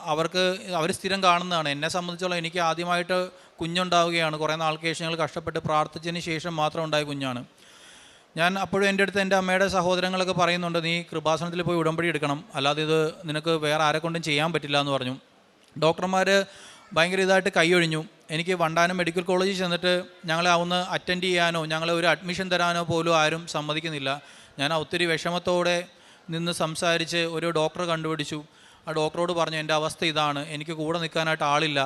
അവർ സ്ഥിരം കാണുന്നതാണ്. എന്നെ സംബന്ധിച്ചോളം എനിക്ക് ആദ്യമായിട്ട് കുഞ്ഞുണ്ടാവുകയാണ്. കുറേ നാൾക്ക് ശേഷം ഞങ്ങൾ കഷ്ടപ്പെട്ട് പ്രാർത്ഥിച്ചതിന് ശേഷം മാത്രം ഉണ്ടായ കുഞ്ഞാണ്. ഞാൻ അപ്പോഴും എൻ്റെ അടുത്ത് എൻ്റെ അമ്മയുടെ സഹോദരങ്ങളൊക്കെ പറയുന്നുണ്ട്, നീ കൃപാസനത്തിൽ പോയി ഉടമ്പടി എടുക്കണം, അല്ലാതെ ഇത് നിനക്ക് വേറെ ആരെക്കൊണ്ടും ചെയ്യാൻ പറ്റില്ല എന്ന് പറഞ്ഞു. ഡോക്ടർമാർ ഭയങ്കര ഇതായിട്ട് കൈയൊഴിഞ്ഞു. എനിക്ക് വണ്ടാനം മെഡിക്കൽ കോളേജിൽ ചെന്നിട്ട് ഞങ്ങളെ ഒന്ന് അറ്റൻഡ് ചെയ്യാനോ ഞങ്ങളെ ഒരു അഡ്മിഷൻ തരാനോ പോലും ആരും സമ്മതിക്കുന്നില്ല. ഞാൻ ഒത്തിരി വിഷമത്തോടെ നിന്ന് സംസാരിച്ച് ഒരു ഡോക്ടറെ കണ്ടുപിടിച്ചു. ആ ഡോക്ടറോട് പറഞ്ഞു, എൻ്റെ അവസ്ഥ ഇതാണ്, എനിക്ക് കൂടെ നിൽക്കാനായിട്ട് ആളില്ല,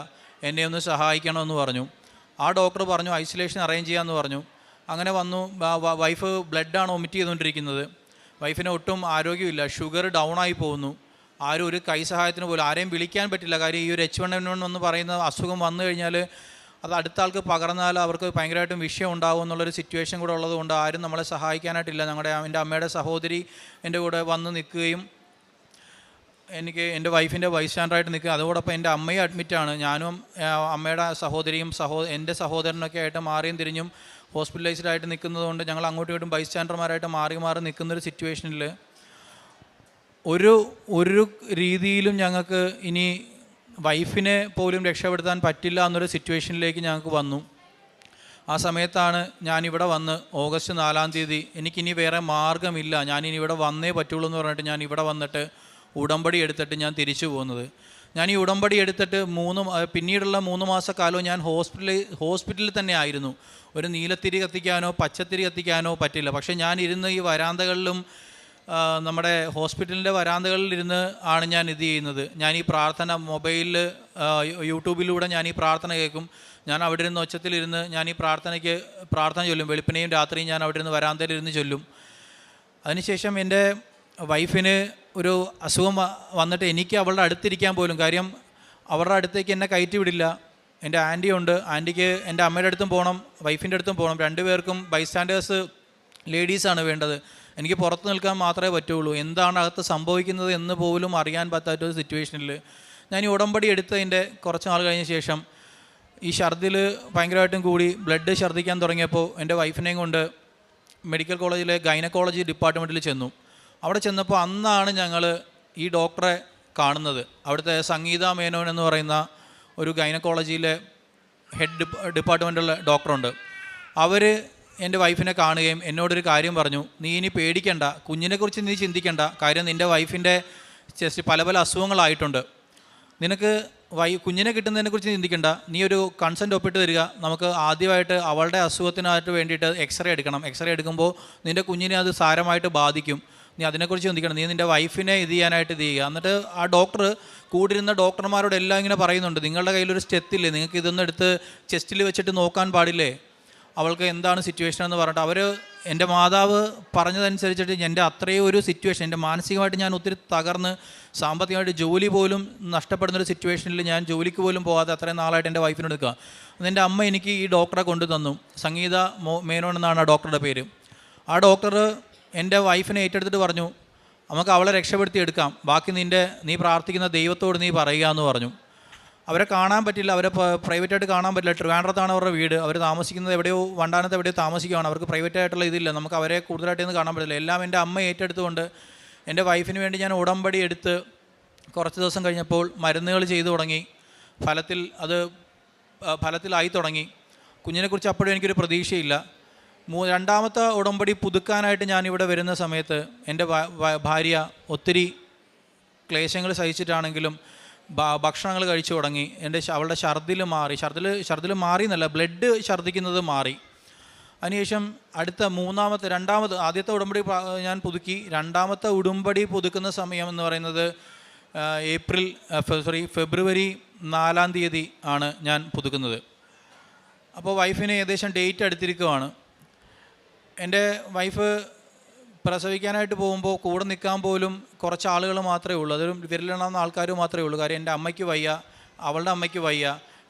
എന്നെ ഒന്ന് സഹായിക്കണമെന്ന് പറഞ്ഞു. ആ ഡോക്ടർ പറഞ്ഞു ഐസൊലേഷൻ അറേഞ്ച് ചെയ്യാമെന്ന് പറഞ്ഞു. അങ്ങനെ വന്നു. വൈഫ് ബ്ലഡാണ് വൊമിറ്റ് ചെയ്തുകൊണ്ടിരിക്കുന്നത്. വൈഫിന് ഒട്ടും ആരോഗ്യമില്ല, ഷുഗർ ഡൗൺ ആയി പോകുന്നു. ആരും ഒരു കൈ സഹായത്തിന് പോലും ആരെയും വിളിക്കാൻ പറ്റില്ല. കാര്യം ഈ ഒരു H1N1 എന്ന് പറയുന്ന അസുഖം വന്നു കഴിഞ്ഞാൽ അത് അടുത്ത ആൾക്ക് പകർന്നാൽ അവർക്ക് ഭയങ്കരമായിട്ടും വിഷയം ഉണ്ടാവും എന്നുള്ളൊരു സിറ്റുവേഷൻ കൂടെ ഉള്ളതുകൊണ്ട് ആരും നമ്മളെ സഹായിക്കാനായിട്ടില്ല. എൻ്റെ അമ്മയുടെ സഹോദരി എൻ്റെ കൂടെ വന്ന് നിൽക്കുകയും എനിക്ക് എൻ്റെ വൈഫിൻ്റെ വൈസ് സ്റ്റാൻഡറായിട്ട് നിൽക്കുക. അതോടൊപ്പം എൻ്റെ അമ്മയും അഡ്മിറ്റാണ്. ഞാനും അമ്മയുടെ സഹോദരിയും എൻ്റെ സഹോദരനൊക്കെ ആയിട്ട് മാറിയും തിരിഞ്ഞും ഹോസ്പിറ്റലൈസ്ഡ് ആയിട്ട് നിൽക്കുന്നതുകൊണ്ട് ഞങ്ങൾ അങ്ങോട്ടും ഇങ്ങോട്ടും ബൈസ് സ്റ്റാൻഡർമാരായിട്ട് മാറി നിൽക്കുന്നൊരു സിറ്റുവേഷനിൽ ഒരു രീതിയിലും ഞങ്ങൾക്ക് ഇനി വൈഫിനെ പോലും രക്ഷപ്പെടുത്താൻ പറ്റില്ല എന്നൊരു സിറ്റുവേഷനിലേക്ക് ഞങ്ങൾക്ക് വന്നു. ആ സമയത്താണ് ഞാനിവിടെ വന്ന് ഓഗസ്റ്റ് 4-ാം തീയതി എനിക്കിനി വേറെ മാർഗ്ഗമില്ല, ഞാനിനി ഇവിടെ വന്നേ പറ്റുള്ളൂ എന്ന് പറഞ്ഞിട്ട് ഞാൻ ഇവിടെ വന്നിട്ട് ഉടമ്പടി എടുത്തിട്ട് ഞാൻ തിരിച്ചു പോകുന്നത്. ഞാൻ ഈ ഉടമ്പടി എടുത്തിട്ട് പിന്നീടുള്ള 3 മാസക്കാലവും ഞാൻ ഹോസ്പിറ്റലിൽ തന്നെ ആയിരുന്നു. ഒരു നീലത്തിരി കത്തിക്കാനോ പച്ചത്തിരി കത്തിക്കാനോ പറ്റില്ല. പക്ഷേ ഞാൻ ഇരുന്ന് ഈ വരാന്തകളിലും നമ്മുടെ ഹോസ്പിറ്റലിൻ്റെ വരാന്തകളിലിരുന്ന് ആണ് ഞാൻ ഇത് ചെയ്യുന്നത്. ഞാൻ ഈ പ്രാർത്ഥന മൊബൈലിൽ യൂട്യൂബിലൂടെ ഞാൻ ഈ പ്രാർത്ഥന കേൾക്കും. ഞാൻ അവിടെ ഇരുന്ന് ഒച്ചത്തിലിരുന്ന് ഞാൻ ഈ പ്രാർത്ഥന ചൊല്ലും. വെളുപ്പിനെയും രാത്രിയും ഞാൻ അവിടെ ഇരുന്ന് വരാന്തയിലിരുന്ന് ചൊല്ലും. അതിനുശേഷം എൻ്റെ വൈഫിന് ഒരു അസുഖം വന്നിട്ട് എനിക്ക് അവളുടെ അടുത്തിരിക്കാൻ പോലും, കാര്യം അവരുടെ അടുത്തേക്ക് എന്നെ കയറ്റി വിടില്ല. എൻ്റെ ആൻറ്റി ഉണ്ട്, ആൻറ്റിക്ക് എൻ്റെ അമ്മയുടെ അടുത്തും പോകണം, വൈഫിൻ്റെ അടുത്തും പോകണം. രണ്ടുപേർക്കും ബൈസ്റ്റാൻഡേഴ്സ് ലേഡീസാണ് വേണ്ടത്. എനിക്ക് പുറത്ത് നിൽക്കാൻ മാത്രമേ പറ്റുള്ളൂ. എന്താണ് അകത്ത് സംഭവിക്കുന്നത് എന്ന് പോലും അറിയാൻ പറ്റാത്തൊരു സിറ്റുവേഷനിൽ ഞാൻ ഈ ഉടമ്പടി എടുത്തതിൻ്റെ കുറച്ച് നാൾ കഴിഞ്ഞ ശേഷം ഈ ഛർദിൽ ഭയങ്കരമായിട്ടും കൂടി ബ്ലഡ് ഛർദ്ദിക്കാൻ തുടങ്ങിയപ്പോൾ എൻ്റെ വൈഫിനെയും കൊണ്ട് മെഡിക്കൽ കോളേജിലെ ഗൈനക്കോളജി ഡിപ്പാർട്ട്മെൻറ്റിൽ ചെന്നു. അവിടെ ചെന്നപ്പോൾ അന്നാണ് ഞങ്ങൾ ഈ ഡോക്ടറെ കാണുന്നത്. അവിടുത്തെ സംഗീത മേനോൻ എന്ന് പറയുന്ന ഒരു ഗൈനക്കോളജിയിലെ ഹെഡ് ഡിപ്പാർട്ട്മെൻറ്റുള്ള ഡോക്ടറുണ്ട്. അവർ എൻ്റെ വൈഫിനെ കാണുകയും എന്നോടൊരു കാര്യം പറഞ്ഞു, നീ ഇനി പേടിക്കണ്ട, കുഞ്ഞിനെക്കുറിച്ച് നീ ചിന്തിക്കണ്ട, കാര്യം നിൻ്റെ വൈഫിൻ്റെ ചെസ്റ്റ് പല അസുഖങ്ങളായിട്ടുണ്ട്, നിനക്ക് കുഞ്ഞിനെ കിട്ടുന്നതിനെക്കുറിച്ച് ചിന്തിക്കണ്ട, നീ ഒരു കൺസെൻറ്റ് ഒപ്പിട്ട് തരിക, നമുക്ക് ആദ്യമായിട്ട് അവളുടെ അസുഖത്തിനായിട്ട് വേണ്ടിയിട്ട് എക്സ്റേ എടുക്കണം. എക്സ്റേ എടുക്കുമ്പോൾ നിൻ്റെ കുഞ്ഞിനെ അത് സാരമായിട്ട് ബാധിക്കും, നീ അതിനെക്കുറിച്ച് ചിന്തിക്കണം, നീ നിൻ്റെ വൈഫിനെ ഇത് ചെയ്യാനായിട്ട് ഇത് ചെയ്യുക. എന്നിട്ട് ആ ഡോക്ടർ കൂടിരുന്ന ഡോക്ടർമാരോടെല്ലാം ഇങ്ങനെ പറയുന്നുണ്ട്, നിങ്ങളുടെ കയ്യിലൊരു സ്റ്റെത്തില്ലേ, നിങ്ങൾക്ക് ഇതൊന്നും എടുത്ത് ചെസ്റ്റിൽ വെച്ചിട്ട് നോക്കാൻ പാടില്ലേ, അവൾക്ക് എന്താണ് സിറ്റുവേഷൻ എന്ന് പറഞ്ഞിട്ട് അവർ എൻ്റെ മാതാവ് പറഞ്ഞതനുസരിച്ചിട്ട് എൻ്റെ അത്രയും ഒരു സിറ്റുവേഷൻ, എൻ്റെ മാനസികമായിട്ട് ഞാൻ ഒത്തിരി തകർന്ന് സാമ്പത്തികമായിട്ട് ജോലി പോലും നഷ്ടപ്പെടുന്നൊരു സിറ്റുവേഷനിൽ ഞാൻ ജോലിക്ക് പോലും പോകാതെ അത്രയും നാളായിട്ട് എൻ്റെ വൈഫിന് എടുക്കുക. എൻ്റെ അമ്മ എനിക്ക് ഈ ഡോക്ടറെ കൊണ്ടു തന്നു. സംഗീത മേനോൻ എന്നാണ് ആ ഡോക്ടറുടെ പേര്. ആ ഡോക്ടർ എൻ്റെ വൈഫിനെ ഏറ്റെടുത്തിട്ട് പറഞ്ഞു, നമുക്ക് അവളെ രക്ഷപ്പെടുത്തി എടുക്കാം, ബാക്കി നീ പ്രാർത്ഥിക്കുന്ന ദൈവത്തോട് നീ പറയുക എന്ന് പറഞ്ഞു. അവരെ കാണാൻ പറ്റില്ല, അവരെ പ്രൈവറ്റായിട്ട് കാണാൻ പറ്റില്ല. ട്രിവാൻഡ്രത്താണ് അവരുടെ വീട്. അവർ താമസിക്കുന്നത് എവിടെയോ വണ്ടാനത്ത് എവിടെയോ താമസിക്കുകയാണ്. അവർക്ക് പ്രൈവറ്റായിട്ടുള്ള ഇതില്ല, നമുക്ക് അവരെ കൂടുതലായിട്ടൊന്നും കാണാൻ പറ്റില്ല. എല്ലാം എൻ്റെ അമ്മ ഏറ്റെടുത്തുകൊണ്ട് എൻ്റെ വൈഫിന് വേണ്ടി ഞാൻ ഉടമ്പടി എടുത്ത് കുറച്ച് ദിവസം കഴിഞ്ഞപ്പോൾ മരുന്നുകൾ ചെയ്തു തുടങ്ങി. ഫലത്തിലായി തുടങ്ങി. കുഞ്ഞിനെക്കുറിച്ച് അപ്പോഴും എനിക്കൊരു പ്രതീക്ഷയില്ല. രണ്ടാമത്തെ ഉടമ്പടി പുതുക്കാനായിട്ട് ഞാനിവിടെ വരുന്ന സമയത്ത് എൻ്റെ ഭാര്യ ഒത്തിരി ക്ലേശങ്ങൾ സഹിച്ചിട്ടാണെങ്കിലും ഭക്ഷണങ്ങൾ കഴിച്ചു തുടങ്ങി. അവളുടെ ഛർദിൽ മാറി എന്നല്ല, ബ്ലഡ് ഛർദ്ദിക്കുന്നത് മാറി. അതിനുശേഷം ആദ്യത്തെ ഉടമ്പടി ഞാൻ പുതുക്കി. രണ്ടാമത്തെ ഉടമ്പടി പുതുക്കുന്ന സമയം എന്ന് പറയുന്നത് ഫെബ്രുവരി 4-ാം തീയതി ആണ് ഞാൻ പുതുക്കുന്നത്. അപ്പോൾ വൈഫിന് ഏകദേശം ഡേറ്റ് അടുത്തിരിക്കുകയാണ്. എൻ്റെ വൈഫ് പ്രസവിക്കാനായിട്ട് പോകുമ്പോൾ കൂടെ നിൽക്കാൻ പോലും കുറച്ച് ആളുകൾ മാത്രമേ ഉള്ളൂ. അതൊരു വിരലെണ്ണാവുന്ന ആൾക്കാർ മാത്രമേ ഉള്ളൂ. കാര്യം എൻ്റെ അമ്മയ്ക്ക് വയ്യ, അവളുടെ അമ്മയ്ക്ക് വയ്യ.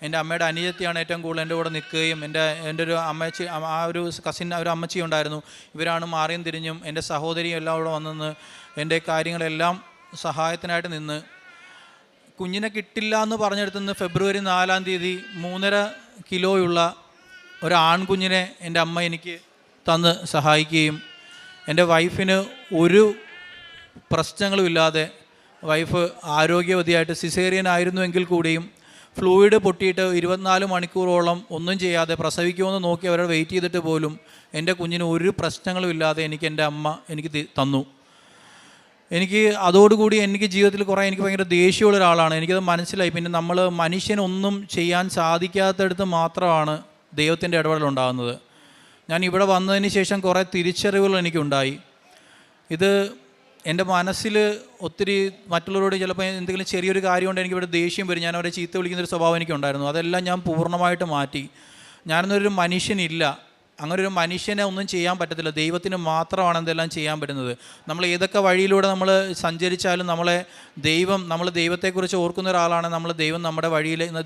എൻ്റെ അമ്മയുടെ അനുജത്തിയാണ് ഏറ്റവും കൂടുതൽ എൻ്റെ കൂടെ നിൽക്കുകയും എൻ്റെ ഒരു അമ്മച്ചി, ആ ഒരു കസിൻ, ഒരു അമ്മച്ചി ഉണ്ടായിരുന്നു. ഇവരാണ് മാറിയും തിരിഞ്ഞും എൻ്റെ സഹോദരിയും എല്ലാം കൂടെ വന്നെന്ന് എൻ്റെ കാര്യങ്ങളെല്ലാം സഹായത്തിനായിട്ട് നിന്ന്. കുഞ്ഞിനെ കിട്ടില്ല എന്ന് പറഞ്ഞെടുത്തുനിന്ന് ഫെബ്രുവരി 4-ാം തീയതി 3.5 കിലോയുള്ള ഒരു ആൺകുഞ്ഞിനെ എൻ്റെ അമ്മ എനിക്ക് തന്ന് സഹായിക്കുകയും എൻ്റെ വൈഫിന് ഒരു പ്രശ്നങ്ങളുമില്ലാതെ വൈഫ് ആരോഗ്യവതിയായിട്ട് സിസേറിയൻ ആയിരുന്നുവെങ്കിൽ കൂടിയും ഫ്ലൂയിഡ് പൊട്ടിയിട്ട് 24 മണിക്കൂറോളം ഒന്നും ചെയ്യാതെ പ്രസവിക്കുമെന്ന് നോക്കി അവരെ വെയിറ്റ് ചെയ്തിട്ട് പോലും എൻ്റെ കുഞ്ഞിന് ഒരു പ്രശ്നങ്ങളും ഇല്ലാതെ എൻ്റെ അമ്മ എനിക്ക് തന്നു. അതോടുകൂടി എനിക്ക് ജീവിതത്തിൽ എനിക്ക് ഭയങ്കര ദേഷ്യമുള്ള ഒരാളാണ്. എനിക്കത് മനസ്സിലായി. പിന്നെ നമ്മൾ മനുഷ്യനൊന്നും ചെയ്യാൻ സാധിക്കാത്തടത്ത് മാത്രമാണ് ദൈവത്തിൻ്റെ ഇടപെടലുണ്ടാകുന്നത്. ഞാൻ ഇവിടെ വന്നതിന് ശേഷം കുറേ തിരിച്ചറിവുകൾ എനിക്കുണ്ടായി. ഇത് എൻ്റെ മനസ്സിൽ ഒത്തിരി മറ്റുള്ളവരോട് ചിലപ്പോൾ എന്തെങ്കിലും ചെറിയൊരു കാര്യം കൊണ്ട് എനിക്കിവിടെ ദേഷ്യം വരും, ഞാൻ അവരെ ചീത്ത വിളിക്കുന്നൊരു സ്വഭാവം എനിക്കുണ്ടായിരുന്നു. അതെല്ലാം ഞാൻ പൂർണ്ണമായിട്ട് മാറ്റി. ഞാനൊന്നൊരു മനുഷ്യനില്ല, അങ്ങനെ ഒരു മനുഷ്യനെ ഒന്നും ചെയ്യാൻ പറ്റത്തില്ല. ദൈവത്തിന് മാത്രമാണ് എന്തെല്ലാം ചെയ്യാൻ പറ്റുന്നത്. നമ്മൾ ഏതൊക്കെ വഴിയിലൂടെ നമ്മൾ സഞ്ചരിച്ചാലും നമ്മൾ ദൈവത്തെക്കുറിച്ച് ഓർക്കുന്ന ഒരാളാണ്. ദൈവം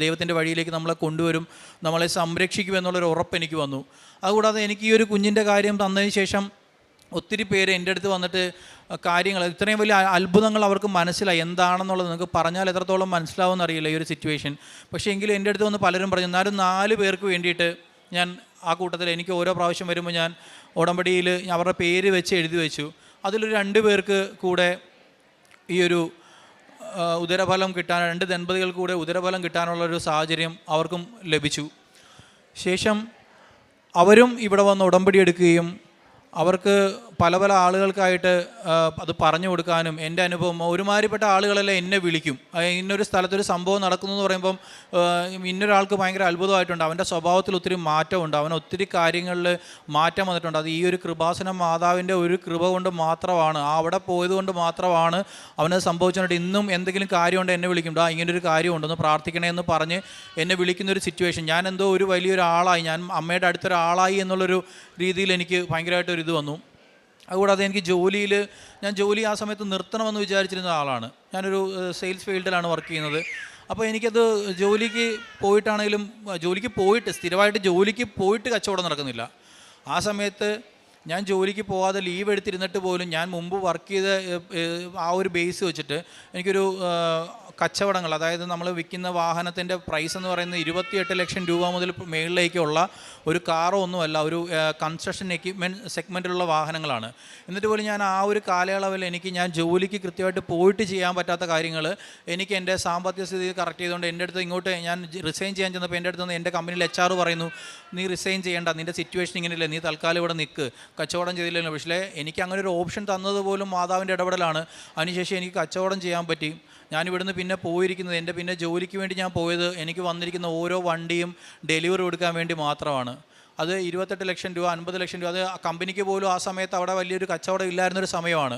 ദൈവത്തിൻ്റെ വഴിയിലേക്ക് നമ്മളെ കൊണ്ടുവരും, നമ്മളെ സംരക്ഷിക്കും എന്നുള്ളൊരു ഉറപ്പ് എനിക്ക് വന്നു. അതുകൂടാതെ എനിക്ക് ഈ ഒരു കുഞ്ഞിൻ്റെ കാര്യം തന്നതിന് ശേഷം ഒത്തിരി പേര് എൻ്റെ അടുത്ത് വന്നിട്ട് കാര്യങ്ങൾ, ഇത്രയും വലിയ അത്ഭുതങ്ങൾ അവർക്ക് മനസ്സിലായി. എന്താണെന്നുള്ളത് നിങ്ങൾക്ക് പറഞ്ഞാൽ എത്രത്തോളം മനസ്സിലാവുമെന്ന് അറിയില്ല ഈ ഒരു സിറ്റുവേഷൻ. പക്ഷേ എങ്കിലും എൻ്റെ അടുത്ത് വന്ന് പലരും പറഞ്ഞു, എന്നാലും 4 പേർക്ക് വേണ്ടിയിട്ട് ഞാൻ ആ കൂട്ടത്തിൽ എനിക്ക് ഓരോ പ്രാവശ്യം വരുമ്പോൾ ഞാൻ ഉടമ്പടിയിൽ അവരുടെ പേര് വെച്ച് എഴുതി വെച്ചു. അതിലൊരു 2 പേർക്ക് കൂടെ ഈ ഒരു ഉദരഫലം കിട്ടാൻ, 2 ദമ്പതികൾ കൂടെ ഉദരഫലം കിട്ടാനുള്ളൊരു സാഹചര്യം അവർക്കും ലഭിച്ചു. ശേഷം അവരും ഇവിടെ വന്ന് ഉടമ്പടി എടുക്കുകയും അവർക്ക് പല പല ആളുകൾക്കായിട്ട് അത് പറഞ്ഞു കൊടുക്കാനും, എൻ്റെ അനുഭവം ഒരുമാതിരിപ്പെട്ട ആളുകളെല്ലാം എന്നെ വിളിക്കും. ഇന്നൊരു സ്ഥലത്തൊരു സംഭവം നടക്കുന്നു എന്ന് പറയുമ്പം ഇന്നൊരാൾക്ക് ഭയങ്കര അത്ഭുതമായിട്ടുണ്ട്, അവൻ്റെ സ്വഭാവത്തിൽ ഒത്തിരി മാറ്റമുണ്ട്, അവൻ ഒത്തിരി കാര്യങ്ങളിൽ മാറ്റം വന്നിട്ടുണ്ട്. അത് ഈ ഒരു കൃപാസന മാതാവിൻ്റെ ഒരു കൃപ കൊണ്ട് മാത്രമാണ്, അവിടെ പോയത് കൊണ്ട് മാത്രമാണ് അവനത് സംഭവിച്ചിട്ടുണ്ട്. ഇന്നും എന്തെങ്കിലും കാര്യമുണ്ട് എന്നെ വിളിക്കും, ഇങ്ങനൊരു കാര്യമുണ്ടെന്ന് പ്രാർത്ഥിക്കണേ എന്ന് പറഞ്ഞ് എന്നെ വിളിക്കുന്നൊരു സിറ്റുവേഷൻ. ഞാൻ എന്തോ ഒരു വലിയൊരാളായി, ഞാൻ അമ്മയുടെ അടുത്തൊരാളായി എന്നുള്ളൊരു രീതിയിൽ എനിക്ക് ഭയങ്കരമായിട്ടൊരു ഇത് വന്നു. അതുകൂടാതെ എനിക്ക് ഞാൻ ജോലി ആ സമയത്ത് നിർത്തണമെന്ന് വിചാരിച്ചിരുന്ന ആളാണ്. ഞാനൊരു സെയിൽസ് ഫീൽഡിലാണ് വർക്ക് ചെയ്യുന്നത്. അപ്പോൾ എനിക്കത് ജോലിക്ക് പോയിട്ട് സ്ഥിരമായിട്ട് ജോലിക്ക് പോയിട്ട് കച്ചവടം നടക്കുന്നില്ല. ആ സമയത്ത് ഞാൻ ജോലിക്ക് പോകാതെ ലീവ് എടുത്തിരുന്നിട്ട് പോലും ഞാൻ മുമ്പ് വർക്ക് ചെയ്ത ആ ഒരു ബേസ് വെച്ചിട്ട് എനിക്കൊരു കച്ചവടങ്ങൾ, അതായത് നമ്മൾ വിൽക്കുന്ന വാഹനത്തിൻ്റെ പ്രൈസ് എന്ന് പറയുന്നത് 28 ലക്ഷം രൂപ മുതൽ മേളിലേക്കുള്ള ഒരു കാറോ ഒന്നുമല്ല, ഒരു കൺസ്ട്രക്ഷൻ എക്യുപ്മെൻറ്റ് സെഗ്മെൻറ്റിലുള്ള വാഹനങ്ങളാണ്. എന്നിട്ട് പോലും ഞാൻ ആ ഒരു കാലയളവിൽ ഞാൻ ജോലിക്ക് കൃത്യമായിട്ട് പോയിട്ട് ചെയ്യാൻ പറ്റാത്ത കാര്യങ്ങൾ, എനിക്ക് എൻ്റെ സാമ്പത്തിക സ്ഥിതി കറക്റ്റ് ചെയ്തുകൊണ്ട് എൻ്റെ അടുത്ത് ഇങ്ങോട്ട് ഞാൻ റിസൈൻ ചെയ്യാൻ ചെന്നപ്പോൾ എൻ്റെ അടുത്ത് നിന്ന് എൻ്റെ കമ്പനിയിൽ HR പറയുന്നു, നീ റിസൈൻ ചെയ്യേണ്ട, നിൻ്റെ സിറ്റുവേഷൻ ഇങ്ങനെയില്ല, നീ തൽക്കാലം ഇവിടെ നിൽക്ക്, കച്ചവടം ചെയ്തില്ലല്ലോ. പക്ഷേ എനിക്ക് അങ്ങനെ ഒരു ഓപ്ഷൻ തന്നതുപോലും മാതാവിൻ്റെ ഇടപെടലാണ്. അതിനുശേഷം എനിക്ക് കച്ചവടം ചെയ്യാൻ പറ്റി. ഞാനിവിടുന്ന് പിന്നെ പോയിരിക്കുന്നത്, എൻ്റെ പിന്നെ ജോലിക്ക് വേണ്ടി ഞാൻ പോയത് എനിക്ക് വന്നിരിക്കുന്ന ഓരോ വണ്ടിയും ഡെലിവറി കൊടുക്കാൻ വേണ്ടി മാത്രമാണ്. അത് 28 ലക്ഷം രൂപ, 50 ലക്ഷം രൂപ. അത് കമ്പനിക്ക് പോലും ആ സമയത്ത് അവിടെ വലിയൊരു കച്ചവടം ഇല്ലായിരുന്നൊരു സമയമാണ്.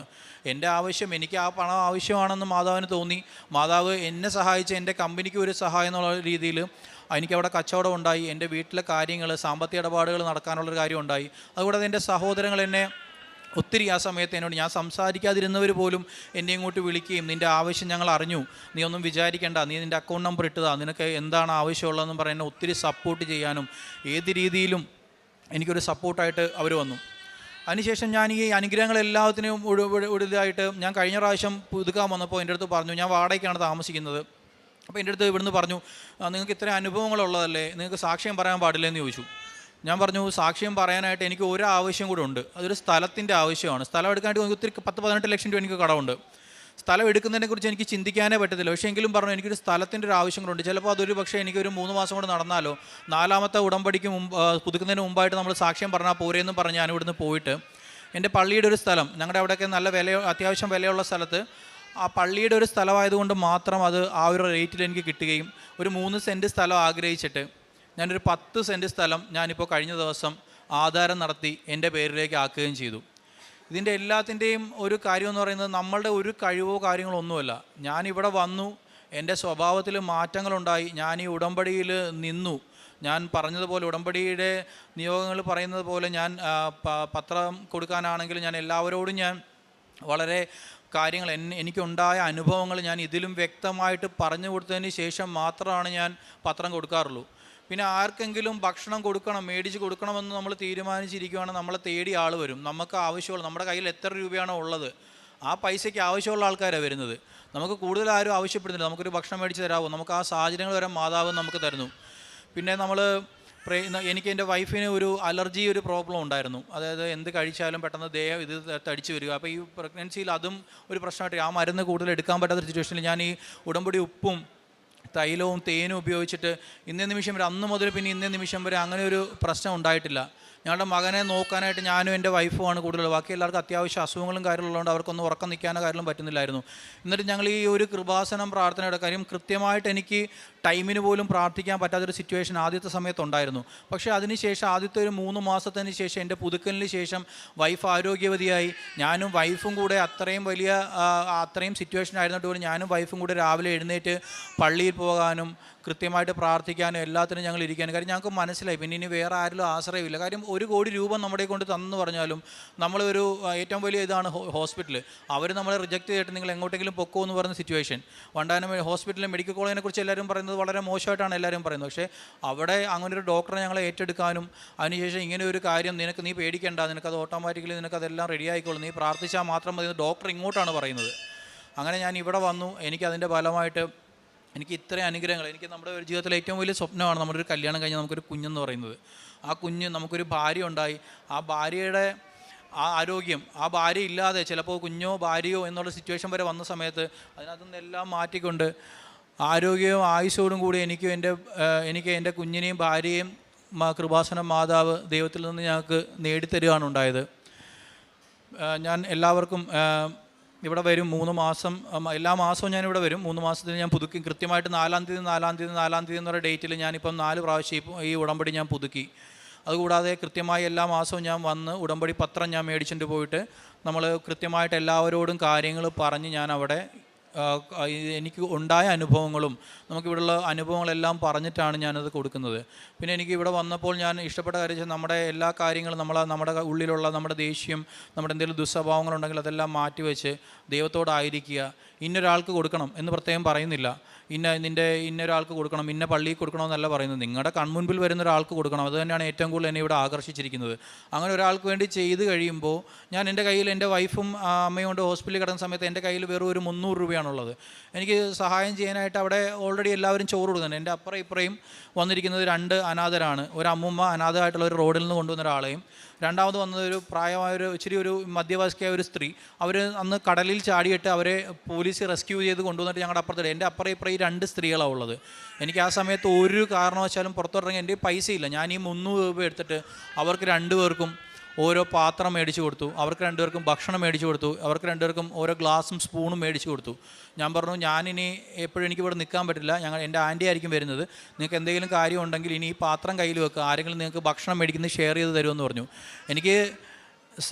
എൻ്റെ ആവശ്യം, എനിക്ക് ആ പണം ആവശ്യമാണെന്ന് മാതാവിന് തോന്നി. മാതാവ് എന്നെ സഹായിച്ച് എൻ്റെ കമ്പനിക്ക് ഒരു സഹായം എന്നുള്ള രീതിയിൽ എനിക്കവിടെ കച്ചവടം ഉണ്ടായി. എൻ്റെ വീട്ടിലെ കാര്യങ്ങൾ, സാമ്പത്തിക ഇടപാടുകൾ നടക്കാനുള്ളൊരു കാര്യം ഉണ്ടായി. അതുകൂടാതെ എൻ്റെ സഹോദരങ്ങൾ എന്നെ ഒത്തിരി ആ സമയത്ത് എന്നോട്, ഞാൻ സംസാരിക്കാതിരുന്നവർ പോലും എന്നെ ഇങ്ങോട്ട് വിളിക്കുകയും, നിൻ്റെ ആവശ്യം ഞങ്ങൾ അറിഞ്ഞു, നീ ഒന്നും വിചാരിക്കേണ്ട, നീ നിൻ്റെ അക്കൗണ്ട് നമ്പർ ഇട്ടതാ, നിനക്ക് എന്താണ് ആവശ്യമുള്ളതെന്നും പറഞ്ഞ് എന്നെ ഒത്തിരി സപ്പോർട്ട് ചെയ്യാനും ഏത് രീതിയിലും എനിക്കൊരു സപ്പോർട്ടായിട്ട് അവർ വന്നു. അതിനുശേഷം ഞാൻ ഈ അനുഗ്രഹങ്ങളെല്ലാത്തിനും ഒടുതായിട്ട് ഞാൻ കഴിഞ്ഞ പ്രാവശ്യം പുതുക്കാൻ വന്നപ്പോൾ എൻ്റെ അടുത്ത് പറഞ്ഞു, ഞാൻ വാടകയ്ക്കാണ് താമസിക്കുന്നത്. അപ്പോൾ എൻ്റെ അടുത്ത് ഇവിടുന്ന് പറഞ്ഞു, നിങ്ങൾക്ക് ഇത്രയും അനുഭവങ്ങളുള്ളതല്ലേ, നിങ്ങൾക്ക് സാക്ഷ്യം പറയാൻ പാടില്ല എന്ന് ചോദിച്ചു. ഞാൻ പറഞ്ഞു, സാക്ഷ്യം പറയാനായിട്ട് എനിക്ക് ഒരു ആവശ്യം കൂടെ ഉണ്ട്, അതൊരു സ്ഥലത്തിൻ്റെ ആവശ്യമാണ്. സ്ഥലം എടുക്കാനായിട്ട് എനിക്ക് ഒത്തിരി 10-18 ലക്ഷം രൂപ എനിക്ക് കടമുണ്ട്. സ്ഥലം എടുക്കുന്നതിനെക്കുറിച്ച് എനിക്ക് ചിന്തിക്കാനേ പറ്റത്തില്ല. പക്ഷേ എങ്കിലും പറഞ്ഞു, എനിക്കൊരു സ്ഥലത്തിൻ്റെ ഒരു ആവശ്യം കൂടെ ഉണ്ട്. ചിലപ്പോൾ അതൊരു പക്ഷേ എനിക്കൊരു 3 മാസം കൊണ്ട് നടന്നാലോ, 4ാമത്തെ ഉടമ്പടിക്ക് പുതുക്കുന്നതിന് മുമ്പായിട്ട് നമ്മൾ സാക്ഷ്യം പറഞ്ഞാൽ പോരെയെന്ന് പറഞ്ഞ് ഞാൻ ഇവിടുന്ന് പോയിട്ട് എൻ്റെ പള്ളിയുടെ ഒരു സ്ഥലം, ഞങ്ങളുടെ അവിടെയൊക്കെ നല്ല അത്യാവശ്യം വിലയുള്ള സ്ഥലത്ത്, ആ പള്ളിയുടെ ഒരു സ്ഥലമായതുകൊണ്ട് മാത്രം അത് ആ ഒരു റേറ്റിൽ എനിക്ക് കിട്ടുകയും, ഒരു 3 സെൻറ്റ് സ്ഥലം ആഗ്രഹിച്ചിട്ട് ഞാനൊരു 10 സെൻറ്റ് സ്ഥലം ഞാനിപ്പോൾ കഴിഞ്ഞ ദിവസം ആധാരം നടത്തി എൻ്റെ പേരിലേക്ക് ആക്കുകയും ചെയ്തു. ഇതിൻ്റെ എല്ലാത്തിൻ്റെയും ഒരു കാര്യമെന്ന് പറയുന്നത് നമ്മളുടെ ഒരു കഴിവോ കാര്യങ്ങളോ ഒന്നുമല്ല. ഞാനിവിടെ വന്നു, എൻ്റെ സ്വഭാവത്തിൽ മാറ്റങ്ങളുണ്ടായി, ഞാൻ ഈ ഉടമ്പടിയിൽ നിന്നു. ഞാൻ പറഞ്ഞതുപോലെ ഉടമ്പടിയുടെ നിയോഗങ്ങൾ പറയുന്നത് പോലെ ഞാൻ പത്രം കൊടുക്കാനാണെങ്കിലും ഞാൻ എല്ലാവരോടും ഞാൻ വളരെ കാര്യങ്ങൾ എനിക്കുണ്ടായ അനുഭവങ്ങൾ ഞാൻ ഇതിലും വ്യക്തമായിട്ട് പറഞ്ഞു കൊടുത്തതിന് ശേഷം മാത്രമാണ് ഞാൻ പത്രം കൊടുക്കാറുള്ളൂ. പിന്നെ ആർക്കെങ്കിലും ഭക്ഷണം കൊടുക്കണം, മേടിച്ച് കൊടുക്കണമെന്ന് നമ്മൾ തീരുമാനിച്ചിരിക്കുകയാണെങ്കിൽ നമ്മളെ തേടി ആൾ വരും. നമുക്ക് ആവശ്യമുള്ള, നമ്മുടെ കയ്യിൽ എത്ര രൂപയാണോ ഉള്ളത് ആ പൈസയ്ക്ക് ആവശ്യമുള്ള ആൾക്കാരാണ് വരുന്നത്. നമുക്ക് കൂടുതൽ ആരും ആവശ്യപ്പെടുന്നില്ല, നമുക്കൊരു ഭക്ഷണം മേടിച്ച് തരാമോ, നമുക്ക് ആ സാഹചര്യങ്ങൾ വരെ മാതാവ് നമുക്ക് തരുന്നു. പിന്നെ എനിക്ക് എൻ്റെ വൈഫിന് ഒരു അലർജി ഒരു പ്രോബ്ലം ഉണ്ടായിരുന്നു. അതായത് എന്ത് കഴിച്ചാലും പെട്ടെന്ന് ഇത് തടിച്ച് വരിക. അപ്പോൾ ഈ പ്രഗ്നൻസിയിൽ അതും ഒരു പ്രശ്നമായിട്ട് ആ മരുന്ന് കൂടുതൽ എടുക്കാൻ പറ്റാത്ത സിറ്റുവേഷനിൽ ഞാൻ ഈ ഉടമ്പടി ഉപ്പും തൈലവും തേനും ഉപയോഗിച്ചിട്ട് ഇന്നേ നിമിഷം വരെ, അന്ന് മുതൽ പിന്നെ ഇന്നേ നിമിഷം വരെ അങ്ങനെ ഒരു പ്രശ്നം ഉണ്ടായിട്ടില്ല. ഞങ്ങളുടെ മകനെ നോക്കാനായിട്ട് ഞാനും എൻ്റെ വൈഫുമാണ് കൂടുതൽ. ബാക്കി എല്ലാവർക്കും അത്യാവശ്യം അസുഖങ്ങളും കാര്യങ്ങളുള്ളതുകൊണ്ട് അവർക്കൊന്നും ഉറക്കം നിൽക്കാനോ കാര്യങ്ങളും പറ്റുന്നില്ലായിരുന്നു. എന്നിട്ട് ഞങ്ങൾ ഈ ഒരു കൃപാസനം പ്രാർത്ഥനയുടെ കാര്യം കൃത്യമായിട്ട് എനിക്ക് ടൈമിന് പോലും പ്രാർത്ഥിക്കാൻ പറ്റാത്തൊരു സിറ്റുവേഷൻ ആദ്യത്തെ സമയത്തുണ്ടായിരുന്നു. പക്ഷേ അതിനുശേഷം ആദ്യത്തെ ഒരു 3 മാസത്തിന് ശേഷം എൻ്റെ പുതുക്കലിന് ശേഷം വൈഫ് ആരോഗ്യവതിയായി. ഞാനും വൈഫും കൂടെ അത്രയും സിറ്റുവേഷൻ ആയിരുന്നിട്ട് പോലും ഞാനും വൈഫും കൂടെ രാവിലെ എഴുന്നേറ്റ് പള്ളിയിൽ പോകാനും കൃത്യമായിട്ട് പ്രാർത്ഥിക്കാനും എല്ലാത്തിനും ഞങ്ങൾ ഇരിക്കാനും. കാര്യം ഞങ്ങൾക്ക് മനസ്സിലായി പിന്നെ ഇനി വേറെ ആരിലും ആശ്രയമില്ല. കാര്യം 1 കോടി രൂപ നമ്മുടെ കൊണ്ട് തന്നു പറഞ്ഞാലും നമ്മളൊരു ഏറ്റവും വലിയ ഇതാണ് ഹോസ്പിറ്റൽ. അവർ നമ്മളെ റിജക്റ്റ് ചെയ്തിട്ട് നിങ്ങൾ എങ്ങോട്ടെങ്കിലും പൊക്കോ എന്ന് പറയുന്ന സിറ്റുവേഷൻ. വണ്ടാനം ഹോസ്പിറ്റലിലെ മെഡിക്കൽ കോളേജിനെ കുറിച്ച് എല്ലാവരും പറയുന്നത് വളരെ മോശമായിട്ടാണ് എല്ലാവരും പറയുന്നത്. പക്ഷേ അവിടെ അങ്ങനെ ഒരു ഡോക്ടറെ ഞങ്ങളെ ഏറ്റെടുക്കാനും അതിനുശേഷം ഇങ്ങനെ ഒരു കാര്യം നീ പേടിക്കേണ്ട, നിനക്കത് ഓട്ടോമാറ്റിക്കലി നിനക്കതെല്ലാം റെഡി ആയിക്കോളും, നീ പ്രാർത്ഥിച്ചാൽ മാത്രം മതി, ഡോക്ടർ ഇങ്ങോട്ടാണ് പറയുന്നത്. അങ്ങനെ ഞാൻ ഇവിടെ വന്നു. എനിക്കതിൻ്റെ ഫലമായിട്ട് എനിക്ക് ഇത്രയും അനുഗ്രഹങ്ങൾ. എനിക്ക് നമ്മുടെ ഒരു ജീവിതത്തിലെ ഏറ്റവും വലിയ സ്വപ്നമാണ് നമ്മുടെ ഒരു കല്യാണം കഴിഞ്ഞാൽ നമുക്കൊരു കുഞ്ഞെന്ന് പറയുന്നത്. ആ കുഞ്ഞ്, നമുക്കൊരു ഭാര്യ ഉണ്ടായി, ആ ഭാര്യയുടെ ആ ആരോഗ്യം, ആ ഭാര്യ ഇല്ലാതെ ചിലപ്പോൾ കുഞ്ഞോ ഭാര്യയോ എന്നുള്ള സിറ്റുവേഷൻ വരെ വന്ന സമയത്ത് അതിനകത്തു നിന്നെല്ലാം മാറ്റിക്കൊണ്ട് ആരോഗ്യവും ആയുസ്സോടും കൂടി എനിക്ക് എൻ്റെ കുഞ്ഞിനെയും ഭാര്യയും കൃപാസനം മാതാവ് ദൈവത്തിൽ നിന്ന് ഞങ്ങൾക്ക് നേടിത്തരുകയാണ് ഉണ്ടായത്. ഞാൻ എല്ലാവർക്കും ഇവിടെ വരും 3 മാസം, എല്ലാ മാസവും ഞാനിവിടെ വരും. 3 മാസത്തിൽ ഞാൻ പുതുക്കി കൃത്യമായിട്ട് 4-ാം തീയതി എന്നൊരു ഡേറ്റിൽ ഞാനിപ്പം 4 പ്രാവശ്യം ഈ ഉടമ്പടി ഞാൻ പുതുക്കി. അതുകൂടാതെ കൃത്യമായി എല്ലാ മാസവും ഞാൻ വന്ന് ഉടമ്പടി പത്രം ഞാൻ മേടിച്ചിട്ട് പോയിട്ട് നമ്മൾ കൃത്യമായിട്ട് എല്ലാവരോടും കാര്യങ്ങൾ പറഞ്ഞ് ഞാൻ അവിടെ എനിക്ക് ഉണ്ടായ അനുഭവങ്ങളും നമുക്കിവിടെയുള്ള അനുഭവങ്ങളെല്ലാം പറഞ്ഞിട്ടാണ് ഞാനത് കൊടുക്കുന്നത്. പിന്നെ എനിക്ക് ഇവിടെ വന്നപ്പോൾ ഞാൻ ഇഷ്ടപ്പെട്ട കാര്യം നമ്മുടെ എല്ലാ കാര്യങ്ങളും നമ്മുടെ ഉള്ളിലുള്ള നമ്മുടെ ദേഷ്യം, നമ്മുടെ എന്തെങ്കിലും ദുസ്വഭാവങ്ങളുണ്ടെങ്കിൽ അതെല്ലാം മാറ്റിവെച്ച് ദൈവത്തോടായിരിക്കുക. ഇന്നൊരാൾക്ക് കൊടുക്കണം എന്ന് പ്രത്യേകം പറയുന്നില്ല. ഇന്നൊരാൾക്ക് കൊടുക്കണം, ഇന്ന പള്ളിയിൽ കൊടുക്കണമെന്നല്ല പറയുന്നത്. നിങ്ങളുടെ കൺമുൻപിൽ വരുന്ന ഒരാൾക്ക് കൊടുക്കണം. അത് തന്നെയാണ് ഏറ്റവും കൂടുതൽ എന്നെ ഇവിടെ ആകർഷിച്ചിരിക്കുന്നത്. അങ്ങനെ ഒരാൾക്ക് വേണ്ടി ചെയ്ത് കഴിയുമ്പോൾ ഞാൻ എൻ്റെ കയ്യിൽ, എൻ്റെ വൈഫും അമ്മയും കൊണ്ട് ഹോസ്പിറ്റലിൽ കിടന്ന സമയത്ത് എൻ്റെ കയ്യിൽ വെറും ഒരു 300 രൂപയാണുള്ളത്. എനിക്ക് സഹായം ചെയ്യാനായിട്ട് അവിടെ ഓൾറെഡി എല്ലാവരും ചോറ് കൊടുക്കുന്നുണ്ട്. എൻ്റെ അപ്പുറം ഇപ്പുറയും വന്നിരിക്കുന്നത് 2 അനാഥരാണ്. ഒരു അമ്മൂമ്മ അനാഥമായിട്ടുള്ള ഒരു റോഡിൽ നിന്ന് കൊണ്ടുവന്ന ഒരാളെയും, രണ്ടാമത് വന്നത് ഒരു പ്രായമായൊരു ഇച്ചിരി ഒരു മധ്യവയസ്കയായ ഒരു സ്ത്രീ. അവർ അന്ന് കടലിൽ ചാടിയിട്ട് അവരെ പോലീസ് റെസ്ക്യൂ ചെയ്ത് കൊണ്ടുവന്നിട്ട് ഞങ്ങളുടെ അപ്പുറത്തിടെ എൻ്റെ അപ്പുറം ഇപ്പുറം ഈ 2 സ്ത്രീകളാണ് ഉള്ളത്. എനിക്ക് ആ സമയത്ത് ഒരു കാരണവശാലും പുറത്തോട്ടിറങ്ങി എൻ്റെ പൈസയില്ല. ഞാൻ ഈ 300 രൂപ എടുത്തിട്ട് അവർക്ക് 2 പേർക്കും ഓരോ പാത്രം മേടിച്ച് കൊടുത്തു, അവർക്ക് 2 പേർക്കും ഭക്ഷണം മേടിച്ച് കൊടുത്തു, അവർക്ക് 2 പേർക്കും ഓരോ ഗ്ലാസും സ്പൂണും മേടിച്ച് കൊടുത്തു. ഞാൻ പറഞ്ഞു, ഞാനിനി എപ്പോഴും എനിക്കിവിടെ നിൽക്കാൻ പറ്റില്ല, എൻ്റെ ആൻറ്റി ആയിരിക്കും വരുന്നത്, നിങ്ങൾക്ക് എന്തെങ്കിലും കാര്യം ഉണ്ടെങ്കിൽ ഇനി ഈ പാത്രം കയ്യിൽ വെക്കുക, ആരെങ്കിലും നിങ്ങൾക്ക് ഭക്ഷണം മേടിക്കുന്നത് ഷെയർ ചെയ്ത് തരുമെന്ന് പറഞ്ഞു. എനിക്ക്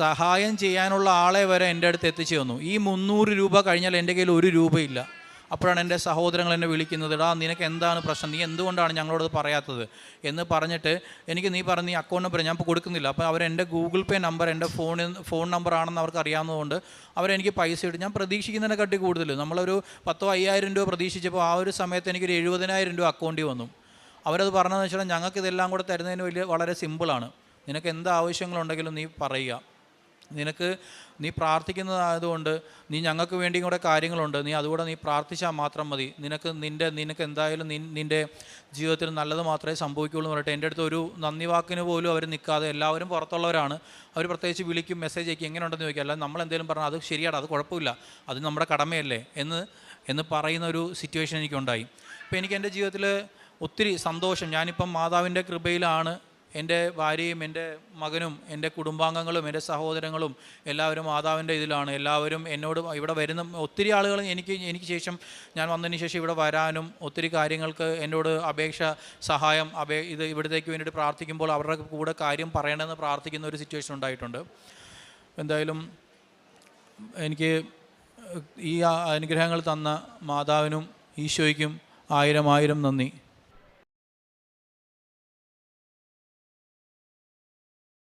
സഹായം ചെയ്യാനുള്ള ആളെ വരെ എൻ്റെ അടുത്ത് എത്തിച്ചു തന്നു. ഈ 300 രൂപ കഴിഞ്ഞാൽ എൻ്റെ കയ്യിൽ 1 രൂപയില്ല. അപ്പോഴാണ് എൻ്റെ സഹോദരങ്ങൾ എന്നെ വിളിക്കുന്നത്, നിനക്ക് എന്താണ് പ്രശ്നം, നീ എന്തുകൊണ്ടാണ് ഞങ്ങളോട് പറയാത്തത് എന്ന് പറഞ്ഞിട്ട് നീ പറഞ്ഞ അക്കൗണ്ട് നമ്പർ ഞാൻ ഇപ്പോൾ കൊടുക്കുന്നില്ല. അപ്പോൾ അവരെൻ്റെ ഗൂഗിൾ പേ നമ്പർ എൻ്റെ ഫോൺ നമ്പർ ആണെന്ന് അവർക്ക് അറിയാവുന്നതുകൊണ്ട് അവരെനിക്ക് പൈസ ഇട്ട്, ഞാൻ പ്രതീക്ഷിക്കുന്നതിനെക്കാട്ടി കൂടുതൽ നമ്മളൊരു 10,000-5,000 രൂപ പ്രതീക്ഷിച്ചപ്പോൾ ആ ഒരു സമയത്ത് എനിക്കൊരു 70,000 രൂപ അക്കൗണ്ടിൽ വന്നു. അവരത് പറഞ്ഞതെന്ന് വെച്ചാൽ ഞങ്ങൾക്ക് ഇതെല്ലാം കൂടെ തരുന്നതിന് വളരെ സിമ്പിളാണ്, നിനക്ക് എന്ത് ആവശ്യങ്ങളുണ്ടെങ്കിലും നീ പറയുക, നീ പ്രാർത്ഥിക്കുന്നതായതുകൊണ്ട് ഞങ്ങൾക്ക് വേണ്ടിയും കൂടെ കാര്യങ്ങളുണ്ട്, അതുകൂടെ നീ പ്രാർത്ഥിച്ചാൽ മാത്രം മതി, നിനക്ക് എന്തായാലും നിൻ്റെ ജീവിതത്തിൽ നല്ലത് മാത്രമേ സംഭവിക്കുകയുള്ളൂ എന്ന് പറഞ്ഞിട്ട് എൻ്റെ അടുത്ത് ഒരു നന്ദി വാക്കിന് പോലും അവർ നിൽക്കാതെ, എല്ലാവരും പുറത്തുള്ളവരാണ്, അവർ പ്രത്യേകിച്ച് വിളിക്കും, മെസ്സേജ് അയക്കും, എങ്ങനെ ഉണ്ടെന്ന് ചോദിക്കുക, അല്ല നമ്മളെന്തെങ്കിലും പറഞ്ഞാൽ അത് ശരിയാണ്, അത് കുഴപ്പമില്ല, അത് നമ്മുടെ കടമയല്ലേ എന്ന് പറയുന്ന ഒരു സിറ്റുവേഷൻ എനിക്കുണ്ടായി. അപ്പോൾ എനിക്ക് എൻ്റെ ജീവിതത്തിൽ ഒത്തിരി സന്തോഷം. ഞാനിപ്പം മാതാവിൻ്റെ കൃപയിലാണ്. എൻ്റെ ഭാര്യയും എൻ്റെ മകനും എൻ്റെ കുടുംബാംഗങ്ങളും എൻ്റെ സഹോദരങ്ങളും എല്ലാവരും മാതാവിൻ്റെ ഇതിലാണ്. എല്ലാവരും എന്നോട് ഇവിടെ വരുന്ന ഒത്തിരി ആളുകൾ എനിക്ക് ശേഷം, ഞാൻ വന്നതിന് ശേഷം ഇവിടെ വരാനും ഒത്തിരി കാര്യങ്ങൾക്ക് എന്നോട് സഹായം ഇവിടത്തേക്ക് വേണ്ടിയിട്ട് പ്രാർത്ഥിക്കുമ്പോൾ അവരുടെ കൂടെ കാര്യം പറയണമെന്ന് പ്രാർത്ഥിക്കുന്ന ഒരു സിറ്റുവേഷൻ ഉണ്ടായിട്ടുണ്ട്. എന്തായാലും എനിക്ക് ഈ അനുഗ്രഹങ്ങൾ തന്ന മാതാവിനും ഈശോയ്ക്കും 1000 നന്ദി.